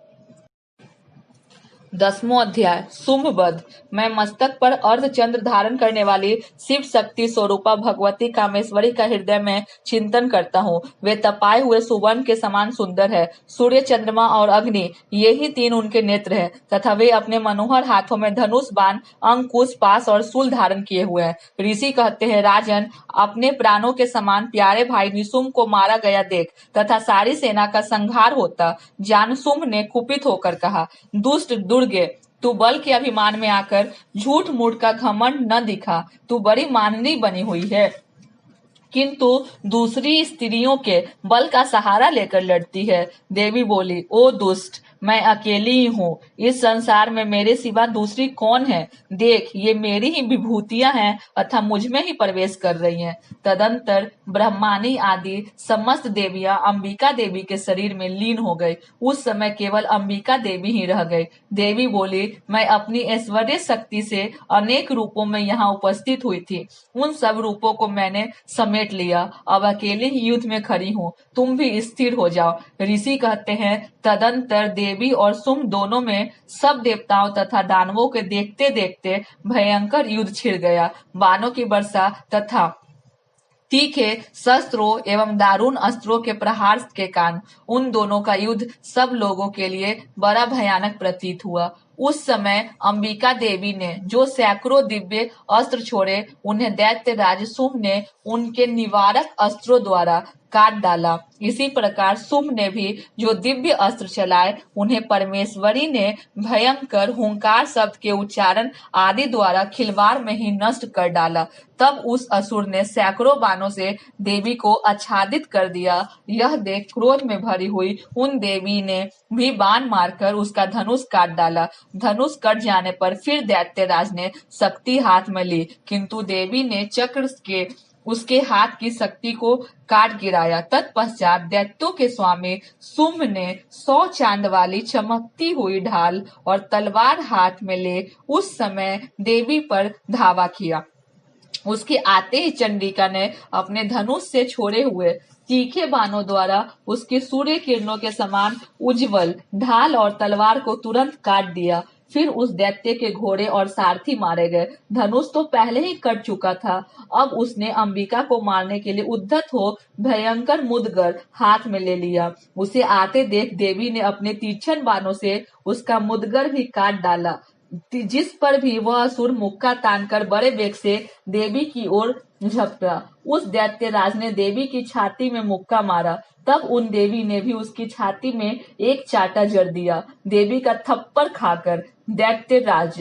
[SPEAKER 2] 10वां अध्याय शुंभवध। मैं मस्तक पर अर्धचंद्र धारण करने वाली शिव शक्ति स्वरूपा भगवती कामेश्वरी का हृदय में चिंतन करता हूँ। वे तपाए हुए सुवर्ण के समान सुंदर है। सूर्य, चंद्रमा और अग्नि ये ही तीन उनके नेत्र है तथा वे अपने मनोहर हाथों में धनुष, बाण, अंकुश, पाश और शूल धारण किए हुए हैं। ऋषि कहते हैं, राजन, अपने प्राणों के समान प्यारे भाई निशुंभ को मारा गया देख तथा सारी सेना का संहार होता जानशुंभ ने कुपित होकर कहा, दुष्ट दुर्गे, तू बल के अभिमान में आकर झूठ मूठ का घमंड न दिखा। तू बड़ी माननी बनी हुई है, किंतु दूसरी स्त्रियों के बल का सहारा लेकर लड़ती है। देवी बोली, ओ दुष्ट, मैं अकेली ही हूँ। इस संसार में मेरे सिवा दूसरी कौन है? देख, ये मेरी ही विभूतियां हैं अतः मुझ में ही प्रवेश कर रही हैं। तदंतर ब्रह्मानी आदि समस्त देवियां अंबिका देवी के शरीर में लीन हो गई। उस समय केवल अंबिका देवी ही रह गई। देवी बोली, मैं अपनी ऐश्वर्य शक्ति से अनेक रूपों में यहाँ उपस्थित हुई थी। उन सब रूपों को मैंने समेट लिया। अब अकेले ही युद्ध में खड़ी हूँ। तुम भी स्थिर हो जाओ। ऋषि कहते हैं, तदंतर देवी और शुंभ दोनों में सब देवताओं तथा दानवों के देखते देखते भयंकर युद्ध छिड़ गया। बाणों की वर्षा तथा तीखे शस्त्रों एवं दारुण अस्त्रों के प्रहार के कारण उन दोनों का युद्ध सब लोगों के लिए बड़ा भयानक प्रतीत हुआ। उस समय अंबिका देवी ने जो सैकड़ों दिव्य अस्त्र छोड़े, उन्हें दैत्य राज शुंभ ने उनके निवारक अस्त्रों द्वारा काट डाला। इसी प्रकार शुंभ ने भी जो दिव्य अस्त्र चलाए, उन्हें परमेश्वरी ने भयंकर हुंकार शब्द के उच्चारण आदि द्वारा खिलवाड़ में ही नष्ट कर डाला। तब उस असुर ने सैकड़ों बाणों से देवी को आच्छादित कर दिया। यह देख क्रोध में भरी हुई उन देवी ने भी बाण मारकर उसका धनुष काट डाला। धनुष कट जाने पर फिर दैत्यराज ने शक्ति हाथ में ली, किंतु देवी ने चक्र के उसके हाथ की शक्ति को काट गिराया। तत्पश्चात दैत्यों के स्वामी शुंभ ने 100 चांद वाली चमकती हुई ढाल और तलवार हाथ में ले उस समय देवी पर धावा किया। उसके आते ही चंडिका ने अपने धनुष से छोड़े हुए तीखे बाणों द्वारा उसकी सूर्य किरणों के समान उज्जवल ढाल और तलवार को तुरंत काट दिया। फिर उस दैत्य के घोड़े और सारथी मारे गए। धनुष तो पहले ही कट चुका था। अब उसने अंबिका को मारने के लिए उद्यत हो भयंकर मुदगर हाथ में ले लिया। उसे आते देख देवी ने अपने तीक्ष्ण बाणों से उसका मुदगर भी काट डाला, जिस पर भी वह असुर मुक्का तानकर बड़े वेग से देवी की ओर झपटा। उस दैत्य राज ने देवी की छाती में मुक्का मारा। तब उन देवी ने भी उसकी छाती में एक चाटा जड़ दिया। देवी का थप्पड़ खाकर दैत्य राज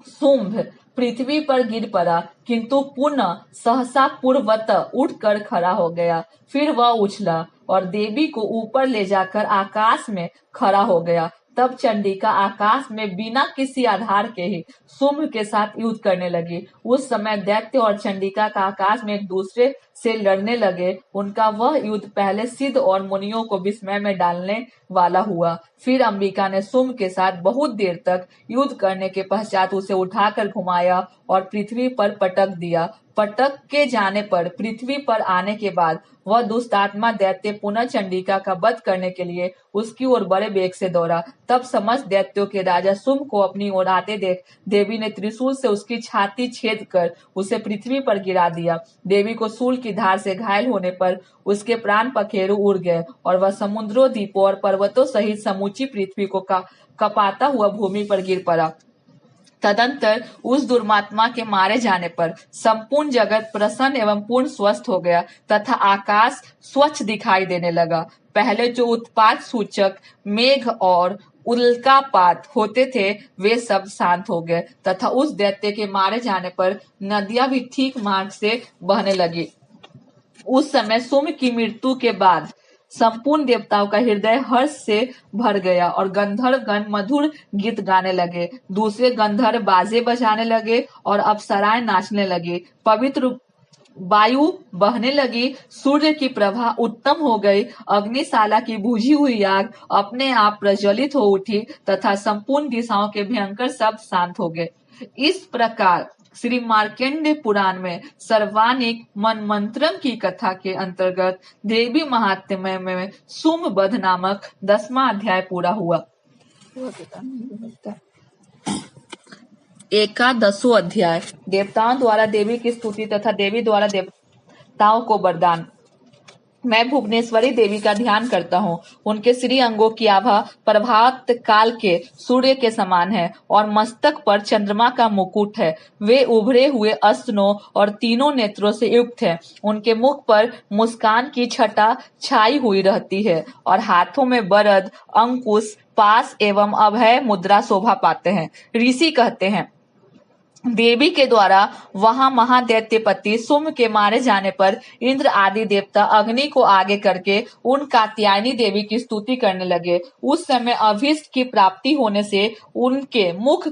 [SPEAKER 2] शुंभ पृथ्वी पर गिर पड़ा, किंतु पुनः सहसा पूर्वत उठकर खड़ा हो गया। फिर वह उछला और देवी को ऊपर ले जाकर आकाश में खड़ा हो गया। तब चंडिका आकाश में बिना किसी आधार के ही शुंभ के साथ युद्ध करने लगी। उस समय दैत्य और चंडिका का आकाश में एक दूसरे से लड़ने लगे। उनका वह युद्ध पहले सिद्ध और मुनियों को विस्मय में डालने वाला हुआ। फिर अंबिका ने शुंभ के साथ बहुत देर तक युद्ध करने के पश्चात उसे उठाकर घुमाया और पृथ्वी पर पटक दिया। पटक के जाने पर पृथ्वी पर आने के बाद वह दुष्टात्मा दैत्य पुनः चंडिका का वध करने के लिए उसकी ओर बड़े वेग से दौड़ा। तब समस्त दैत्यों के राजा शुंभ को अपनी ओर आते देख देवी ने त्रिशूल से उसकी छाती छेद कर उसे पृथ्वी पर गिरा दिया। देवी को शूल की धार से घायल होने पर उसके प्राण पखेरु उड़ गए और वह समुद्रों, द्वीपों और पर्वतों सहित समूची पृथ्वी को कपाता हुआ भूमि पर गिर पड़ा। तदंतर उस दुर्मात्मा के मारे जाने पर संपूर्ण जगत प्रसन्न एवं पूर्ण स्वस्थ हो गया तथा आकाश स्वच्छ दिखाई देने लगा। पहले जो उत्पात सूचक मेघ और उल्कापात होते थे, वे सब शांत हो गए तथा उस दैत्य के मारे जाने पर नदियां भी ठीक मार्ग से बहने लगी। उस समय शुंभ की मृत्यु के बाद संपूर्ण देवताओं का हृदय हर्ष से भर गया और गंधर्व गण मधुर गीत गाने लगे। दूसरे गंधर्व बाजे बजाने लगे और अप्सराएं नाचने लगे। पवित्र वायु बहने लगी, सूर्य की प्रभा उत्तम हो गई, अग्निशाला की बुझी हुई आग अपने आप प्रज्वलित हो उठी तथा संपूर्ण दिशाओं के भयंकर शब्द शांत हो गए। इस प्रकार श्री मार्कंडेय पुराण में सर्वानिक मनमंत्रम की कथा के अंतर्गत देवी महात्म्य में सुमबध नामक 10वां अध्याय पूरा हुआ। एकादशो अध्याय देवताओं द्वारा देवी की स्तुति तथा देवी द्वारा देवताओं को वरदान। मैं भुवनेश्वरी देवी का ध्यान करता हूँ। उनके श्री अंगों की आभा प्रभात काल के सूर्य के समान है और मस्तक पर चंद्रमा का मुकुट है। वे उभरे हुए स्तनों और तीनों नेत्रों से युक्त है। उनके मुख पर मुस्कान की छटा छाई हुई रहती है और हाथों में वरद, अंकुश, पास एवं अभय मुद्रा शोभा पाते हैं। ऋषि कहते हैं, देवी के द्वारा वहां महादैत्यपति सुम्न के मारे जाने पर इंद्र आदि देवता अग्नि को आगे करके उन कात्यायनी देवी की स्तुति करने लगे। उस समय अभीष्ट की प्राप्ति होने से उनके मुख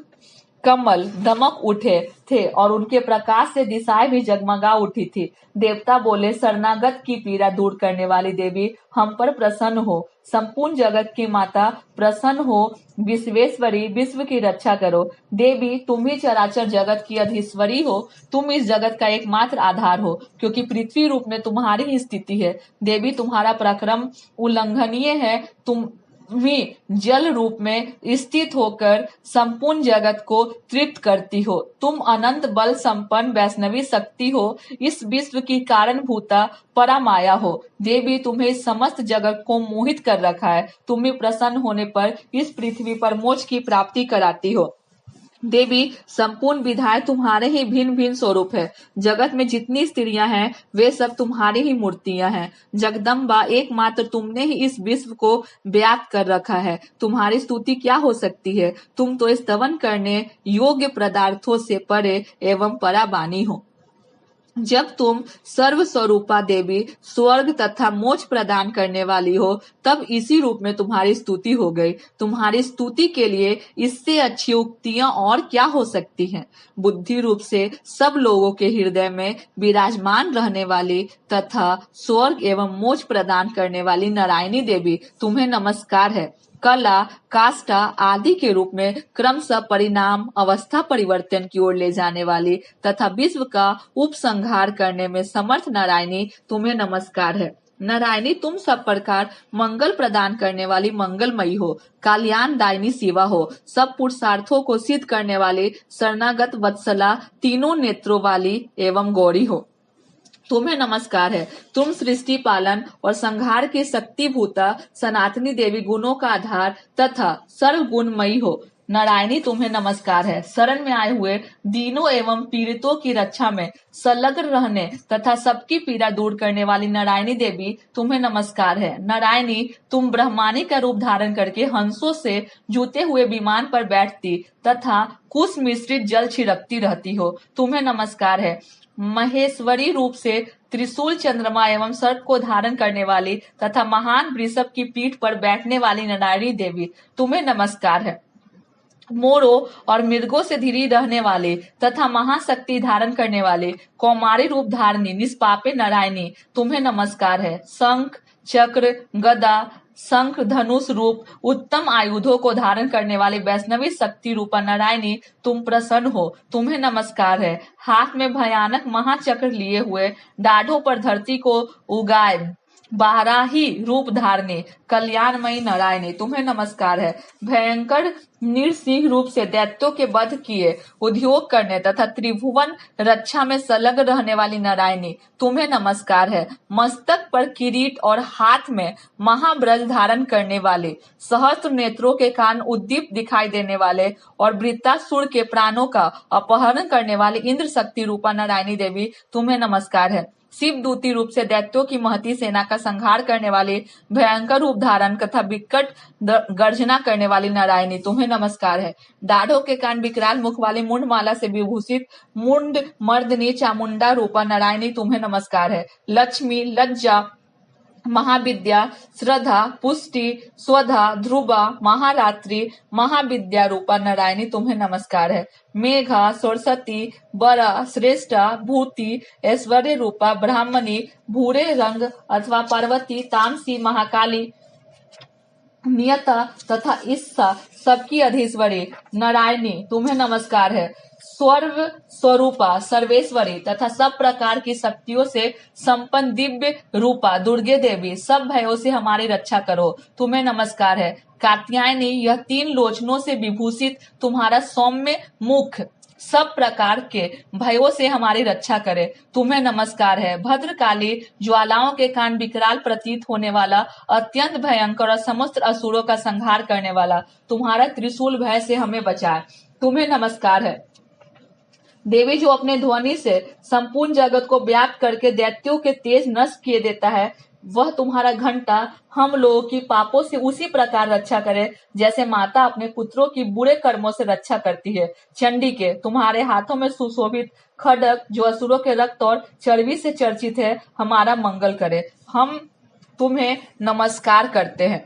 [SPEAKER 2] कमल दमक उठे थे और उनके प्रकाश से दिशाएं भी जगमगा उठी थी। देवता बोले, शरणागत की पीड़ा दूर करने वाली देवी, हम पर प्रसन्न हो। संपूर्ण जगत की माता प्रसन्न हो। विश्वेश्वरी, विश्व की रक्षा करो। देवी, तुम ही चराचर जगत की अधीश्वरी हो। तुम इस जगत का एकमात्र आधार हो, क्योंकि पृथ्वी रूप में तुम्हारी ही स्थिति है। देवी, तुम्हारा पराक्रम उल्लंघनीय है। तुम भी जल रूप में स्थित होकर संपूर्ण जगत को तृप्त करती हो। तुम अनंत बल संपन्न वैष्णवी शक्ति हो। इस विश्व की कारणभूता परामाया हो। देवी, तुम्हें इस समस्त जगत को मोहित कर रखा है। तुम्हें प्रसन्न होने पर इस पृथ्वी पर मोक्ष की प्राप्ति कराती हो। देवी, संपूर्ण विधाएं तुम्हारे ही भिन्न भिन्न स्वरूप है। जगत में जितनी स्त्रियां हैं वे सब तुम्हारी ही मूर्तियां हैं। जगदम्बा, एकमात्र तुमने ही इस विश्व को व्याप्त कर रखा है। तुम्हारी स्तुति क्या हो सकती है? तुम तो स्तवन करने योग्य पदार्थों से परे एवं पराबानी हो। जब तुम सर्वस्वरूपा देवी स्वर्ग तथा मोक्ष प्रदान करने वाली हो, तब इसी रूप में तुम्हारी स्तुति हो गई। तुम्हारी स्तुति के लिए इससे अच्छी उक्तियां और क्या हो सकती हैं? बुद्धि रूप से सब लोगों के हृदय में विराजमान रहने वाली तथा स्वर्ग एवं मोक्ष प्रदान करने वाली नारायणी देवी, तुम्हें नमस्कार है। कला, काष्ठा आदि के रूप में क्रमशः परिणाम अवस्था परिवर्तन की ओर ले जाने वाली तथा विश्व का उपसंहार करने में समर्थ नारायणी, तुम्हें नमस्कार है। नारायणी, तुम सब प्रकार मंगल प्रदान करने वाली मंगलमयी हो, कल्याणदायिनी शिवा हो, सब पुरुषार्थों को सिद्ध करने वाली शरणागत वत्सला, तीनों नेत्रों वाली एवं गौरी हो। तुम्हें नमस्कार है। तुम सृष्टि पालन और संहार की शक्तिभूता सनातनी देवी, गुणों का आधार तथा सर्वगुणमयी हो। नारायणी, तुम्हें नमस्कार है। शरण में आए हुए दीनों एवं पीड़ितों की रक्षा में संलग्न रहने तथा सबकी पीड़ा दूर करने वाली नारायणी देवी, तुम्हें नमस्कार है। नारायणी, तुम ब्रह्मानी का रूप धारण करके हंसों से जूते हुए विमान पर बैठती तथा कुश मिश्रित जल छिड़कती रहती हो। तुम्हें नमस्कार है। महेश्वरी रूप से त्रिशूल, चंद्रमा एवं सर्प को धारण करने वाली तथा महान वृषभ की पीठ पर बैठने वाली नारायणी देवी, तुम्हें नमस्कार है। मोरों और मृगों से घिरी रहने वाले तथा महाशक्ति धारण करने वाले कौमारी रूप धारणी निष्पापे नारायणी, तुम्हें नमस्कार है। शंख, चक्र, गदा, शंख, धनुष रूप उत्तम आयुधों को धारण करने वाली वैष्णवी शक्ति रूपा नारायणी, तुम प्रसन्न हो। तुम्हें नमस्कार है। हाथ में भयानक महाचक्र लिए हुए, दाढ़ों पर धरती को उगाए बाराही रूप धारने कल्याणमयी नारायणी, तुम्हें नमस्कार है। भयंकर नृसिंह रूप से दैत्यों के वध किए उद्योग करने तथा त्रिभुवन रक्षा में संलग्न रहने वाली नारायणी, तुम्हें नमस्कार है। मस्तक पर किरीट और हाथ में महाब्रज धारण करने वाले, सहस्त्र नेत्रों के कारण उद्दीप्त दिखाई देने वाले और वृत्तासुर के प्राणों का अपहरण करने वाली इंद्र शक्ति रूपा नारायणी देवी, तुम्हें नमस्कार है। शिव दूती रूप से दैत्यों की महती सेना का संहार करने वाली, भयंकर रूप धारण तथा विकट गर्जना करने वाली नारायणी, तुम्हें नमस्कार है। दाढ़ों के कान, विकराल मुख वाली मुंडमाला से विभूषित मुंड मर्दनी चामुंडा रूपा नारायणी, तुम्हें नमस्कार है। लक्ष्मी, लज्जा महाविद्या, श्रद्धा, पुष्टि, स्वधा, ध्रुवा, महारात्रि, महाविद्या रूपा नारायणी तुम्हें नमस्कार है। मेघा, सरस्वती, बरा, श्रेष्ठा, भूति, ऐश्वर्य रूपा ब्राह्मणी, भूरे रंग अथवा पार्वती, तामसी, महाकाली, नियता तथा ईसा सबकी अधीश्वरी नारायणी तुम्हें नमस्कार है। स्वर्ग स्वरूपा सर्वेश्वरी तथा सब प्रकार की शक्तियों से संपन्न दिव्य रूपा दुर्गे देवी सब भयों से हमारी रक्षा करो तुम्हें नमस्कार है। कात्यायनी यह 3 लोचनों से विभूषित तुम्हारा सौम्य मुख सब प्रकार के भयों से हमारी रक्षा करे तुम्हें नमस्कार है। भद्रकाली ज्वालाओं के कारण विकराल प्रतीत होने वाला अत्यंत भयंकर और समस्त असुरों का संहार करने वाला तुम्हारा त्रिशूल भय से हमें बचाए तुम्हें नमस्कार है। देवी जो अपने ध्वनि से संपूर्ण जगत को व्याप्त करके दैत्यों के तेज नष्ट किए देता है वह तुम्हारा घंटा हम लोगों की पापों से उसी प्रकार रक्षा करे जैसे माता अपने पुत्रों की बुरे कर्मों से रक्षा करती है। चंडी के तुम्हारे हाथों में सुशोभित खड्ग जो असुरों के रक्त और चर्बी से चर्चित है हमारा मंगल करे हम तुम्हें नमस्कार करते हैं।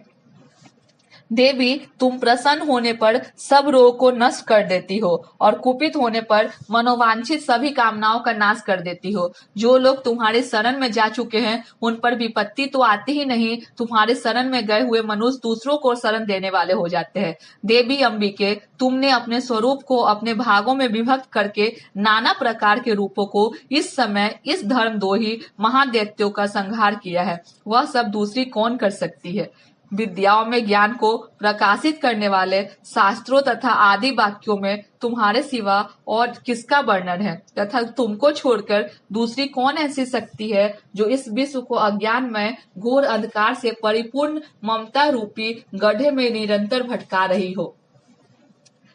[SPEAKER 2] देवी तुम प्रसन्न होने पर सब रोग को नष्ट कर देती हो और कुपित होने पर मनोवांछित सभी कामनाओं का नाश कर देती हो। जो लोग तुम्हारे शरण में जा चुके हैं उन पर विपत्ति तो आती ही नहीं तुम्हारे शरण में गए हुए मनुष्य दूसरों को शरण देने वाले हो जाते हैं। देवी अंबिके तुमने अपने स्वरूप को अपने भागों में विभक्त करके नाना प्रकार के रूपों को इस समय इस धर्मद्रोही महादैत्यों का संहार किया है वह सब दूसरी कौन कर सकती है। विद्याओं में ज्ञान को प्रकाशित करने वाले शास्त्रों तथा आदि वाक्यों में तुम्हारे सिवा और किसका वर्णन है तथा तुमको छोड़कर दूसरी कौन ऐसी शक्ति है जो इस विश्व को अज्ञान में घोर अंधकार से परिपूर्ण ममता रूपी गड्ढे में निरंतर भटका रही हो।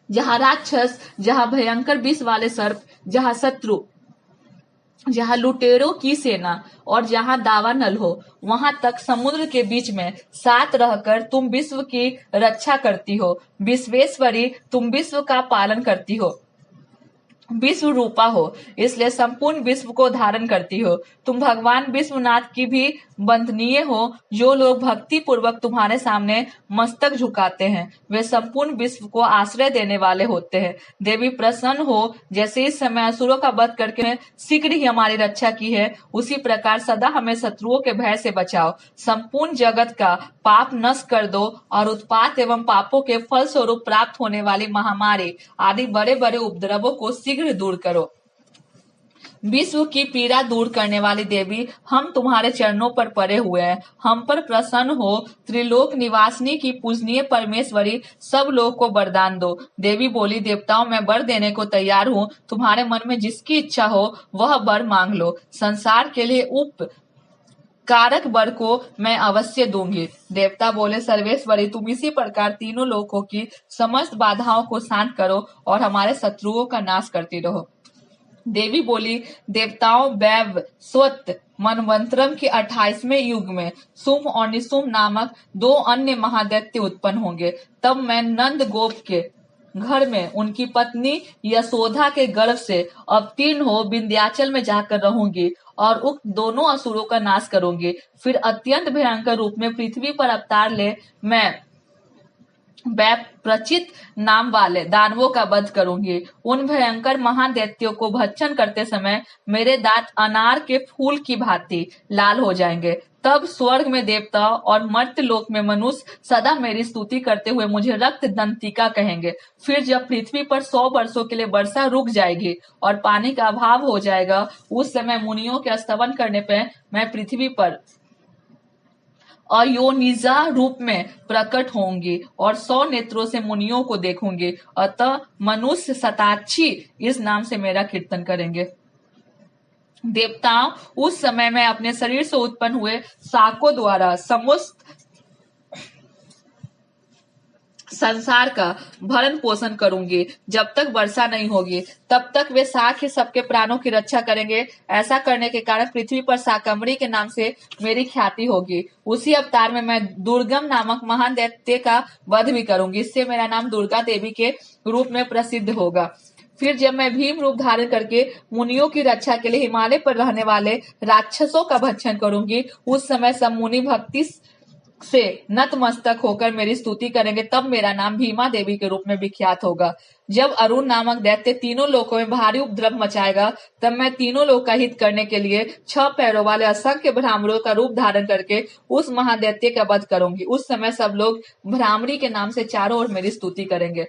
[SPEAKER 2] जहाँ राक्षस, जहाँ भयंकर विष वाले सर्प, जहाँ शत्रु, जहाँ लुटेरों की सेना और जहाँ दावा नल हो वहां तक समुद्र के बीच में साथ रहकर तुम विश्व की रक्षा करती हो। विश्वेश्वरी तुम विश्व का पालन करती हो विश्व रूपा हो इसलिए संपूर्ण विश्व को धारण करती हो। तुम भगवान विश्वनाथ की भी वंदनीय हो। जो लोग भक्ति पूर्वक तुम्हारे सामने मस्तक झुकाते हैं वे संपूर्ण विश्व को आश्रय देने वाले होते हैं। देवी प्रसन्न हो जैसे इस समय असुरों का वध करके शीघ्र ही हमारी रक्षा की है उसी प्रकार सदा हमें शत्रुओं के भय से बचाओ। संपूर्ण जगत का पाप नष्ट कर दो और उत्पात एवं पापों के फल स्वरूप प्राप्त होने वाली महामारी आदि बड़े बड़े उपद्रवों को शीघ्र दूर करो। विश्व की पीड़ा दूर करने वाली देवी हम तुम्हारे चरणों पर पड़े हुए हैं हम पर प्रसन्न हो। त्रिलोक निवासिनी की पूजनीय परमेश्वरी सब लोग को वरदान दो। देवी बोली देवताओं मैं वर देने को तैयार हूँ तुम्हारे मन में जिसकी इच्छा हो वह वर मांग लो। संसार के लिए उप कारक वर को मैं अवश्य दूंगी। देवता बोले सर्वेश्वरी तुम इसी प्रकार तीनों लोकों की समस्त बाधाओं को शांत करो और हमारे शत्रुओं का नाश करती रहो। देवी बोली देवताओं वैव स्वत मनवंतरम के 28वें युग में सुम और निसुम नामक 2 अन्य महादैत्य उत्पन्न होंगे। तब मैं नंद गोप के घर में उनकी पत्नी यशोदा के गर्भ से अवतीर्ण हो विंध्याचल में जाकर रहूंगी और उक्त दोनों असुरों का नाश करूंगी। फिर अत्यंत भयंकर रूप में पृथ्वी पर अवतार ले मैं प्रचित नाम वाले दानवों का वध करूंगी। उन भयंकर महादैत्यों को भक्षण करते समय मेरे दांत अनार के फूल की भांति लाल हो जाएंगे। तब स्वर्ग में देवता और मर्त्य लोक में मनुष्य सदा मेरी स्तुति करते हुए मुझे रक्त दंतिका कहेंगे। फिर जब पृथ्वी पर 100 वर्षों के लिए वर्षा रुक जाएगी और पानी का अभाव हो जाएगा उस समय मुनियों के स्तवन करने पर मैं पृथ्वी पर अयोनिजा रूप में प्रकट होंगी और 100 नेत्रों से मुनियों को देखूंगी। अतः मनुष्य शताक्षी इस नाम से मेरा कीर्तन करेंगे। देवताओं उस समय मैं अपने शरीर से उत्पन्न हुए शाकों द्वारा समस्त संसार का भरण पोषण करूंगी। जब तक वर्षा नहीं होगी तब तक वे शाक ही सबके प्राणों की रक्षा करेंगे। ऐसा करने के कारण पृथ्वी पर शाकंभरी के नाम से मेरी ख्याति होगी। उसी अवतार में मैं दुर्गम नामक महान दैत्य का वध भी करूंगी। इससे मेरा नाम दुर्गा देवी के रूप में प्रसिद्ध होगा।
[SPEAKER 1] फिर जब मैं भीम रूप धारण करके मुनियों की रक्षा के लिए हिमालय पर रहने वाले राक्षसों का भक्षण करूंगी, उस समय सब मुनि भक्ति से नतमस्तक होकर मेरी स्तुति करेंगे, तब मेरा नाम भीमा देवी के रूप में विख्यात होगा। जब अरुण नामक दैत्य तीनों लोकों में भारी उपद्रव मचाएगा, तब मैं तीनों लोक का हित करने के लिए 6 पैरों वाले असंख्य भ्रामरों का रूप धारण करके उस महादैत्य का वध करूंगी। उस समय सब लोग भ्रामरी के नाम से चारों ओर मेरी स्तुति करेंगे।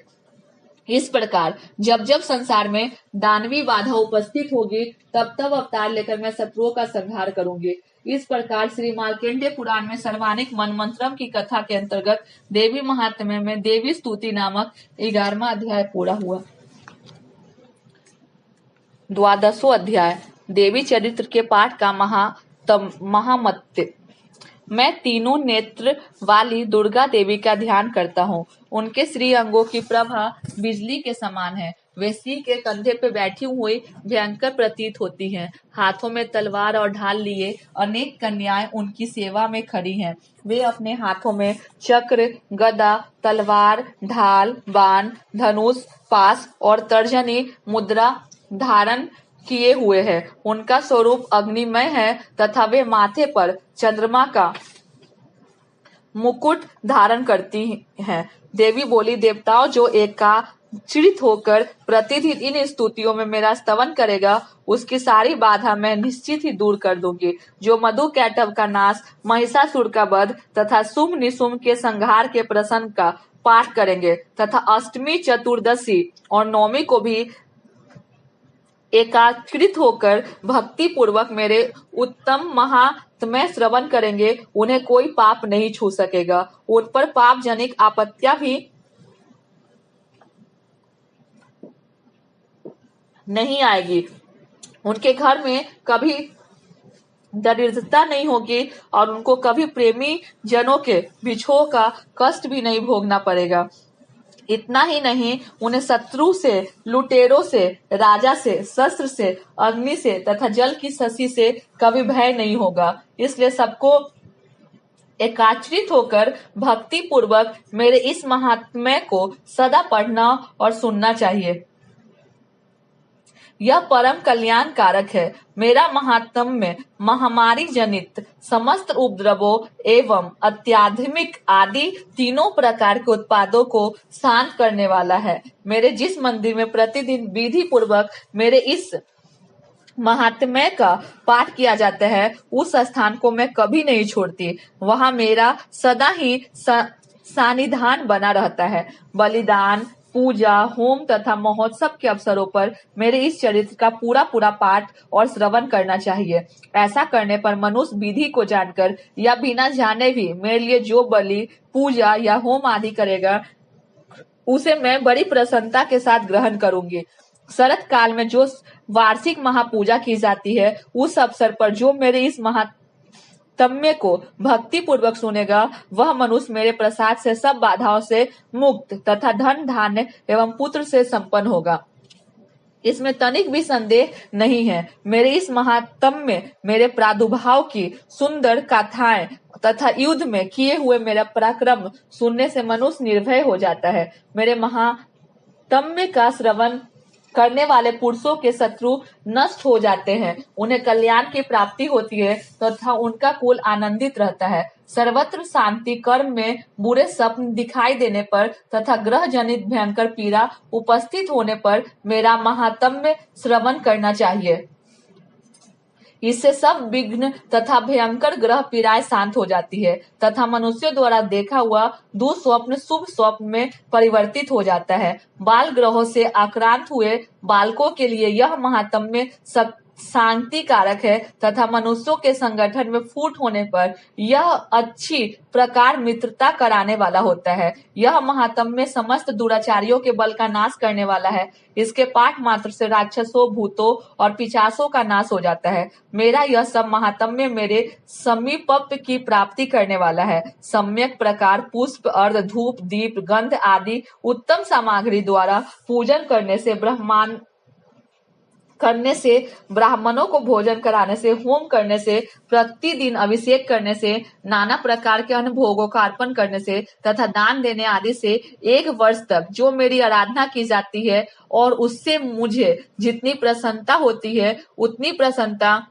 [SPEAKER 1] इस प्रकार जब जब संसार में दानवी बाधा उपस्थित होगी, तब तब अवतार लेकर मैं शत्रुओं का संहार करूंगी। इस प्रकार श्री मार्कंडेय पुराण में सर्वानिक मनमंत्रम की कथा के अंतर्गत देवी महात्म्य में देवी स्तुति नामक 11वां अध्याय पूरा हुआ। 12वां अध्याय देवी चरित्र के पाठ का महामत्य। मैं तीनों नेत्र वाली दुर्गा देवी का ध्यान करता हूँ। उनके श्री अंगों की प्रभा बिजली के समान है। वे सिंह के कंधे पे बैठी हुई भयंकर प्रतीत होती हैं। हाथों में तलवार और ढाल लिए अनेक कन्याएं उनकी सेवा में खड़ी हैं। वे अपने हाथों में चक्र, गदा, तलवार, ढाल, बाण, धनुष, पास और तर्जनी मुद्रा धारण किए हुए हैं। उनका स्वरूप अग्निमय है तथा वे माथे पर चंद्रमा का मुकुट धारण करती हैं। देवी बोली, देवताओं जो एकाचित होकर प्रतिदिन इन स्तुतियों में मेरा स्तवन करेगा, उसकी सारी बाधा मैं निश्चित ही दूर कर दूंगी। जो मधु कैटव का नाश, महिषासुर का वध तथा शुंभ निशुंभ के संहार के प्रसंग का पाठ करेंगे तथा अष्टमी, चतुर्दशी और नवमी को भी एकाकृत होकर भक्ति पूर्वक मेरे उत्तम महात्म्य श्रवण करेंगे, उन्हें कोई पाप नहीं छू सकेगा। उन पर पाप जनिक आपत्तियां भी नहीं आएगी। उनके घर में कभी दरिद्रता नहीं होगी और उनको कभी प्रेमी जनों के बिछोह का कष्ट भी नहीं भोगना पड़ेगा। इतना ही नहीं, उन्हें शत्रु से, लुटेरों से, राजा से, शस्त्र से, अग्नि से तथा जल की शशि से कभी भय नहीं होगा। इसलिए सबको एकाचित होकर भक्ति पूर्वक मेरे इस महात्म्य को सदा पढ़ना और सुनना चाहिए। यह परम कल्याण कारक है। मेरा महात्म्य महामारी जनित समस्त उपद्रवों एवं अत्याधुनिक आदि तीनों प्रकार के उत्पादों को शांत करने वाला है। मेरे जिस मंदिर में प्रतिदिन विधि पूर्वक मेरे इस महात्म्य का पाठ किया जाता है, उस स्थान को मैं कभी नहीं छोड़ती। वहां मेरा सदा ही सानिध्यान बना रहता है। बलिदान, पूजा, होम तथा महोत्सव के अवसरों पर मेरे इस चरित्र का पूरा पाठ और श्रवण करना चाहिए। ऐसा करने पर मनुष्य विधि को जानकर या बिना जाने भी मेरे लिए जो बलि, पूजा या होम आदि करेगा, उसे मैं बड़ी प्रसन्नता के साथ ग्रहण करूंगी। शरत काल में जो वार्षिक महापूजा की जाती है, उस अवसर पर जो मेरे इस महात्म्य को भक्ति पूर्वक सुनेगा, वह मनुष्य मेरे प्रसाद से सब बाधाओं से मुक्त तथा धन, धान्य एवं पुत्र से संपन्न होगा। इसमें तनिक भी संदेह नहीं है। मेरे इस महात्म्य, मेरे प्रादुर्भाव की सुंदर गाथाएं तथा युद्ध में किए हुए मेरा पराक्रम सुनने से मनुष्य निर्भय हो जाता है। मेरे महात्म्य का श्रवण करने वाले पुरुषों के शत्रु नष्ट हो जाते हैं, उन्हें कल्याण की प्राप्ति होती है तथा उनका कुल आनंदित रहता है। सर्वत्र शांति, कर्म में बुरे स्वप्न दिखाई देने पर तथा ग्रह जनित भयंकर पीड़ा उपस्थित होने पर मेरा महात्म्य श्रवण करना चाहिए। इससे सब विघ्न तथा भयंकर ग्रह पीड़ाएं शांत हो जाती है तथा मनुष्यों द्वारा देखा हुआ दुस्वप्न शुभ स्वप्न में परिवर्तित हो जाता है। बाल ग्रहों से आक्रांत हुए बालकों के लिए यह महात्म्य शांति कारक है तथा मनुष्यों के संगठन में फूट होने पर यह अच्छी प्रकार मित्रता कराने वाला होता है। यह महात्म्य समस्त दुराचारियों के बल का नाश करने वाला है। इसके पाठ मात्र से राक्षसों, भूतों और पिशाचों का नाश हो जाता है। मेरा यह सब महात्म्य मेरे समीपत्व की प्राप्ति करने वाला है। सम्यक प्रकार पुष्प, अर्घ, धूप, दीप, गंध आदि उत्तम सामग्री द्वारा पूजन करने से
[SPEAKER 2] करने से, ब्राह्मणों को भोजन कराने से, होम करने से, प्रतिदिन अभिषेक करने से, नाना प्रकार के अन्न भोगों का अर्पण करने से तथा दान देने आदि से 1 वर्ष तक जो मेरी आराधना की जाती है और उससे मुझे जितनी प्रसन्नता होती है उतनी प्रसन्नता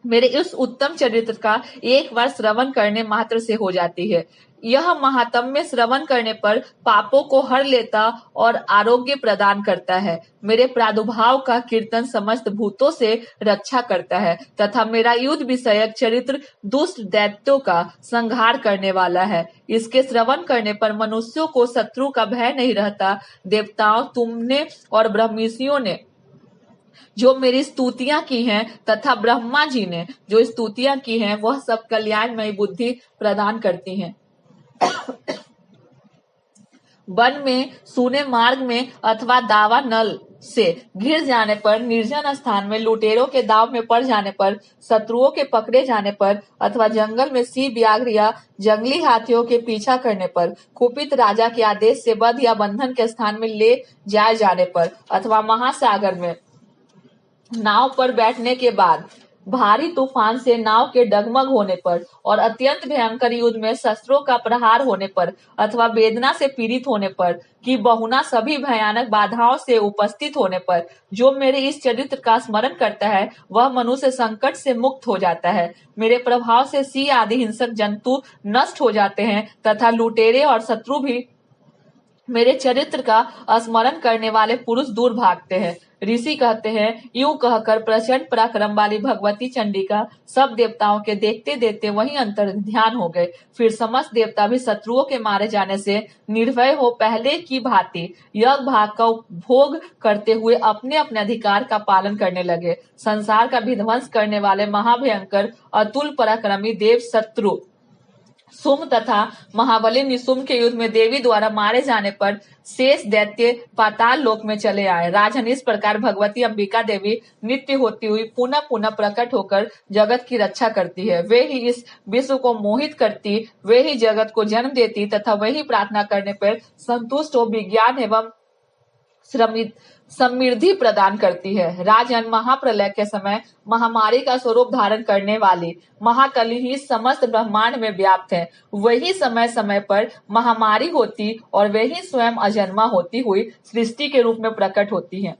[SPEAKER 2] मेरे इस उत्तम चरित्र का 1 बार श्रवण करने मात्र से हो जाती है। यह महात्म्य श्रवण करने पर पापों को हर लेता और आरोग्य प्रदान करता है। मेरे प्रादुर्भाव का कीर्तन समस्त भूतों से रक्षा करता है तथा मेरा युद्ध विषयक चरित्र दुष्ट दैत्यों का संहार करने वाला है। इसके श्रवण करने पर मनुष्यों को शत्रु का भय नहीं रहता। देवताओं, तुमने और ब्रह्मर्षियों ने जो मेरी स्तुतियां की हैं तथा ब्रह्मा जी ने जो स्तुतियां की हैं वह सब कल्याणमयी बुद्धि प्रदान करती हैं। वन में, सूने मार्ग में अथवा दावा नल से घिर जाने पर, निर्जन स्थान में लुटेरों के दाव में पड़ जाने पर, शत्रुओं के पकड़े जाने पर अथवा जंगल में सिंह, व्याघ्र या जंगली हाथियों के पीछा करने पर, कुपित राजा के आदेश से बंध या बंधन के स्थान में ले जाए जाने पर अथवा महासागर में नाव पर बैठने के बाद भारी तूफान से नाव के डगमग होने पर और अत्यंत भयंकर युद्ध में शस्त्रों का प्रहार होने पर अथवा वेदना से पीड़ित होने पर कि बहुना सभी भयानक बाधाओं से उपस्थित होने पर जो मेरे इस चरित्र का स्मरण करता है वह मनुष्य संकट से मुक्त हो जाता है। मेरे प्रभाव से सिंह आदि हिंसक जंतु नष्ट हो जाते हैं तथा लुटेरे और शत्रु भी मेरे चरित्र का स्मरण करने वाले पुरुष दूर भागते हैं। ऋषि कहते हैं, यूं कहकर प्रचंड पराक्रम वाली भगवती चंडिका सब देवताओं के देखते देखते वहीं अंतर ध्यान हो गए। फिर समस्त देवता भी शत्रुओं के मारे जाने से निर्भय हो पहले की भांति यज्ञ भाग का उपभोग करते हुए अपने अपने अधिकार का पालन करने लगे। संसार का विध्वंस करने वाले महाभयंकर अतुल पराक्रमी देव शत्रु सुम तथा महाबली निशुम के युद्ध में देवी द्वारा मारे जाने पर शेष दैत्य पाताल लोक में चले आए। राजन, इस प्रकार भगवती अंबिका देवी नित्य होती हुई पुनः पुनः प्रकट होकर जगत की रक्षा करती है। वे ही इस विश्व को मोहित करती, वे ही जगत को जन्म देती तथा वही प्रार्थना करने पर संतुष्ट हो विज्ञान एवं समृद्धि प्रदान करती है। राजन, महाप्रलय के समय महामारी का स्वरूप धारण करने वाली महाकली ही समस्त ब्रह्मांड में व्याप्त है। वही समय समय पर महामारी होती और वही स्वयं अजन्मा होती हुई सृष्टि के रूप में प्रकट होती है।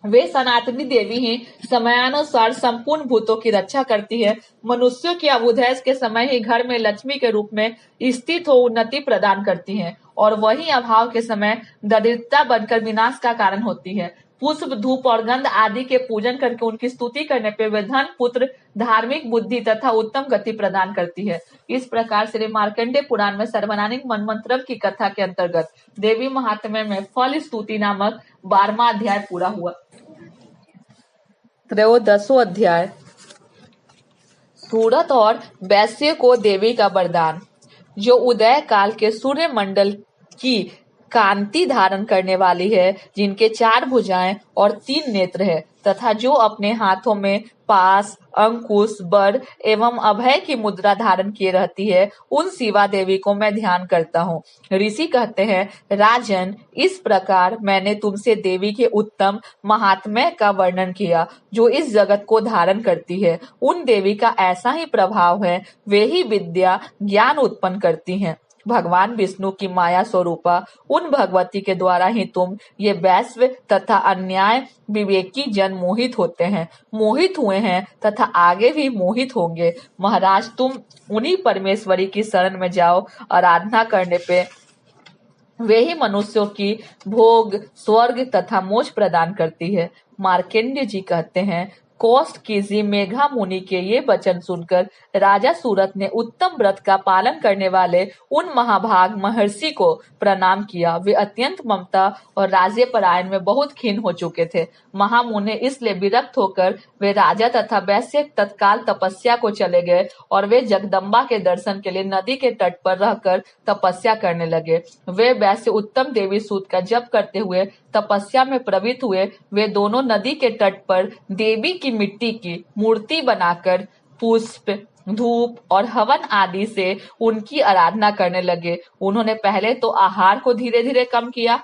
[SPEAKER 2] वे सनातनी देवी ही समयानुसार संपूर्ण भूतों की रक्षा करती है। मनुष्यों की अभुदैष के समय ही घर में लक्ष्मी के रूप में स्थित हो उन्नति प्रदान करती है और वही अभाव के समय दरिद्रता बनकर विनाश का कारण होती है। पुष्प, धूप और गंध आदि के पूजन करके उनकी स्तुति करने पर वे धन, पुत्र, धार्मिक बुद्धि तथा उत्तम गति प्रदान करती है। इस प्रकार श्री मार्कंडेय पुराण में सर्वनानिक मनमंत्रम की कथा के अंतर्गत देवी महात्म्य में फल स्तुति नामक 12वां अध्याय पूरा हुआ। 13वां अध्याय, सूरत और वैश्य को देवी का वरदान। जो उदय काल के सूर्य मंडल की कांति धारण करने वाली है, जिनके 4 भुजाएं और 3 नेत्र है तथा जो अपने हाथों में पास, अंकुश, बर एवं अभय की मुद्रा धारण किए रहती है, उन शिवा देवी को मैं ध्यान करता हूँ। ऋषि कहते हैं, राजन, इस प्रकार मैंने तुमसे देवी के उत्तम महात्म्य का वर्णन किया जो इस जगत को धारण करती है। उन देवी का ऐसा ही प्रभाव है, वे ही विद्या ज्ञान उत्पन्न करती हैं। भगवान विष्णु की माया स्वरूपा उन भगवती के द्वारा ही तुम ये वैश्व तथा अन्याय विवेकी जन मोहित होते हैं, मोहित हुए हैं तथा आगे भी मोहित होंगे। महाराज, तुम उन्हीं परमेश्वरी की शरण में जाओ। आराधना करने पे वे ही मनुष्यों की भोग, स्वर्ग तथा मोक्ष प्रदान करती है। मार्कंडेय जी कहते हैं, कौष्ट कीजिए। मेघा मुनि के ये वचन सुनकर राजा सूरत ने उत्तम व्रत का पालन करने वाले उन महाभाग महर्षि को प्रणाम किया। वे अत्यंत ममता और राज्य परायण में बहुत खीन हो चुके थे। महामुनि इसलिए विरक्त होकर वे राजा तथा वैश्य तत्काल तपस्या को चले गए और वे जगदम्बा के दर्शन के लिए नदी के तट पर रहकर तपस्या करने लगे। वे वैश्य उत्तम देवी सूत का जप करते हुए तपस्या में प्रवृत्त हुए। वे दोनों नदी के तट पर देवी की मिट्टी की मूर्ति बनाकर पुष्प, धूप और हवन आदि से उनकी आराधना करने लगे। उन्होंने पहले तो आहार को धीरे धीरे कम किया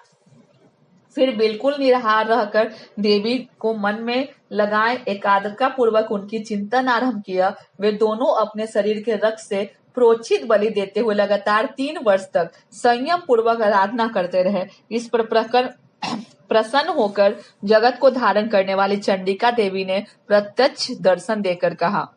[SPEAKER 2] फिर बिल्कुल निराहार रहकर देवी को मन में लगाए एकाग्रता पूर्वक उनकी चिंतन आरंभ किया। वे दोनों अपने शरीर के रक्त से प्रोचित बलि देते हुए लगातार 3 वर्ष तक संयम पूर्वक आराधना करते रहे। इस पर प्रसन्न होकर जगत को धारण करने वाली चंडिका देवी ने प्रत्यक्ष दर्शन देकर कहा।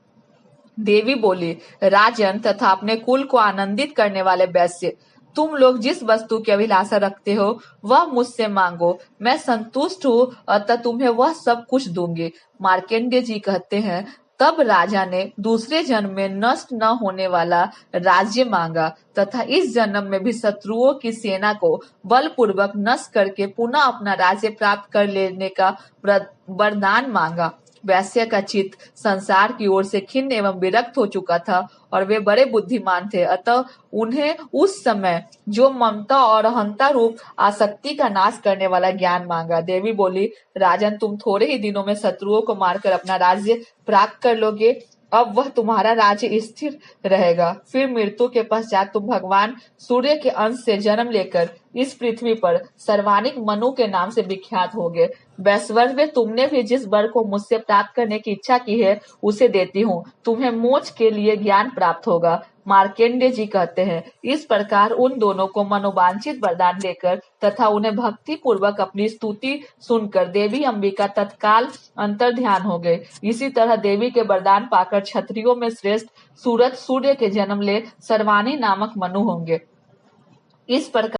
[SPEAKER 2] देवी बोली, राजन तथा अपने कुल को आनंदित करने वाले वैश्य, तुम लोग जिस वस्तु की अभिलाषा रखते हो वह मुझसे मांगो, मैं संतुष्ट हूँ, अतः तुम्हें वह सब कुछ दूंगी। मार्कंडेय जी कहते हैं, तब राजा ने दूसरे जन्म में नष्ट न होने वाला राज्य मांगा तथा इस जन्म में भी शत्रुओं की सेना को बलपूर्वक नष्ट करके पुनः अपना राज्य प्राप्त कर लेने का वरदान मांगा। वैश्य का चित्त संसार की ओर से खिन्न एवं विरक्त हो चुका था और वे बड़े बुद्धिमान थे, अतः उन्हें उस समय जो ममता और अहंता रूप आसक्ति का नाश करने वाला ज्ञान मांगा। देवी बोली, राजन, तुम थोड़े ही दिनों में शत्रुओं को मारकर अपना राज्य प्राप्त कर लोगे। अब वह तुम्हारा राज्य स्थिर रहेगा। फिर मृत्यु के पश्चात तुम भगवान सूर्य के अंश से जन्म लेकर इस पृथ्वी पर सर्वानिक मनु के नाम से विख्यात होगे। वैश्वर्य, तुमने भी जिस वर को मुझसे प्राप्त करने की इच्छा की है उसे देती हूँ। तुम्हें मोक्ष के लिए ज्ञान प्राप्त होगा। मार्कंडेय जी कहते हैं, इस प्रकार उन दोनों को मनोवांछित वरदान देकर तथा उन्हें भक्ति पूर्वक अपनी स्तुति सुनकर देवी अंबिका तत्काल अंतर ध्यान हो गए। इसी तरह देवी के वरदान पाकर क्षत्रियों में श्रेष्ठ सूरज सूर्य के जन्म ले सर्वानी नामक मनु होंगे। इस प्रकार